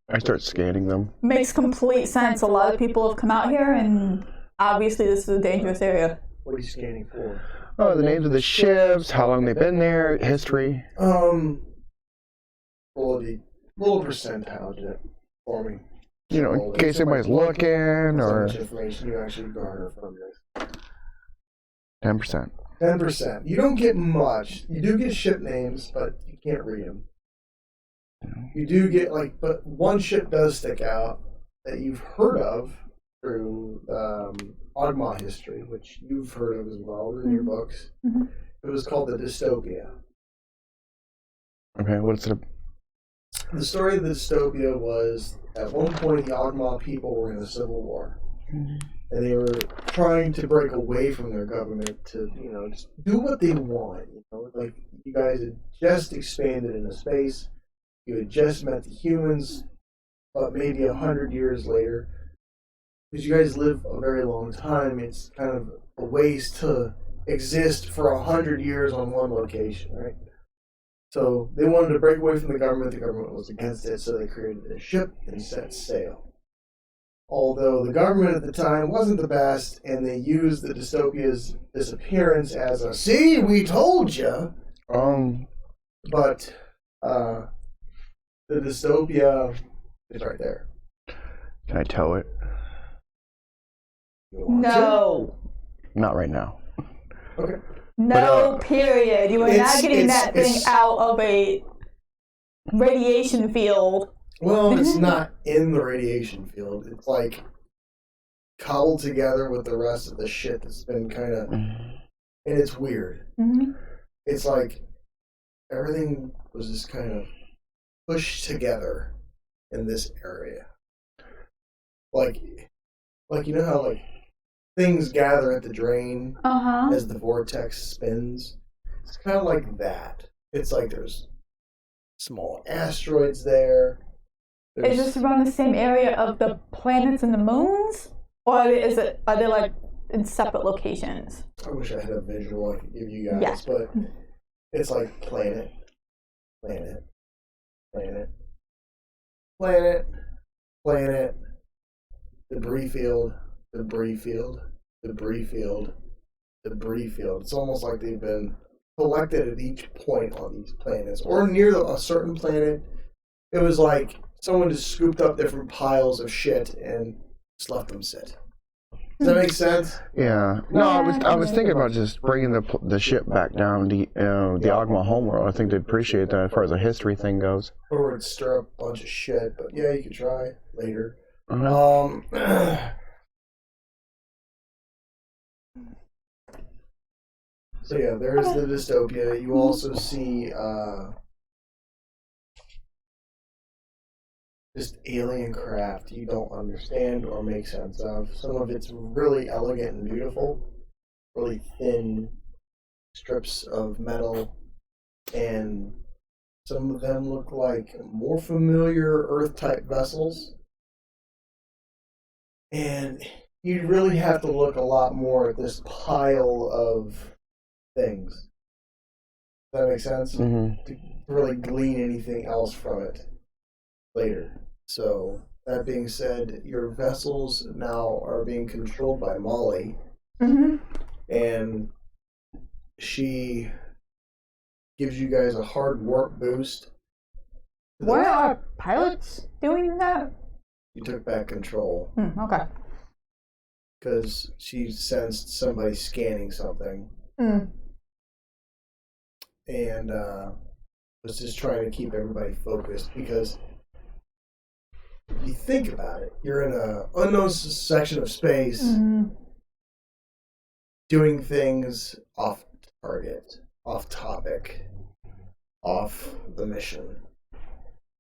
I start scanning them. Makes complete sense. A lot of people have come out here, and obviously this is a dangerous area. What are you scanning for? Oh, the names of the ships, how long they've been there, history. Roll a percentile for me. You know, in case anybody's looking, or... How much information you actually garner from this? 10%. 10%. You don't get much. You do get ship names, but you can't read them. You do get, but one ship does stick out that you've heard of through Ogma history, which you've heard of as well in your books. It was called the Dystopia. Okay, what's it? The story of the Dystopia was, at one point, the Ogma people were in a civil war. And they were trying to break away from their government to, just do what they want. Like, you guys had just expanded into space. You had just met the humans, but maybe 100 years later. Because you guys live a very long time, it's kind of a waste to exist for 100 years on one location, right? So they wanted to break away from the government. The government was against it, so they created a ship and set sail. Although the government at the time wasn't the best, and they used the Dystopia's disappearance as a, "See, we told you." But the Dystopia is right there. Can I tow it? No. Not right now. Okay. No, period. You are not getting that thing out of a radiation field. Well, it's not in the radiation field. It's like cobbled together with the rest of the shit that's been kind of... And it's weird. Mm-hmm. It's like everything was just kind of pushed together in this area. Like you know how like things gather at the drain as the vortex spins? It's kind of like that. It's like there's small asteroids there. Is this around the same area of the planets and the moons? Or are they like in separate locations? I wish I had a visual I could give you guys, Yeah. but it's like planet, debris field, debris field, debris field, debris field. It's almost like they've been collected at each point on these planets, or near a certain planet. It was like someone just scooped up different piles of shit and just left them sit. Does that make sense? Yeah. No, I was thinking about just bringing the ship back down the Agma homeworld. I think they'd appreciate that as far as the history thing goes. Or would stir up a bunch of shit, but yeah, you could try later. So yeah, there's the dystopia. You also see just alien craft you don't understand or make sense of. Some of it's really elegant and beautiful, really thin strips of metal, and some of them look like more familiar Earth-type vessels. And you really have to look a lot more at this pile of things. Does that make sense? Mm-hmm. To really glean anything else from it later. So, that being said, your vessels now are being controlled by Molly. Mm-hmm. And she gives you guys a hard warp boost. Why are pilots doing that? You took back control. Okay. Because she sensed somebody scanning something. And was just trying to keep everybody focused, because if you think about it, you're in an unknown section of space doing things off target, off topic, off the mission.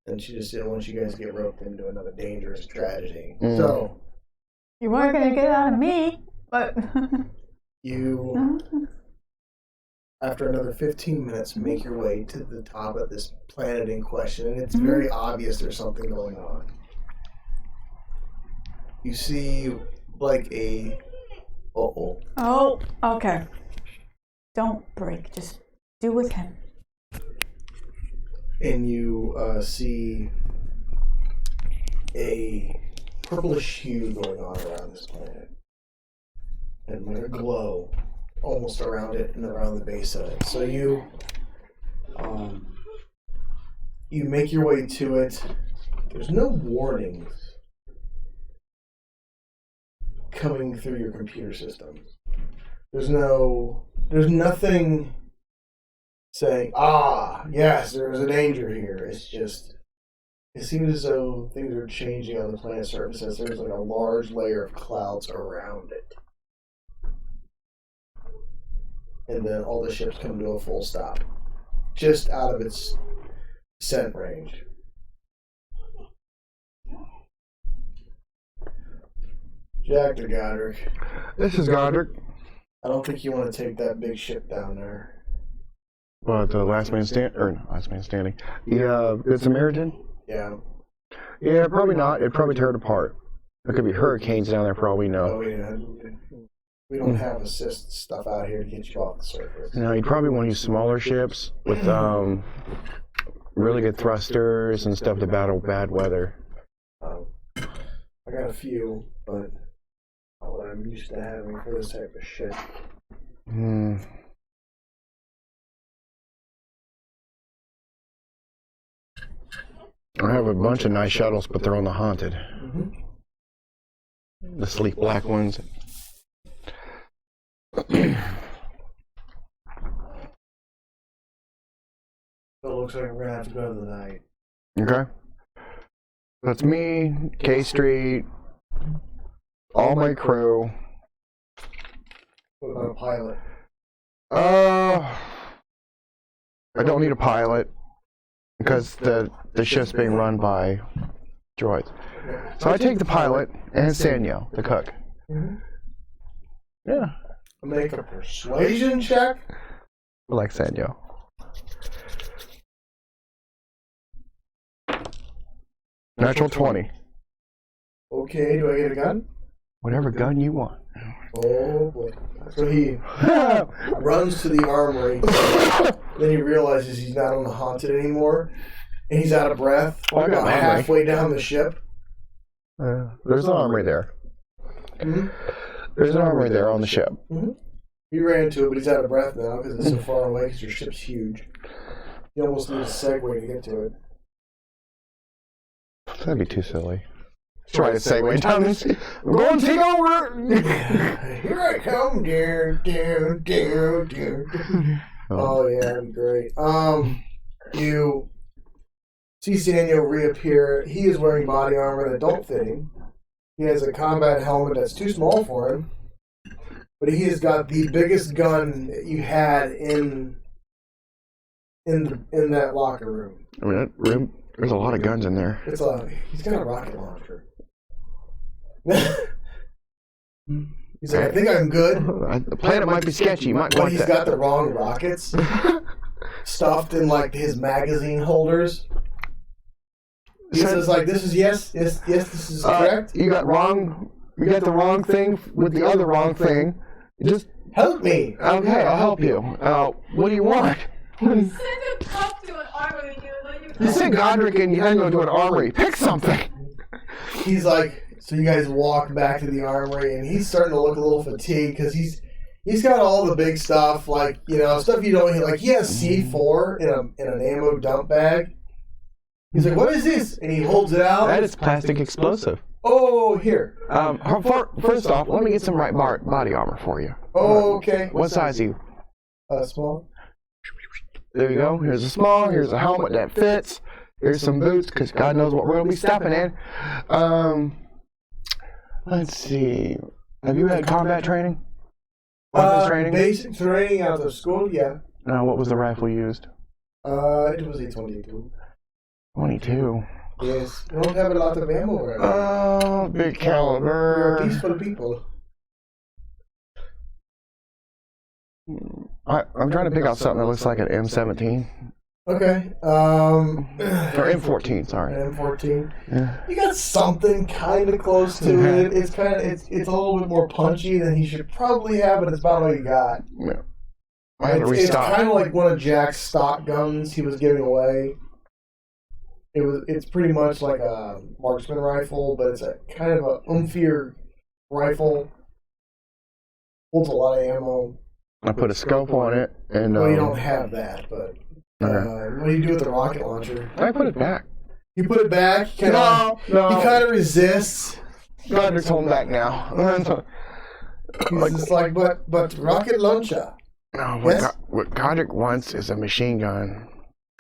And she just didn't want you guys to get roped into another dangerous tragedy. So you weren't going to get it out of me, but... you, after another 15 minutes, make your way to the top of this planet in question, and it's very obvious there's something going on. You see, like a... Oh, okay. Don't break. Just do with him. And you see a purplish hue going on around this planet. And like a glow almost around it and around the base of it. So you make your way to it. There's no warnings coming through your computer system. There's nothing saying, yes, there's a danger here. It's just, it seems as though things are changing on the planet's surface as there's like a large layer of clouds around it. And then all the ships come to a full stop, just out of its descent range. Jack to Godric. This is Godric. I don't think you want to take that big ship down there. What, the last man standing? Yeah, it's Samaritan? Yeah. Yeah, probably not. It'd probably tear it apart. There could be hurricanes down there for all we know. Oh, yeah. We don't have assist stuff out here to get you off the surface. No, you'd probably want to use smaller ships with really good thrusters and stuff to battle bad weather. I got a few, but not what I'm used to having for this type of shit. I have a bunch of nice shuttles, but they're on the Haunted. The sleek black ones. it looks like we're gonna have to go to the night. Okay. That's me, K Street, all my crew. What about a pilot? I don't need a pilot because the ship's being run by droids. So I take the pilot and Sanyo, the cook. Mm-hmm. Yeah. Make a persuasion check. I like Sanyo. Natural 20. Okay, do I get a gun? Whatever gun you want. Oh boy. So he runs to the armory. Then he realizes he's not on the Haunted anymore. And he's out of breath. Oh, I got about an armory. halfway down the ship. There's an armory there. Mm-hmm. There's an armory there on the ship. Mm-hmm. He ran to it, but he's out of breath now because it's so far away because your ship's huge. You almost need a segue to get to it. That'd be too silly. Try to segue down this. We're going to take over! Here I come, dear. Oh yeah, that'd be great. You see Sanyo reappear. He is wearing body armor that don't fit him. He has a combat helmet that's too small for him. But he has got the biggest gun that you had in that locker room. I mean, that room, there's a lot of guns in there. He's got a rocket launcher. He's like, I think I'm good. The planet might be sketchy. You might But want he's that. got the wrong rockets stuffed in like his magazine holders. He says like, this is yes, this is correct. You got the wrong thing with the other wrong thing. Just help me. Okay, I'll help you. What do you want? Send him up to an armory, dude. You sent Godric and Yengo to an armory. Pick something. He's like, so you guys walk back to the armory, and he's starting to look a little fatigued because he's got all the big stuff, like stuff you don't like. He has C4 in an ammo dump bag. He's like, what is this? And he holds it out. That is plastic explosive. Oh, here. First off, let me get some body armor for you. Oh, okay. What size are you? Small. There you go. Here's a small. Here's a helmet that fits. Here's some boots, because God knows what we're going to be stepping in. Let's see. Have you had combat training? Weapons training? Basic training out of school, yeah. What was the rifle used? It was a 22. 22. Yes. You don't have a lot of ammo right now. Oh, big caliber. You're peaceful people. I'm trying to pick out something that looks like an M17. Okay. Or M14, sorry. M14. Yeah. You got something kind of close to it. It's it's a little bit more punchy than he should probably have, but it's about all you got. Yeah. I had to It's restock. kind of like one of Jack's stock guns he was giving away. It's pretty much like a marksman rifle, but it's a kind of a umphier rifle. Holds a lot of ammo. I put a scope on it, and Well, you don't have that, but what do you do with the rocket launcher? I put it back. You put it back. He kind of resists. Godric's home back now. He's just like, but rocket launcher. No, Yes? what Godric wants is a machine gun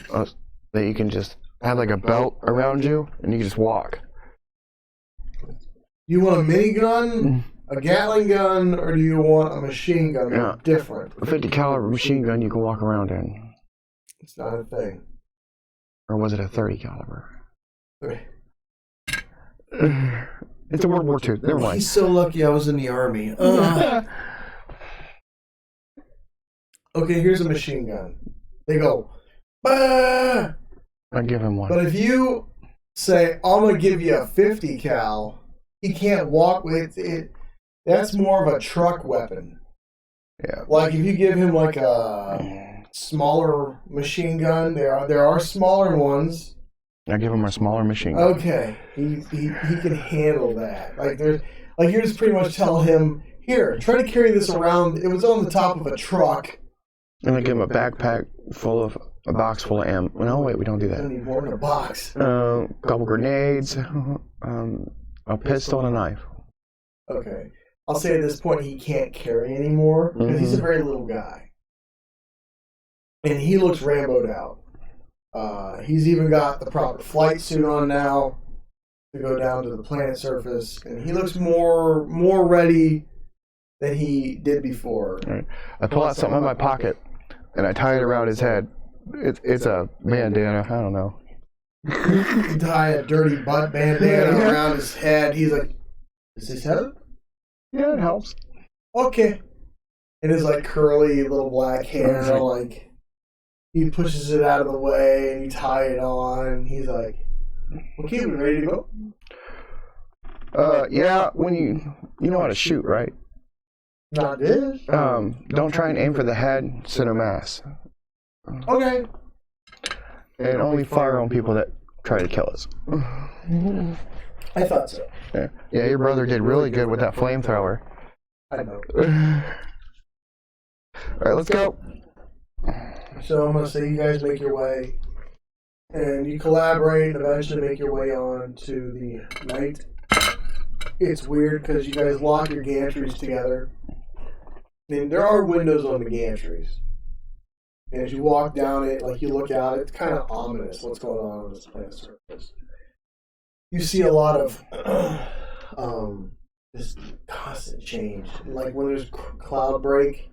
that you can just have like a belt around you, and you can just walk. You want a minigun, a Gatling gun, or do you want a machine gun? Yeah. Different. A 50 caliber machine gun you can walk around in. It's not a thing. Or was it a 30 caliber? Okay. It's a World War II. Never mind. He's so lucky I was in the army. Okay, here's a machine gun. They go, bah! I'll give him one. But if you say, I'm going to give you a 50 cal, he can't walk with it. That's more of a truck weapon. Yeah. Like if you give him like a smaller machine gun, there are smaller ones. I'll give him a smaller machine gun. Okay, he can handle that. You're just pretty much telling him, here, try to carry this around. It was on the top of a truck. And I give him a backpack a box full of ammo. No, wait, we don't do I that. need more in a box. A couple grenades, a pistol, and a knife. Okay. I'll say at this point he can't carry anymore because he's a very little guy. And he looks Rambo'd out. He's even got the proper flight suit on now to go down to the planet surface, and he looks more ready than he did before. Right. I pull out something in my pocket, and I tie it around his head. It's a bandana. I don't know. You tie a dirty butt bandana around his head. He's like, "Does this help?" Yeah, it helps. Okay. And his like curly little black hair, like he pushes it out of the way, and you tie it on. And he's like, "Okay, we ready to go?" Yeah. When you know how to shoot, right? Not this. Don't try and aim for the head. Send a mass. Okay. And only fire on people that try to kill us. I thought so. Yeah, your brother did really good with that flamethrower. I know. Alright, let's go. So I'm going to say you guys make your way, and you collaborate and eventually make your way on to the night. It's weird because you guys lock your gantries together. And there are windows on the gantries. And as you walk down it, like you look out, it's kind of ominous what's going on this planet's surface. You see a lot of this constant change. Like when there's cloud break,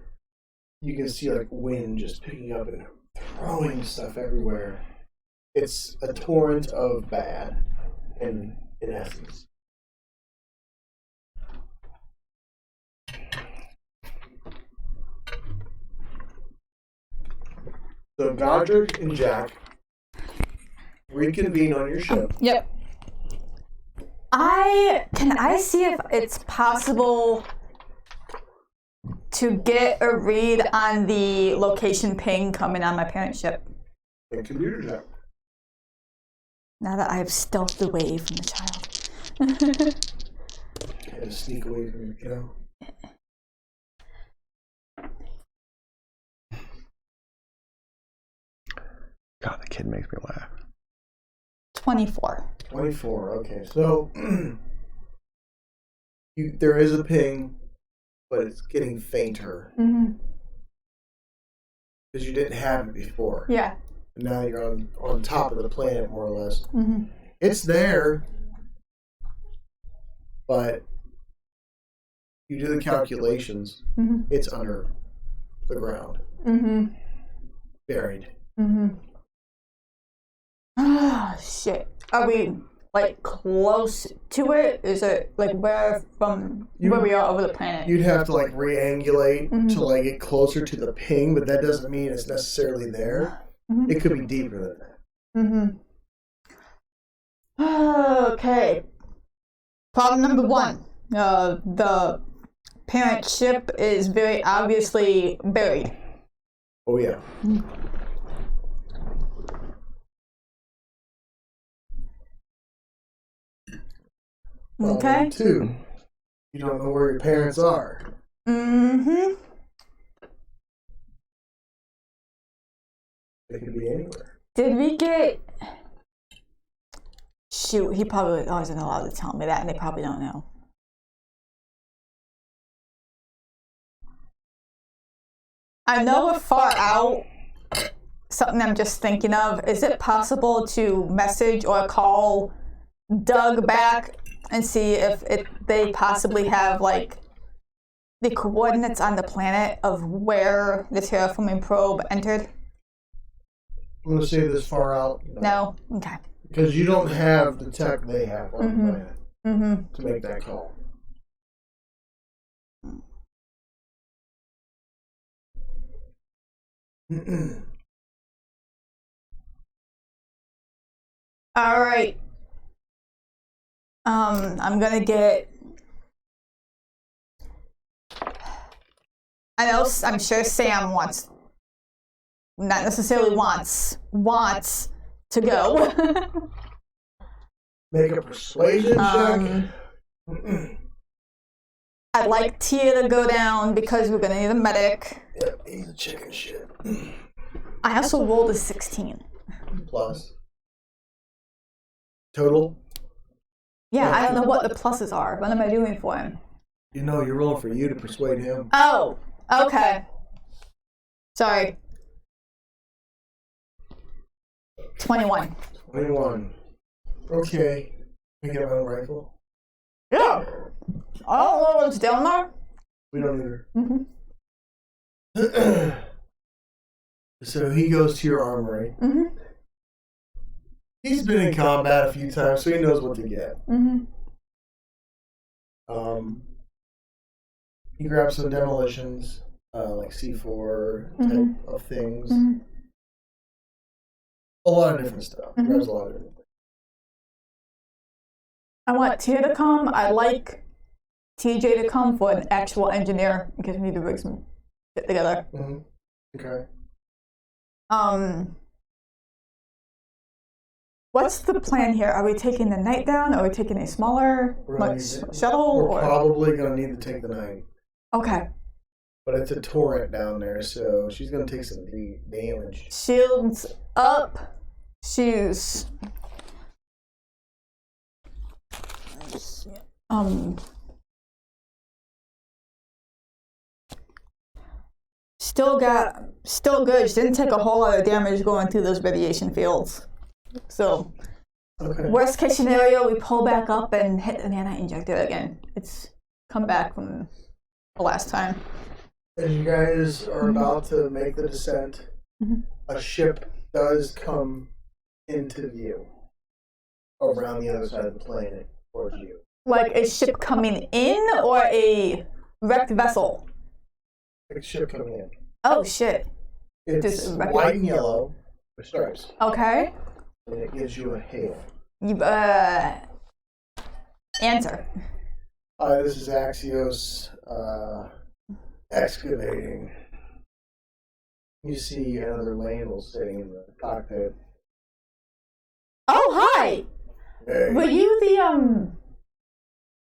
you can see like wind just picking up and throwing stuff everywhere. It's a torrent of bad, in essence. So Godric and Jack reconvene on your ship. Yep. Can I see if it's possible to get a read on the location ping coming on my parent ship? And computer check. Now that I have stealthed away from the child. Had to sneak away from your kiddo. God, the kid makes me laugh. 24. 24, okay. So, there is a ping, but it's getting fainter. Mm-hmm. Because you didn't have it before. Yeah. And now you're on top of the planet, more or less. Mm-hmm. It's there, but you do the calculations, it's under the ground. Mm-hmm. Buried. Mm-hmm. Ah, shit. Are we, like, close to it? Is it, like, where we are over the planet? You'd have to, like, re-angulate to, like, get closer to the ping, but that doesn't mean it's necessarily there. Mm-hmm. It could be deeper than that. Mm-hmm. Okay. Problem number 1. The parent ship is very obviously buried. Oh, yeah. Okay. 2. You don't know where your parents are. Mm-hmm. They could be anywhere. Did we get... Shoot, he probably wasn't allowed to tell me that, and they probably don't know. I know we're far out. Something I'm just thinking of. Is it possible to message or call Doug back and see if they possibly have, like, the coordinates on the planet of where the terraforming probe entered? I'm going to say this far out. No? Okay. Because you don't have the tech they have on the planet to make that call. All right. I'm gonna get. I'm sure Sam wants, not necessarily wants to go. Make a persuasion check. I'd like Tia to go down because we're gonna need a medic. Yep, he's a chicken shit. I also rolled a 16. Plus. Total? Yeah, I don't know what the pluses are. What am I doing for him? You know, you're rolling for you to persuade him. Oh, okay. Sorry. 21. 21. Okay. Can I get my own rifle? Yeah. I don't know what's down there. We don't either. Mm-hmm. So he goes to your armory. Mm-hmm. He's been in combat a few times, so he knows what to get. Mm-hmm. He grabs some demolitions, like C4 type of things. Mm-hmm. A lot of different stuff. He grabs a lot of different things. I want Tia to come. I like TJ to come for an actual engineer because we need to rig some shit together. Mm-hmm. Okay. What's the plan here? Are we taking the night down? Are we taking a smaller shuttle? We're probably going to need to take the night. Okay. But it's a torrent down there, so she's going to take some damage. Shields up. Shoes. Still good. She didn't take a whole lot of damage going through those radiation fields. So, Okay. worst case scenario, we pull back up and hit the nano injector again. It's come back from the last time. As you guys are about to make the descent, a ship does come into view around the other side of the planet towards you. Like a ship coming in or a wrecked vessel? A ship coming in. Oh shit. It's Just white and yellow with stripes, Okay. and it gives you a hail. You answer. This is Axios excavating. You see another Landel sitting in the cockpit. Oh hi. Hey. Were you the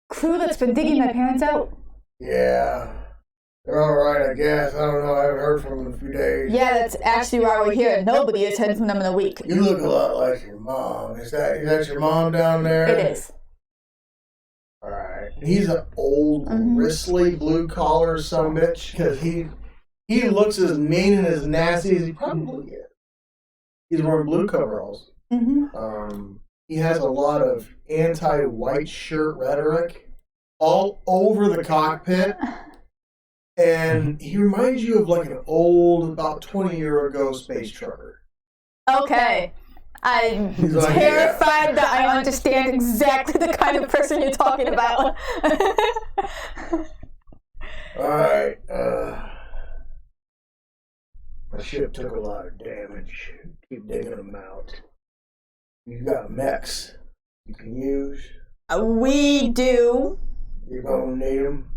crew that's been digging my parents out? Yeah. They're alright, I guess. I don't know. I haven't heard from them in a few days. Yeah, that's actually why we're here. Nobody has heard from them in a week. You look a lot like your mom. Is that your mom down there? It is. Alright. He's an old, bristly, blue-collar sumbitch, because he looks as mean and as nasty as he probably is. He's wearing blue coveralls. He has a lot of anti-white shirt rhetoric all over the cockpit. And he reminds you of like an old, about 20-year-ago space trucker. Okay. I'm like, terrified that I understand exactly the kind of person you're talking about. Alright, the ship took a lot of damage. Keep digging them out. You got mechs you can use. We do. You're gonna need them.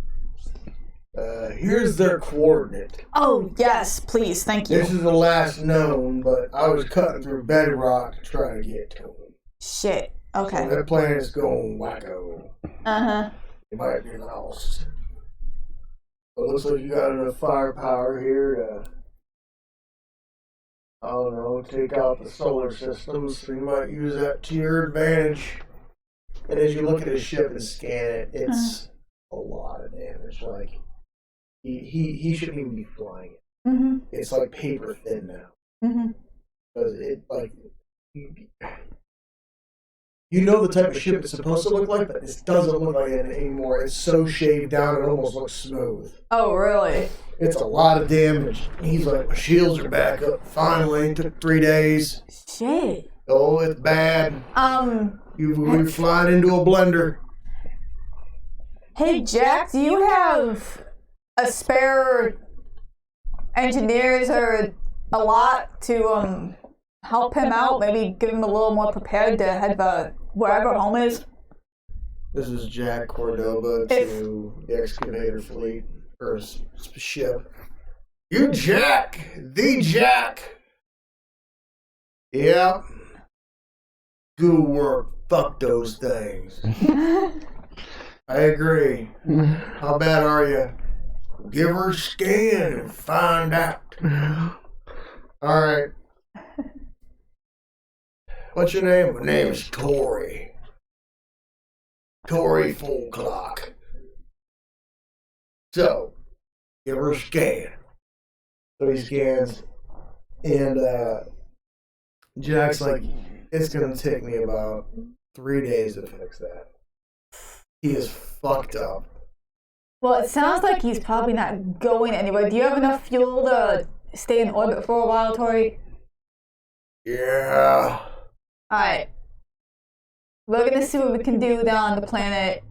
Here's their coordinate. Oh, yes, please, thank you. This is the last known, but I was cutting through bedrock to try to get to them. Shit, okay. So that planet's going wacko. Uh-huh. You might be lost. But it looks like you got enough firepower here to, I don't know, take out the solar system, so you might use that to your advantage. And as you look at his ship and scan it, it's a lot of damage. Like, he shouldn't even be flying it. It's like paper thin now. Because it, like, you know the type of ship it's supposed to look like, but it doesn't look like it anymore. It's so shaved down it almost looks smooth. Oh, really? It's a lot of damage. He's like, my shields are back up. Finally, took 3 days. Shit. Oh, it's bad. We're flying into a blender. Hey, Jack, do you have a spare engineers or a lot to help him out? Maybe give him a little more prepared to head wherever home is? This is Jack Cordoba to the excavator fleet, or ship. You Jack! The Jack! Yep. Good work. Fuck those things. I agree. How bad are you? Give her a scan and find out. Alright. What's your name? My name is Tori. Tori Full Clock. So, give her a scan. So he scans, and Jack's like, it's gonna take me about 3 days to fix that. He is fucked up. Well, it sounds like he's probably not going anywhere. Do you have enough fuel to stay in orbit for a while, Tori? Yeah. Alright. We're gonna see what we can do down on the planet.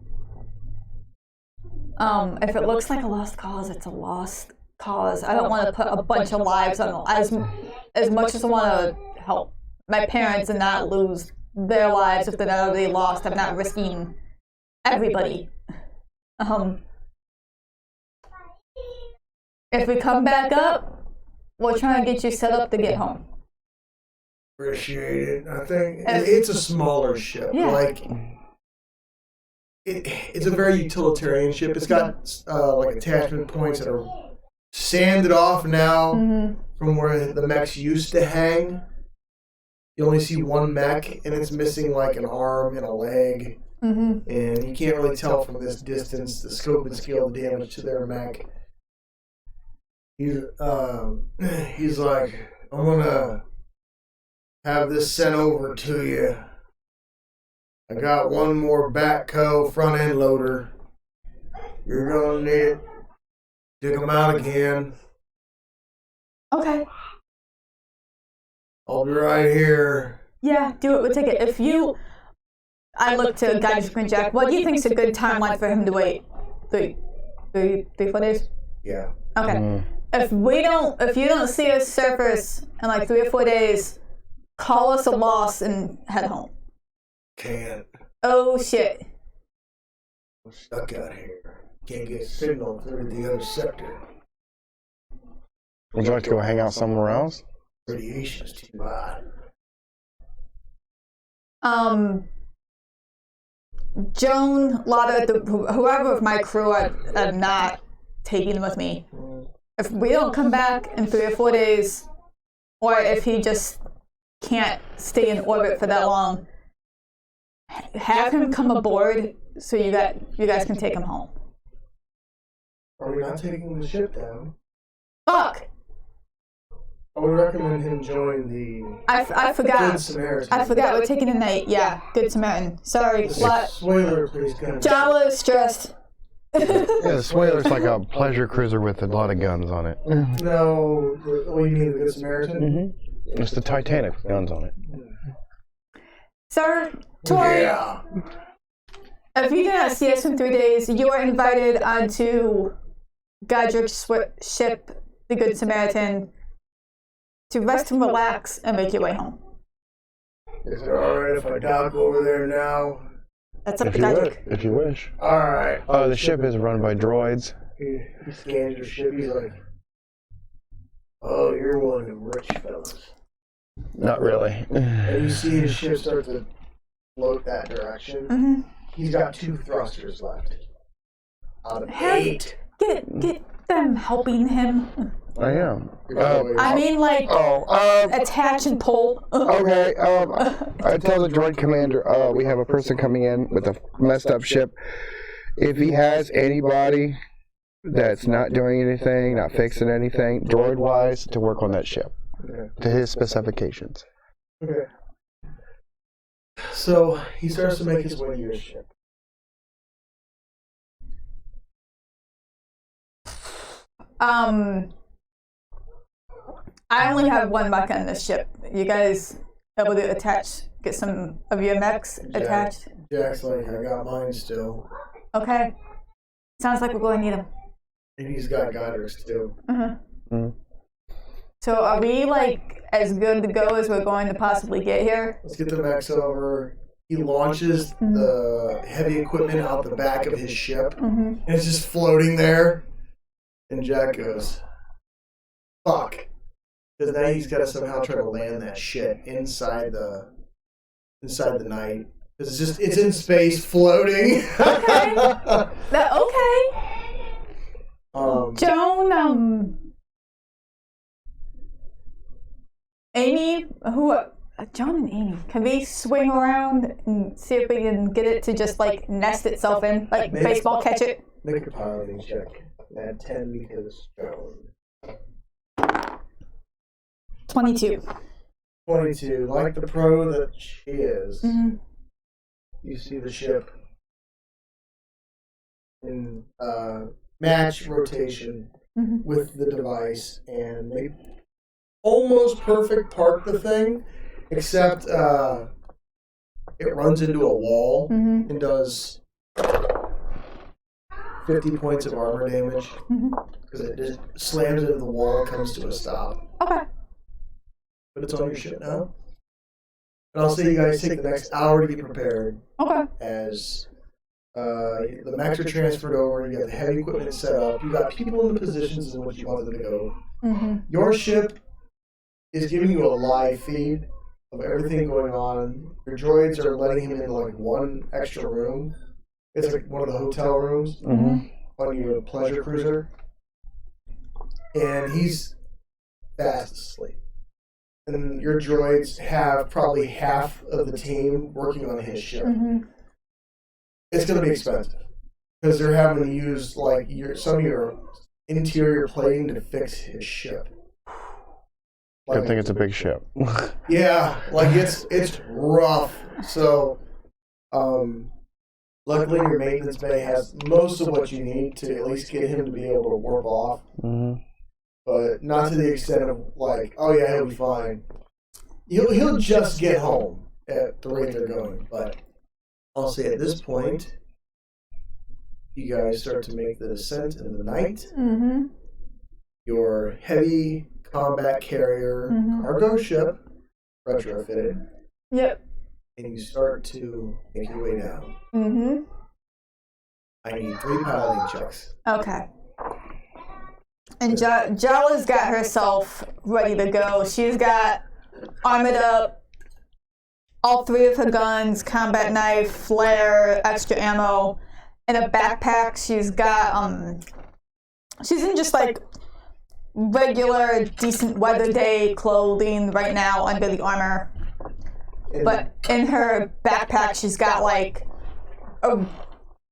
If it looks like a lost cause, it's a lost cause. I don't want to put a bunch of lives on as much as I want to help my parents and not lose their lives if they're not already lost. I'm not risking everybody. If we come back up, we'll try and get you set up to get home. Appreciate it. I think it's a smaller ship. Yeah. Like, it's a very utilitarian ship. It's got like attachment points that are sanded off now from where the mechs used to hang. You only see one mech, and it's missing like an arm and a leg. And you can't really tell from this distance the scope and scale of the damage to their mech. He's like, I'm gonna have this sent over to you. I got one more backhoe front end loader. You're gonna need it. Dig them out again. Okay. I'll be right here. Yeah, do it. We'll take it. If you... I look to Guidance and Jack. What do you think is a good timeline for him to wait? 4 days? Yeah. Okay. If you don't see us surface in like 3 or 4 days, call us a loss and head home. Can't. Oh shit. I'm stuck out here. Can't get signal through the other sector. Would you like to go hang out somewhere else? Radiation's too high. Joan, Lotta, whoever of my crew, I'm not taking them with me. If we don't come back in 3 or 4 days, or if he just can't stay in orbit for that long, have him come aboard so you guys can take him home. Are we not taking the ship down? Fuck! I would recommend him join the I forgot. Good Samaritan. I forgot. We're taking a night. Yeah, Good Samaritan. Sorry. Spoiler, please. Jawa is stressed. Yeah, the Swaler's like a pleasure cruiser with a lot of guns on it. No, what you mean, the Good Samaritan? It's the Titanic with guns on it. Sir, Tori, Yeah. if you do not see us in 3 days, you are invited onto Godric's ship, the Good Samaritan, to rest and relax and make your way home. Is it alright if I dock over there now? That's up to Godric. If you wish. Alright. The ship is run by droids. He scans your ship, he's like, oh, you're one of them rich fellas. Not really. And you see his ship start to float that direction. He's got 2 thrusters left. Out of 8. Get them helping him. I am. I mean, like, attach and pull. Okay, I tell the droid commander, we have a person coming in with a messed up ship. If he has anybody that's not doing anything, not fixing anything, droid-wise, to work on that ship. Okay. To his specifications. Okay. So, he starts to make his way to your ship. I only have 1 mech on this ship. You guys able to get some of your mechs attached? Jack's like, I got mine still. Okay. Sounds like we're going to need them. And he's got Godric's too. So are we, like, as good to go as we're going to possibly get here? Let's get the mechs over. He launches the heavy equipment out the back of his ship. And it's just floating there. And Jack goes, fuck. Because now he's got to somehow try to land that shit inside the night. Because it's in space floating. Okay. Okay. Joan, Amy, John and Amy, can we swing around and see if we can get it to just, like, nest itself in? Like, baseball catch it? Make a piloting check. Add 10 because Joan. 22. 22. Like the pro that she is, you see the ship in match rotation with the device, and they almost perfect park the thing, except it runs into a wall and does 50 points of armor damage because it just slams into the wall and comes to a stop. Okay. But it's on your ship now. And I'll say you guys take the next hour to get prepared. Okay. As the mechs are transferred over, you got the heavy equipment set up, you got people in the positions in which you want them to go. Your ship is giving you a live feed of everything going on. Your droids are letting him in like one extra room. It's like one of the hotel rooms on your pleasure cruiser. And he's fast asleep. And your droids have probably half of the team working on his ship. It's going to be expensive because they're having to use like some of your interior plating to fix his ship. Good thing it's a big ship. Yeah, like it's rough. So, luckily your maintenance bay has most of what you need to at least get him to be able to warp off. But not to the extent of like, oh yeah, he'll be fine. He'll just get home at the rate they're going. But I'll say at this point, you guys start to make the descent in the night. Your heavy combat carrier cargo ship retrofitted. Yep. And you start to make your way down. I need 3 piloting checks. Okay. And Jala's got herself ready to go. She's got armored up, all 3 of her guns, combat knife, flare, extra ammo, and a backpack. She's got, she's in just like regular, decent weather day clothing right now under the armor. But in her backpack, she's got like a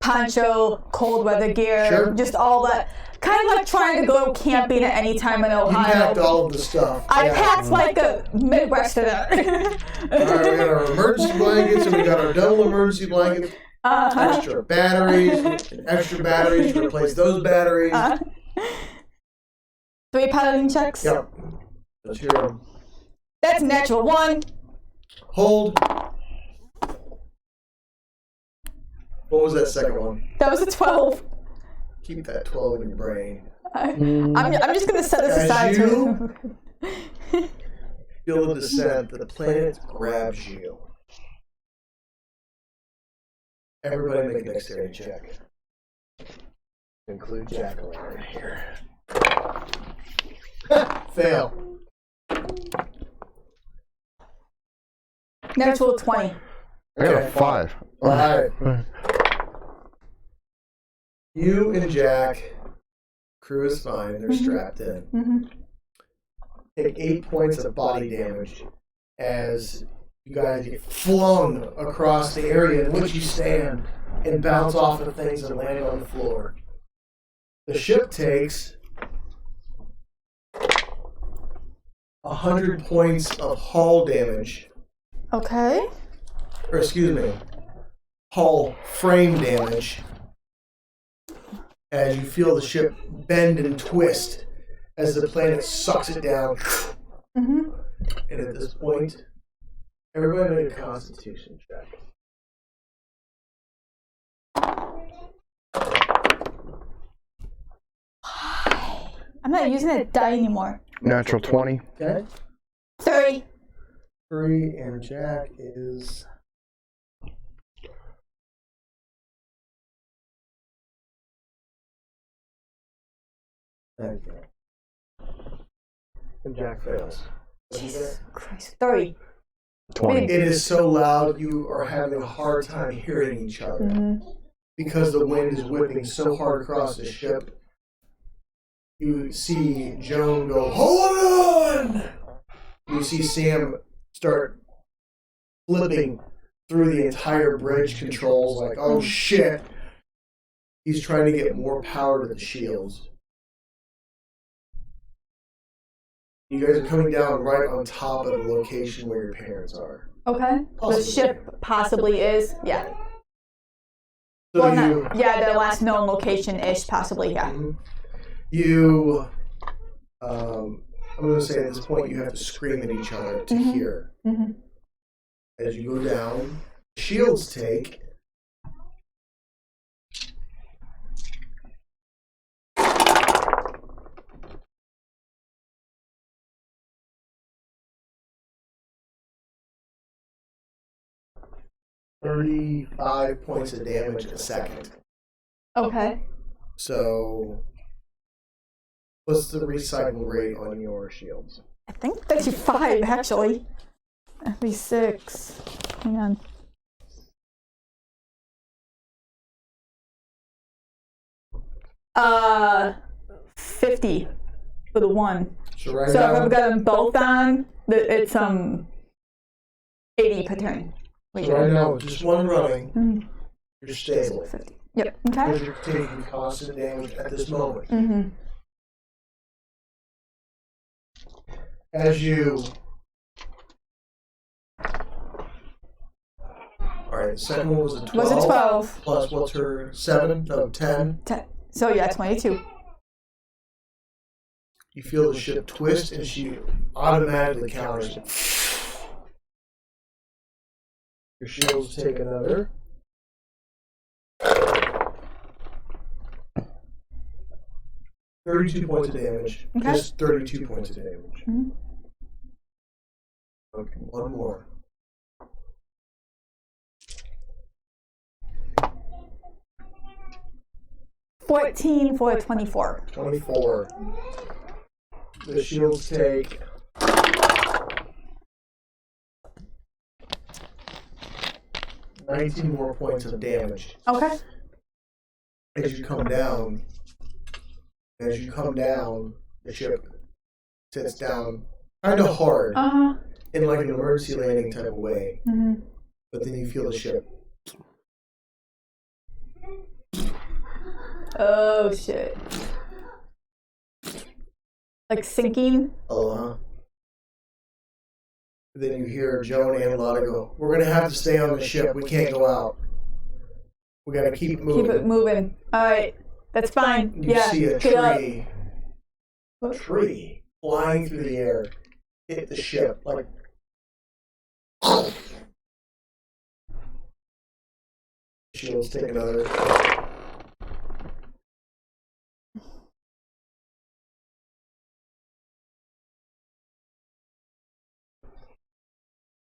poncho, cold weather gear, just all that. Kind of like trying to go camping at any time in Ohio. You packed all of the stuff. I packed like a Midwesterner. Alright, we got our emergency blankets and we got our double emergency blankets. Extra batteries and extra batteries to replace those batteries. 3 piloting checks? Yep. Let's hear them. That's natural 1. Hold. What was that second one? That was a 12. Keep that 12 in your brain. I'm just going to set this aside. As you feel the descent, the planet grabs you. Everybody make a dexterity check. Include Jack-o'-lantern here. Fail. Natural 20. I got a 5. Alright. You and Jack, crew is fine, they're strapped in. Take 8 points of body damage as you guys get flung across the area in which you stand and bounce off of things and land on the floor. The ship takes 100 points of hull damage. Okay. Or excuse me, hull frame damage as you feel the ship bend and twist as the planet sucks it down. And at this point, everybody make a constitution check. I'm not using that die anymore. Natural 20. Okay. 3. 3, and Jack is... Okay. And Jack fails. Jesus Christ. 3. 20. It is so loud you are having a hard time hearing each other. Because the wind is whipping so hard across the ship. You see Joan go, hold on! You see Sam start flipping through the entire bridge controls like, oh shit. He's trying to get more power to the shields. You guys are coming down right on top of the location where your parents are. Okay. Possibly. The ship possibly is. Yeah. So Well, their last known location-ish, possibly, yeah. You, I'm going to say at this point you have to scream at each other to hear. Mm-hmm. As you go down, shields take. $35 points of damage a second. Okay. So, what's the recycle rate on your shields? I think 35, actually. At least 6. Hang on. 50 for the one. So right So now, if I've got them both on, it's 80 per turn. so right now, with just one running, Mm-hmm. you're stable. 50. Yep. Okay. Because you're taking constant damage at this moment. Mm-hmm. As you... Alright, the second one was a 12. Was it 12? Plus, what's her 7? No, 10. 10. So yeah, 22. You feel the ship twist, and she automatically counters it. Your shields take another. $32 points of damage. Okay. Just 32 points of damage. Mm-hmm. Okay, one more. $14 for 24. 24. The shields take 19 more points of damage. Okay. As you come down, the ship sits down kind of hard in like an emergency landing type of way. Mm-hmm. But then you feel the ship. Oh shit. Like sinking? Then you hear Joan and Lotta go, "We're going to have to stay on the ship. We can't go out. We got to keep moving." Keep it moving. Alright. That's fine. You see a get up. tree flying through the air, hit the ship like. Shields take another.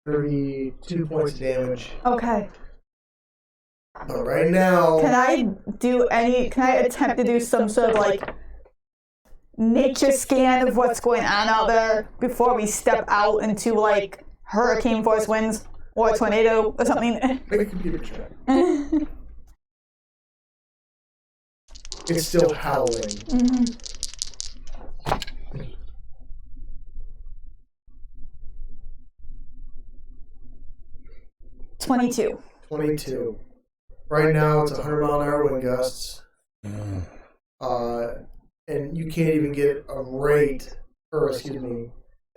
$32 points of damage. Okay. But right now, Can I attempt to do some sort of like nature scan of what's going on out there before we step out into like hurricane force winds or a tornado or something? make a computer check. It's still howling. Mm-hmm. 22. 22. Right now, it's 100-mile-an-hour wind gusts. And you can't even get an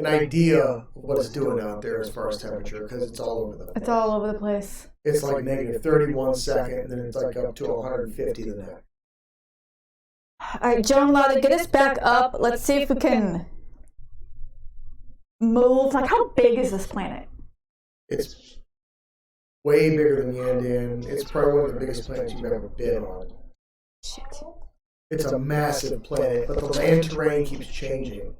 idea of what it's doing out there as far as temperature, because it's all over the place. It's all over the place. It's like negative 31 second, and then it's like up to 150 the next. Alright, Joan, Lotta, get us back up. Let's see if we can move. Like, how big is this planet? It's way bigger than Yandan. It's probably one of the biggest planets you've ever been on. Shit. It's a massive planet, but the land terrain keeps changing.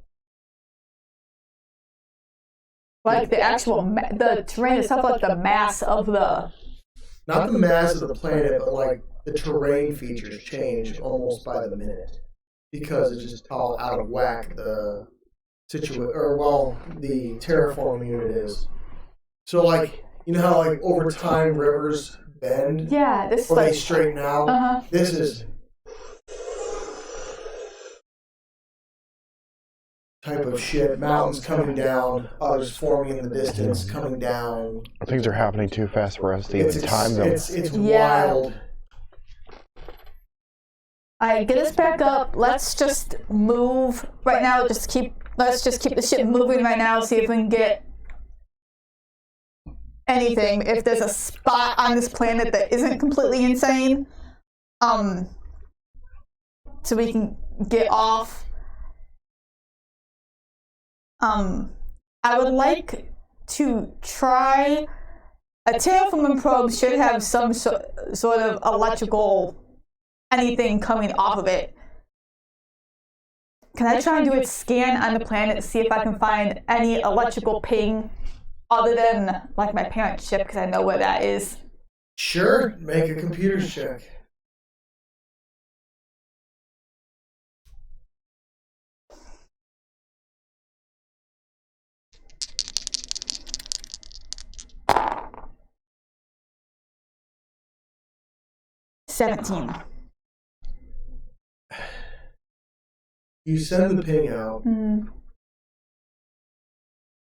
Like the actual, the terrain itself, like the mass of the... Not the mass of the planet, but like the terrain features change almost by the minute. Because it's just all out of whack the the terraforming unit is. So like, you know how like over time rivers bend? Yeah, this is or like... they straighten out? Uh-huh. This is type of shit. Mountains coming down, others forming in the distance, coming down. Things are happening too fast for us to even time them. It's wild. Alright, get us back up. Let's just move right now. Just keep let's just keep the ship moving right now, see if we can get anything. If there's a spot on this planet that isn't completely insane, so we can get off. I would like to try. A terraforming probe should have some sort of electrical anything coming off of it. Can I try and do a scan on the planet to see if I can find any electrical ping other than like my parent ship, because I know where that is? Sure, make a computer check. $17. You send the ping out.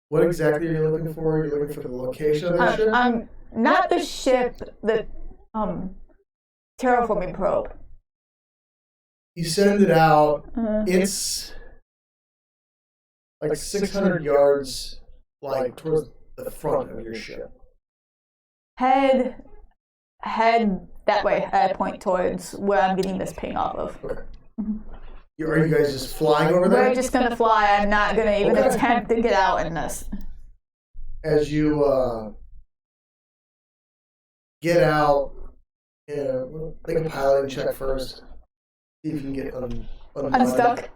What exactly are you looking for? You're looking for the location of the ship? Not the ship, the terraforming probe. You send it out. It's like 600 yards, like towards the front of your ship. Head that way. I point towards where I'm getting this ping off of. Okay. Are you guys just flying over there? We're just gonna fly. I'm not gonna even attempt to get out in this. As you get out, make a piloting check first. See if you can get unstuck.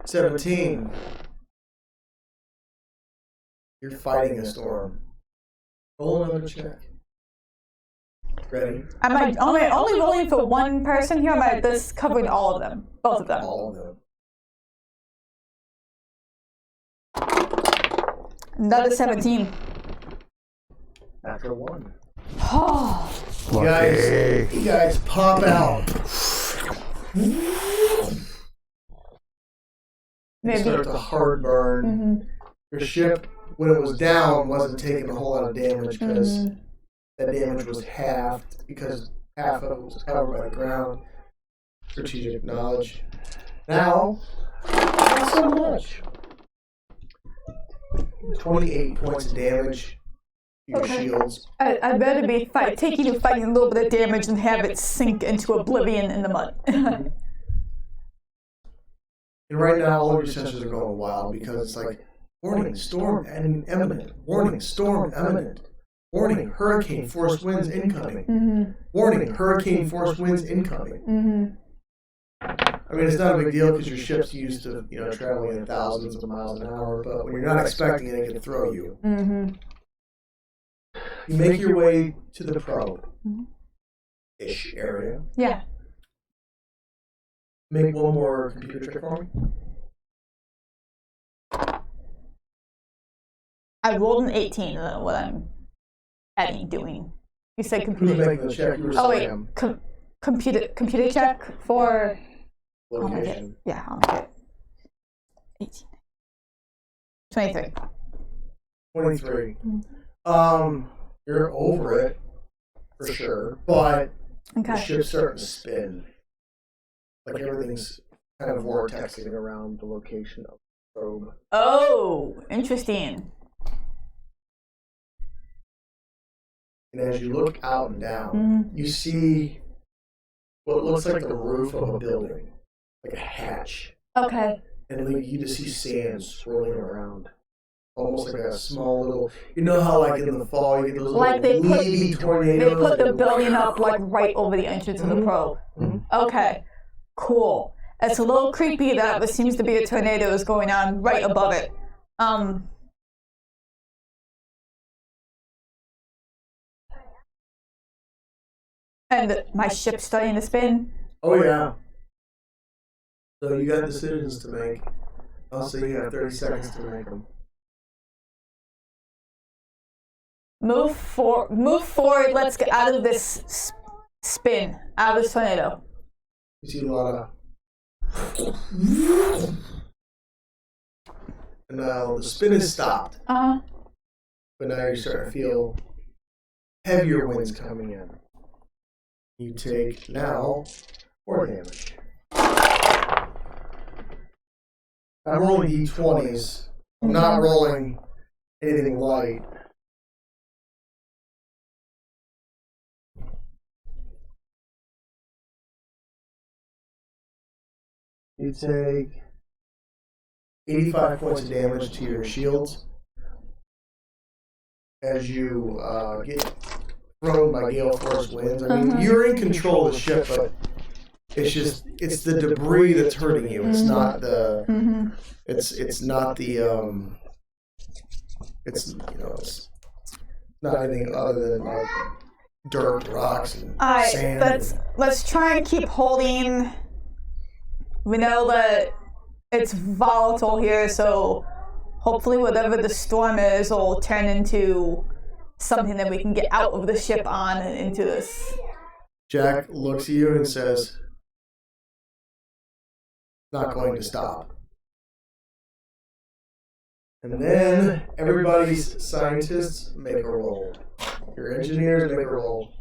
17. You're fighting a storm. Roll another check. Ready? Am I only rolling for one person here? Or am I this covering all of them? Both of them? All of them. Another 17. After one. Oh. You guys pop out. Maybe. Start the hard burn. Your ship, when it was down, wasn't taking a whole lot of damage because that damage was halved because half of it was covered by the ground. Strategic knowledge. Now, not so much. 28 points of damage to your shields. I'd better be taking a little bit of damage and have it sink into oblivion in the mud. And right now, all of your sensors are going wild because it's like, warning, storm imminent. Warning, storm imminent. Warning, hurricane force winds incoming. Warning, hurricane force winds incoming. I mean, it's not a big deal because your ship's used to, traveling at thousands of miles an hour, but when you're not expecting it, it can throw you. You make your way to the probe-ish area. Yeah. Make one more computer check for me. I rolled an 18. What I'm doing. You said Who's computer. making the check? Oh wait, computer check for Location. I'll make it. 18. 23. 23. You're over it for sure, but the ship's starting to spin. Like everything's kind of vortexing around the location of the probe. Oh, interesting. And as you look out and down, you see what looks like the roof of a building, like a hatch. Okay. And you just see sand swirling around. Almost like a small little, how like in the fall you get those like little wavy tornadoes. They put the building up like right over the entrance of the probe. Okay. Cool. It's a little creepy that it seems to be a tornado is going on right above it. And my ship's starting to spin. Oh yeah. So you got decisions to make. Also, you have 30 seconds to make them. Move forward. Let's get out of this spin, out of this tornado. You see a lot of. And now the spin is stopped. but now you're starting to feel heavier winds coming in. You take now 4 damage. I'm rolling d20s. I'm not rolling anything light. You take 85 points of damage to your shields as you get thrown by gale force winds. I mean, you're in control of the ship, but it's the debris that's hurting you. It's not the it's not the it's not anything other than like dirt, rocks, and sand. Let's try and keep holding. We know that it's volatile here, so hopefully whatever the storm is will turn into something that we can get out of the ship on and into this. Jack looks at you and says, "Not going to stop." And then everybody's scientists make a roll. Your engineers make a roll.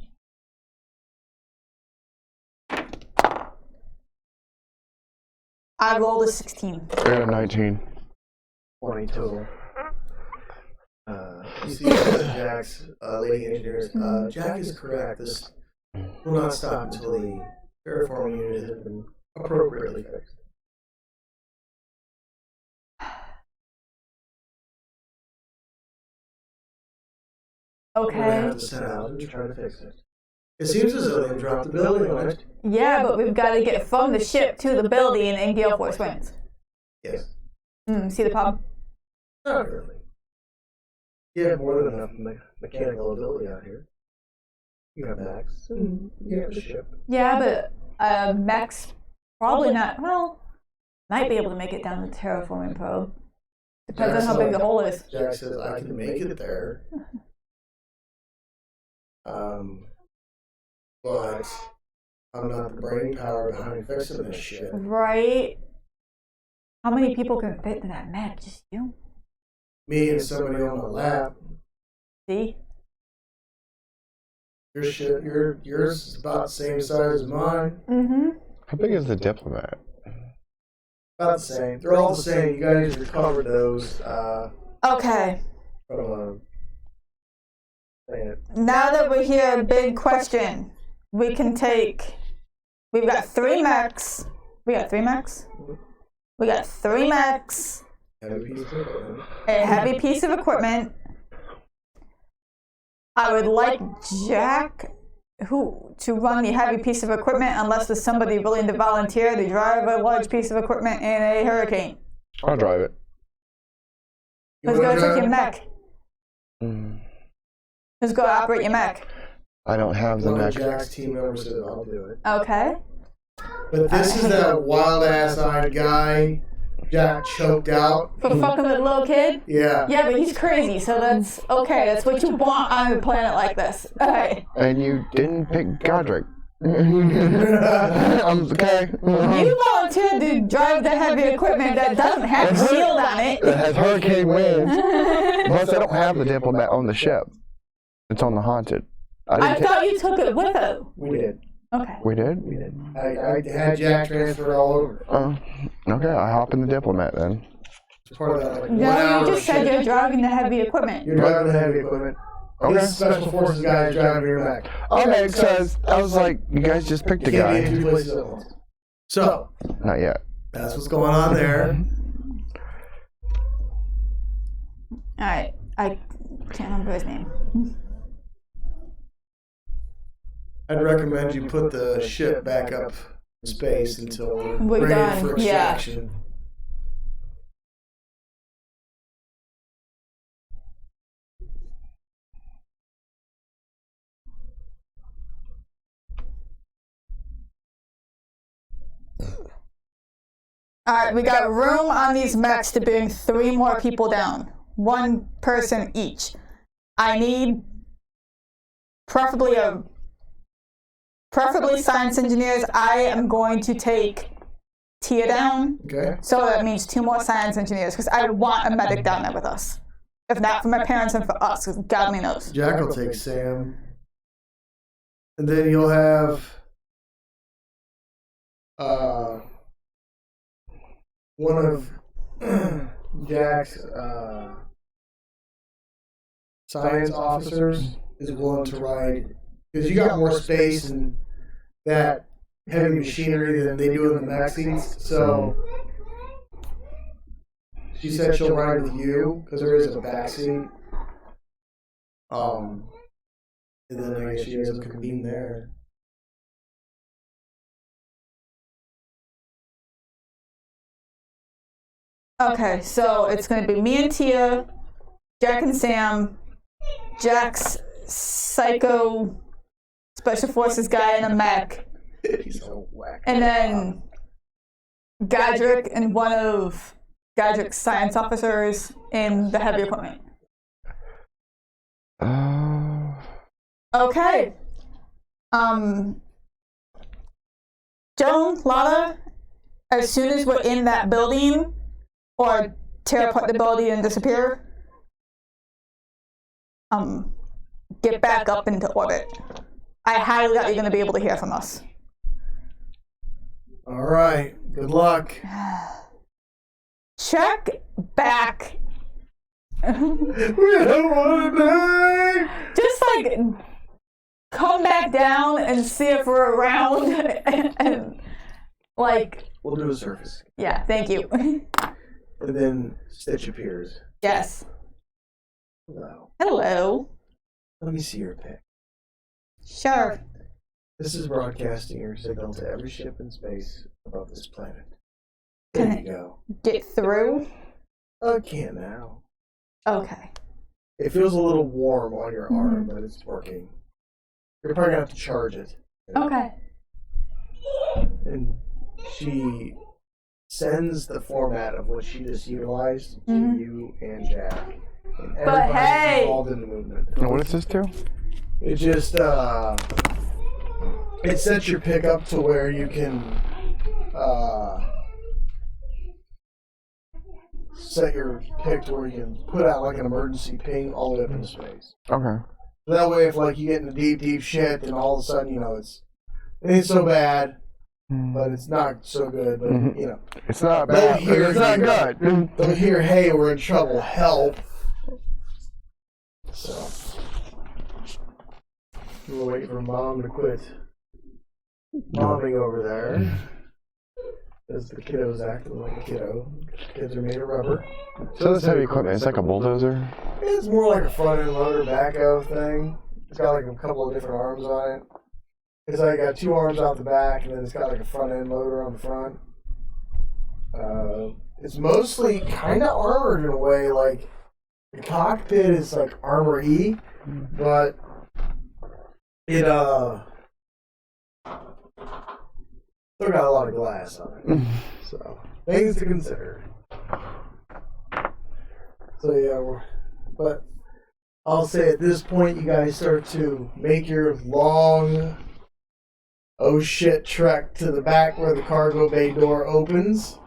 I rolled a 16. I got a 19. 20 total. You see Jack's lady engineers. Jack is correct. This will not stop until the terraforming unit has been appropriately fixed. Okay. We're going to have to set out and try to fix it. It seems as though they've dropped the building on it. Yeah, but we've got to get from the ship to the building in gale force winds. Yes. See the problem? Not really. You have more than enough mechanical ability out here. You have Max, and you have the ship. Yeah, but Max probably not. Well, might be able to make it down the terraforming probe. Depends on how big the hole is. Jack says, "I can make it there." But I'm not the brain power behind fixing this shit. Right? How many people can fit in that mech? Just you? Me and somebody on my lap. See? Your ship, yours is about the same size as mine. Mm-hmm. How big is the diplomat? About the same. They're all the same. You guys recovered those. Okay. From Now that we're here, big question. We can take. We've got 3 mechs. We got 3 mechs? We got 3 mechs. A heavy piece of equipment. I would like Jack to run the heavy piece of equipment unless there's somebody willing to volunteer to drive a large piece of equipment in a hurricane. I'll drive it. Who's going to take your mech? Mm. Who's going to operate your mech? I don't have the One of next. Jack's team members said, "I'll do it." Okay. But this is that wild-ass-eyed guy Jack choked out. For fucking with a little kid? Yeah. Yeah, but he's crazy, so that's okay. That's what you want on a planet like this. Okay. And you didn't pick Godric. I'm okay. You volunteered to drive the heavy equipment that doesn't have a shield on it. It has hurricane winds. Plus, I don't have the diplomat on the ship. It's on the Haunted. I thought you took it with you. We did. Okay. We did? We did. I had Jack transferred all over. Okay, I hop in the diplomat then. It's part of that, like, 1 No, hour you just said shit. you're driving the heavy equipment. You're driving the heavy equipment. Okay. This special forces guy is driving your back. Okay, because I was like, you guys just picked a You can't be in guy. 2 places at once. So, Not yet. that's what's going on there. Alright. I can't remember his name. I'd recommend you put the ship back up in space until we're We're ready done, for yeah. extraction. Alright, we got room on these mechs to bring 3 more people down. 1 person each. I need preferably science engineers. I am going to take Tia down. Okay. So that means 2 more science engineers because I want a medic down there with us. If not for my parents and for us, 'cause God only knows. Jack will take Sam. And then you'll have one of Jack's science officers is willing to ride, because you got more space and that heavy machinery than they do in the back seats. So she said she'll ride with you because there is a back seat. And then I guess you guys will convene there. Okay, so it's going to be me and Tia, Jack and Sam, Jack's psycho special forces guy in a mech, He's so whack. and then Godric and one of Godric's science officers in the heavy equipment. Okay. Joan, Lana, as soon as we're in that building, or tear apart the building and disappear, get back up into orbit. I highly doubt you're going to be able to hear from us. All right. Good luck. Check back. We don't want to die. Just like come back down and see if we're around. And like, We'll do a surface. yeah, thank you. And then Stitch appears. Yes. Hello. Hello. Let me see your pic. Sure. This is broadcasting your signal to every ship in space above this planet. Can There it you go. get through? I can't now. Okay. It feels a little warm on your arm, but it's working. You're probably gonna have to charge it. Okay. And she sends the format of what she just utilized to you and Jack. And everybody hey! involved in the movement. Now, what does this do? It just it sets your pick up to where you can set your pick to where you can put out like an emergency ping all the way up into space. Okay. That way, if like you get into deep shit, then all of a sudden, you know, it ain't so bad, but it's not so good. But you know, It's not bad. They'll It's not good. they'll hear, "Hey, we're in trouble, help!" So we'll wait for Mom to quit momming over there, as the kiddo's acting like a kiddo. Kids are made of rubber. So this heavy equipment, it's like a bulldozer? It's more like a front end loader backhoe thing. It's got like a couple of different arms on it. It's like got two arms out the back, and then it's got like a front end loader on the front. It's mostly kind of armored in a way. Like the cockpit is like armor-y, but it still got a lot of glass on it. So things to consider. So yeah, but I'll say at this point, you guys start to make your long, oh shit, trek to the back where the cargo bay door opens.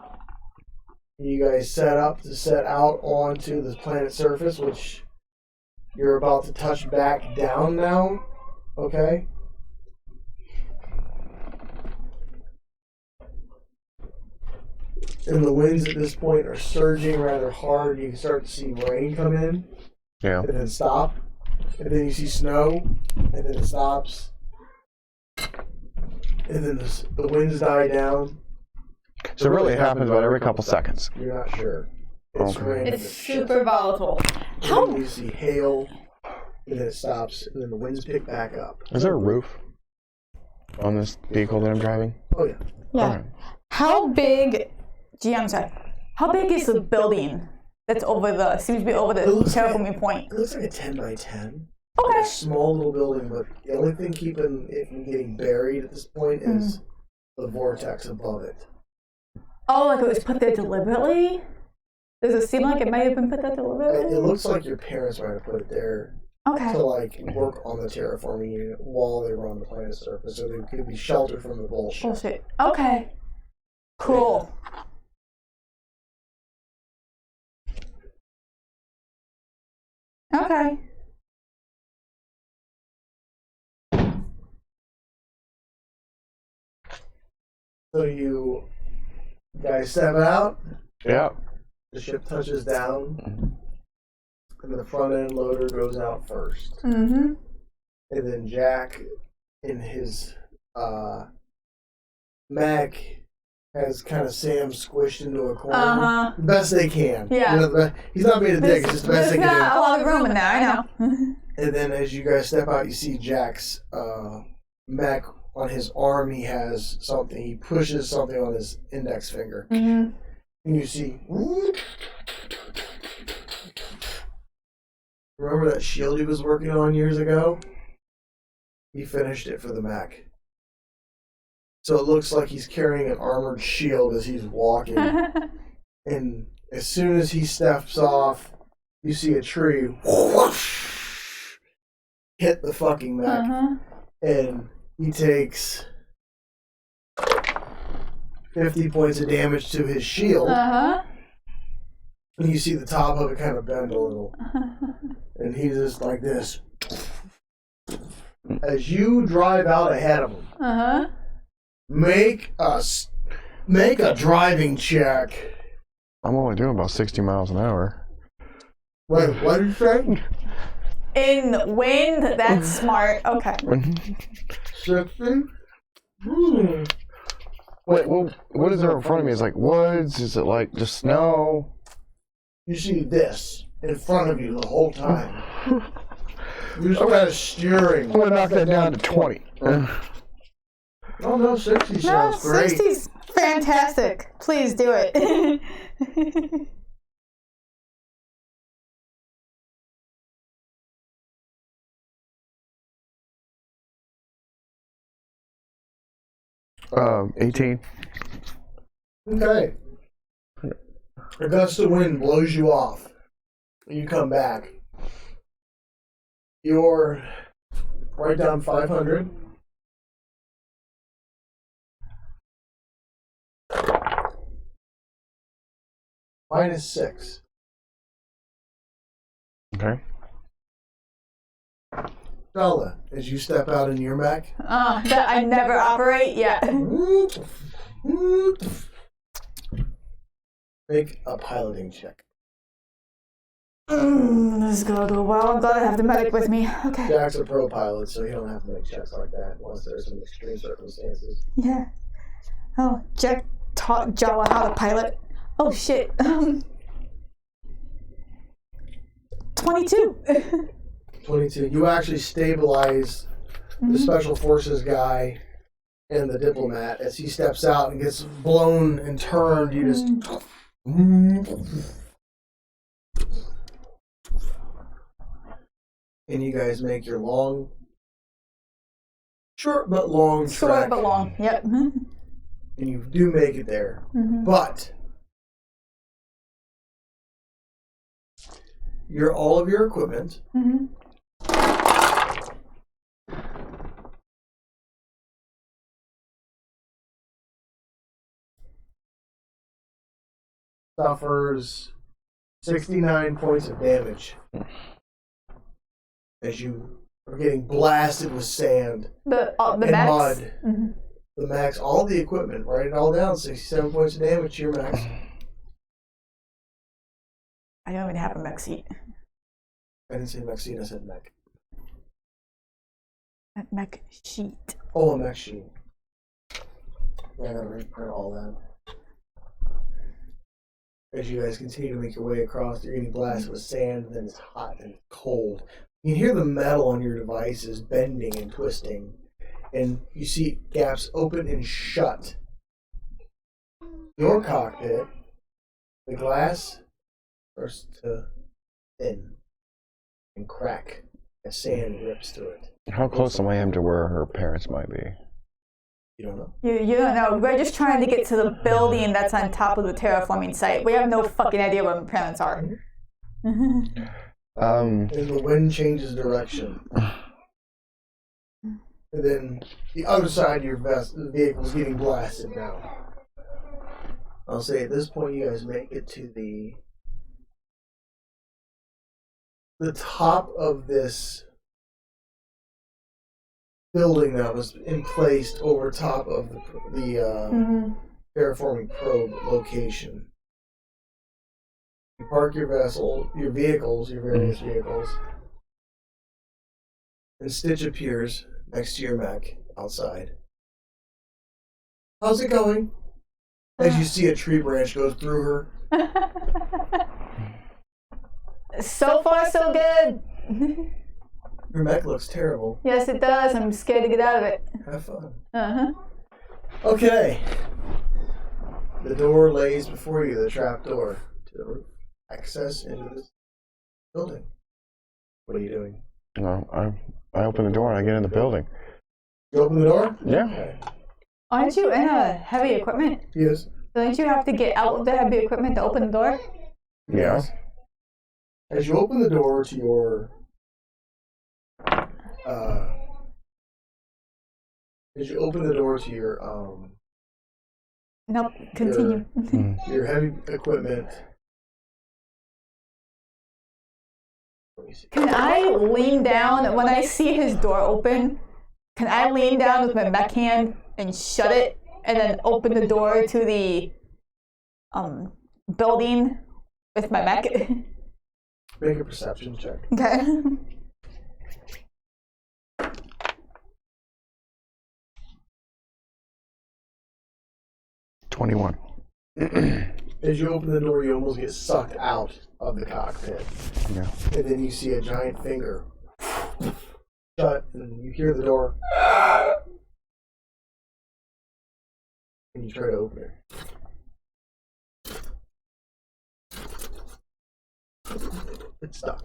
You guys set up to set out onto the planet's surface, which you're about to touch back down now. Okay? And the winds at this point are surging rather hard. You can start to see rain come in. Yeah. And then stop. And then you see snow. And then it stops. And then the winds die down. So really it happens about every couple seconds. You're not sure. It's Okay. raining. It's super volatile. How? You see hail. And then it stops. And then the winds pick back up. Is there a roof on this vehicle that I'm driving? Oh, yeah. Yeah. Alright. How big? Gee, I'm sorry. How big is the building that's seems to be over the terraforming point? It looks like a 10 by 10. Okay. A small little building, but the only thing keeping it from getting buried at this point is the vortex above it. Oh, like it was put there deliberately? Does it seem like it might have been put there deliberately? It looks like your parents might have put it there Okay. to like work on the terraforming unit while they were on the planet's surface, so they could be sheltered from the bullshit. Bullshit. Okay. Cool. Okay. So you guys step out. Yeah. The ship touches down, and the front end loader goes out first. Mm-hmm. And then Jack, in his Mac, has kind of Sam squished into a corner. Uh-huh. The best they can. Yeah. You know, he's not being a dick, it's just the best they There's can not do. a lot of room in there, I know. And then as you guys step out, you see Jack's Mac on his arm. He has something. He pushes something on his index finger. Mm-hmm. And you see... Remember that shield he was working on years ago? He finished it for the Mac. So it looks like he's carrying an armored shield as he's walking. And as soon as he steps off, you see a tree whoosh, hit the fucking Mac. Uh-huh. And he takes 50 points of damage to his shield. Uh-huh. And you see the top of it kind of bend a little. And he's just like this. As you drive out ahead of him, Uh-huh. make a driving check. I'm only doing about 60 miles an hour. Wait, what did you say? In wind, that's smart. Okay. 60? Wait, well, what is there in front of me? Is it like woods? Is it like just snow? You see this in front of you the whole time. You're just kind of steering. I'm gonna knock that down to 20. Oh no, 60 No, sounds great. 60's fantastic. Please do it. Um, 18. Okay. A gust of wind blows you off. You come back. You're right down 500. -6. Okay. Bella, as you step out in your Mac. That I never operate yet. Make a piloting check. This is gonna go well. I'm glad I have the medic with me. Okay. Jack's a pro pilot, so you don't have to make checks like that unless there's some extreme circumstances. Yeah. Oh, Jack taught Jawa how to pilot. Oh shit. 22. 22. You actually stabilize the special forces guy and the diplomat as he steps out and gets blown and turned. You just. And you guys make your short but long trek. Short but long. Yep. And you do make it there. But all of your equipment suffers 69 points of damage as you are getting blasted with sand The and max. mud. The max, all the equipment, write it all down. 67 points of damage to your max. I don't even have a mech seat. I didn't say Maxine, I said mech. A mech sheet. Oh, a mech sheet. Yeah, I gotta reprint all that. As you guys continue to make your way across, you're getting blasted with sand, and then it's hot and cold. You can hear the metal on your devices bending and twisting, and you see gaps open and shut. Your cockpit, the glass starts to thin and crack as sand rips through it. How close am I to where her parents might be? You don't know. You don't know. We're just trying to get to the building that's on top of the terraforming site. We have no fucking idea where my parents are. And the wind changes direction. And then the other side of your vehicle is getting blasted now. I'll say at this point you guys make it to the the top of this building that was placed over top of the terraforming probe location. You park your vehicles, your various vehicles, and Stitch appears next to your mech outside. How's it going? As you see a tree branch go through her. So far, so good. Your mech looks terrible. Yes, it does. I'm scared to get out of it. Have fun. Uh-huh. Okay. The door lays before you, the trap door to the roof. Access into this building. What are you doing? No, I open the door and I get in the building. You open the door? Yeah. Okay. Aren't you in a heavy equipment? Yes. Don't you have to get out of the heavy equipment to open the door? Yeah. As you open the door to your Nope, continue. your heavy equipment. Can I lean down when I see his door open? Can I lean down with my mech hand and shut it and then open the door to the building with my mech? Make a perception check. Okay. $21. As you open the door, you almost get sucked out of the cockpit. Yeah. And then you see a giant finger shut, and you hear the door. And you try to open it. It's stuck.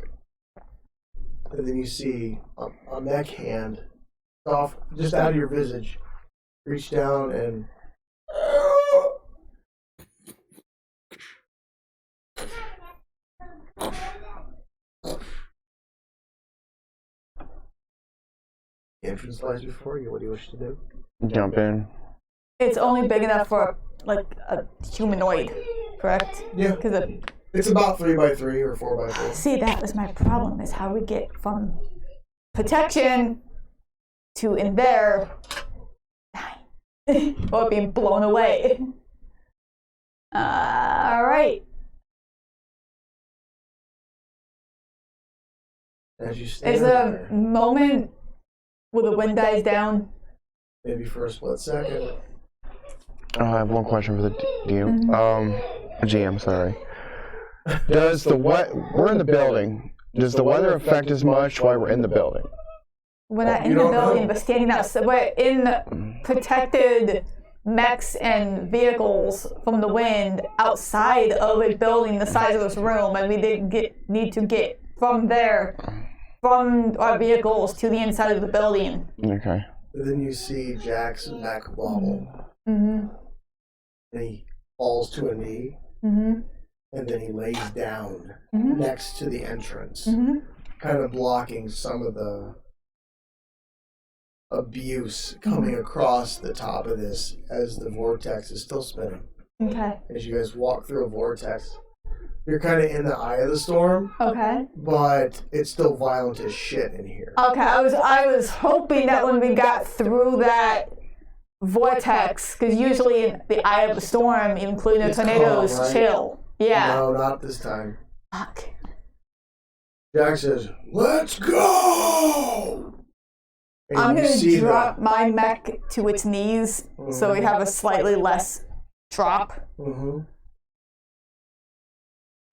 And then you see a mech hand, off just out of your visage, reach down and the entrance lies before you. What do you wish to do? Jump in. It's only big enough for like a humanoid, correct? Yeah. Because It's about 3x3 or 4x4. see, that was my problem, is how we get from protection to in there or being blown away. All right. As you stand Is there, a moment where the wind dies down. maybe for a split second, I have one question for the DM. GM, sorry. Does we're in the building. Does the weather affect as much while we're in the building? We're not in you the don't building, know. but standing outside. We're in protected mechs and vehicles from the wind outside of a building the size of this room, and we need to get from there, from our vehicles to the inside of the building. Okay. and then you see Jack's neck wobble, Mm-hmm. and he falls to a knee, Mm-hmm. and then he lays down Mm-hmm. next to the entrance, Mm-hmm. kind of blocking some of the abuse coming across the top of this as the vortex is still spinning. Okay. As you guys walk through a vortex, you're kind of in the eye of the storm, Okay. but it's still violent as shit in here. Okay. I was hoping that when we got through that vortex, because usually in the eye of the storm, including the It's tornadoes, calm, right? chill. Yeah. No, not this time. Fuck. Jack says, "Let's go!" And I'm you gonna see drop my mech to its knees so we have a slightly less drop. Mm-hmm.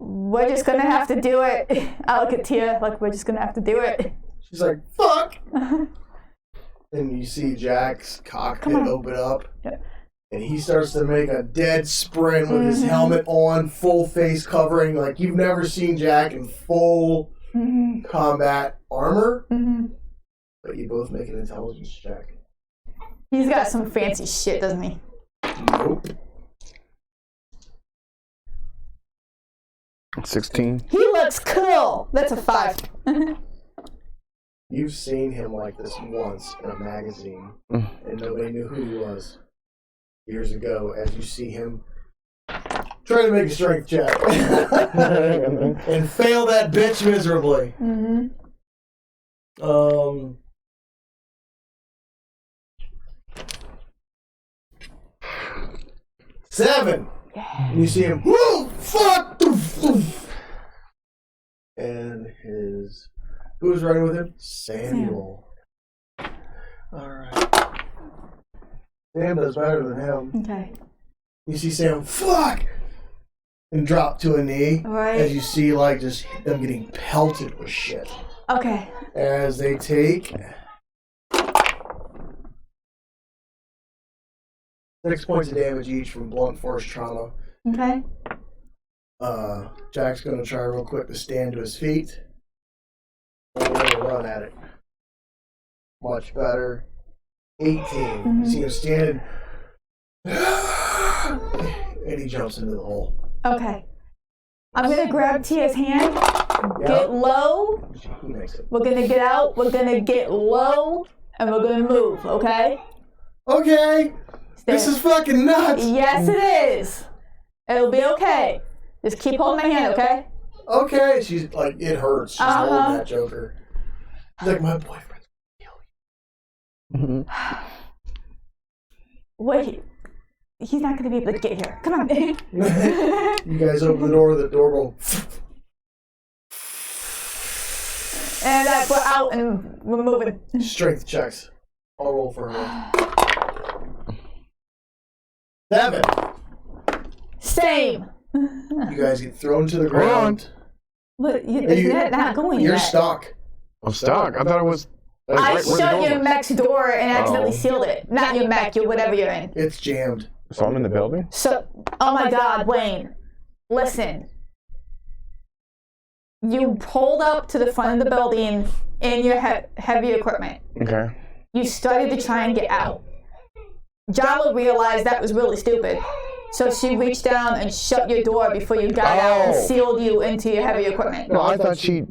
We're just gonna have to do it. I look at Tia like we're just gonna have to do it. She's like, "Fuck!" And you see Jack's cockpit open up, Yeah. and he starts to make a dead sprint with his helmet on, full face covering, like you've never seen Jack in full Mm-hmm. combat armor. Mm-hmm. But you both make an intelligence check. He's got some fancy shit, doesn't he? Nope. 16. He looks cool. That's a 5. You've seen him like this once in a magazine, and nobody knew who he was years ago. As you see him Try to make a strength check. And fail that bitch miserably. Mm-hmm. 7. And you see him. Whoa! Fuck! And who was riding with him? Samuel. Alright. Sam does better than him. Okay. You see Sam, fuck! And drop to a knee. Right. As you see, like, just them getting pelted with shit. Okay. As they take 6 points of damage each from blunt force trauma. Okay. Jack's gonna try real quick to stand to his feet. And we're gonna run at it. Much better. 18. You see him standing. And he jumps into the hole. Okay. I'm gonna grab Tia's hand. Get low. He makes it. We're gonna get out. We're gonna get low, and we're gonna move. Okay. Okay. This is fucking nuts. Yes, it is. It'll be okay. Just keep holding my hand, okay? Okay. She's like, it hurts. She's holding that Joker. She's like, my boyfriend's gonna kill you. Wait. He's not gonna be able to get here. Come on. You guys open the door will. And we're out and we're moving. Strength checks. I'll roll for her. 7. Same. You guys get thrown to the ground. But it's not going You're yet. stuck. I'm stuck. I thought it was. Like, I right where the shut door your was. mech's door and accidentally sealed it. Not your mech, your whatever you're in. It's jammed. So I'm in the building? So, oh my God, Wayne, listen. You pulled up to the front of the building in your heavy equipment. Okay. You started to try and get out. Jala realized that was really stupid. So she reached down and shut your door before you got out and sealed you into your heavy equipment. No, I thought she,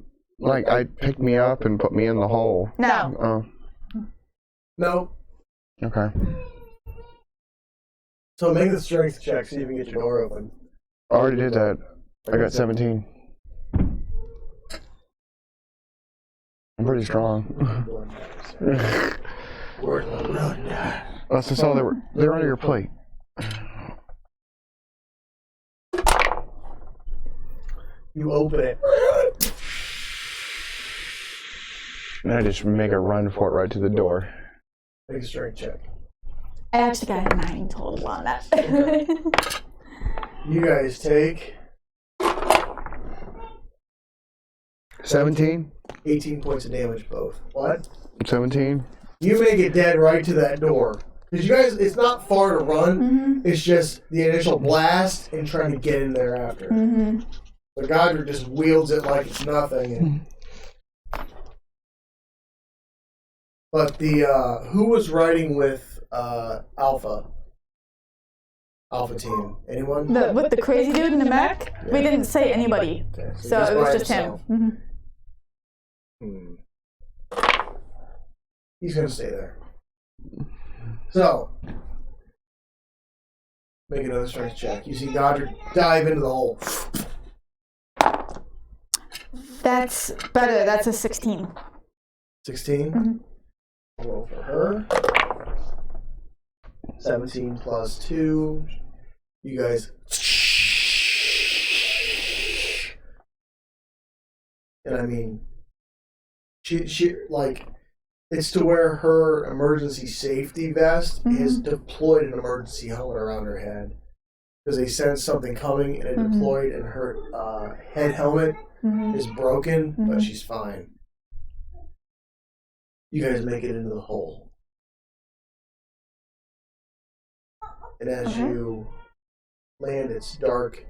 I picked me up and put me in the hole. No. Oh. No. Okay. So make the strength check so you can get your door open. I already did that. I got 17. I'm pretty strong. Where's the blood? That's just all they were under your plate. You open it. And I just make a run for it right to the door. Make a strength check. I actually got a 9 total on that. You guys take 17? 18 points of damage both. What? 17? You make it dead right to that door. Because you guys, it's not far to run. It's just the initial blast and trying to get in there after. The Godric just wields it like it's nothing. But who was riding with Alpha team? Anyone? With the crazy dude in the mech? Yeah. We didn't say anybody. Okay, So it was by just him. himself. He's gonna stay there. So, make another strength check. You see Godric dive into the hole. That's better. That's a 16. 16. I'll roll for her. 17 plus 2. You guys. And I mean, she like, it's to where her emergency safety vest is deployed an emergency helmet around her head. Because they sensed something coming and it deployed, and her head helmet is broken, but she's fine. You guys make it into the hole. And as you land, it's dark,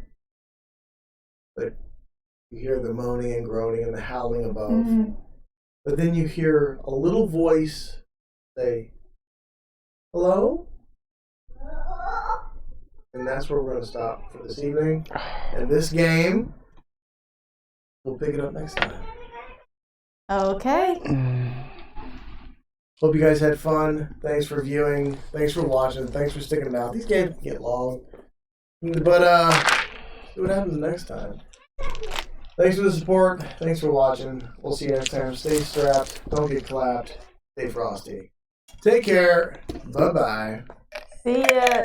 but you hear the moaning and groaning and the howling above. But then you hear a little voice say, "Hello?" And that's where we're going to stop for this evening. And this game, we'll pick it up next time. Okay. Hope you guys had fun. Thanks for viewing. Thanks for watching. Thanks for sticking it out. These games can get long. But See what happens next time. Thanks for the support. Thanks for watching. We'll see you next time. Stay strapped. Don't get clapped. Stay frosty. Take care. Bye-bye. See ya.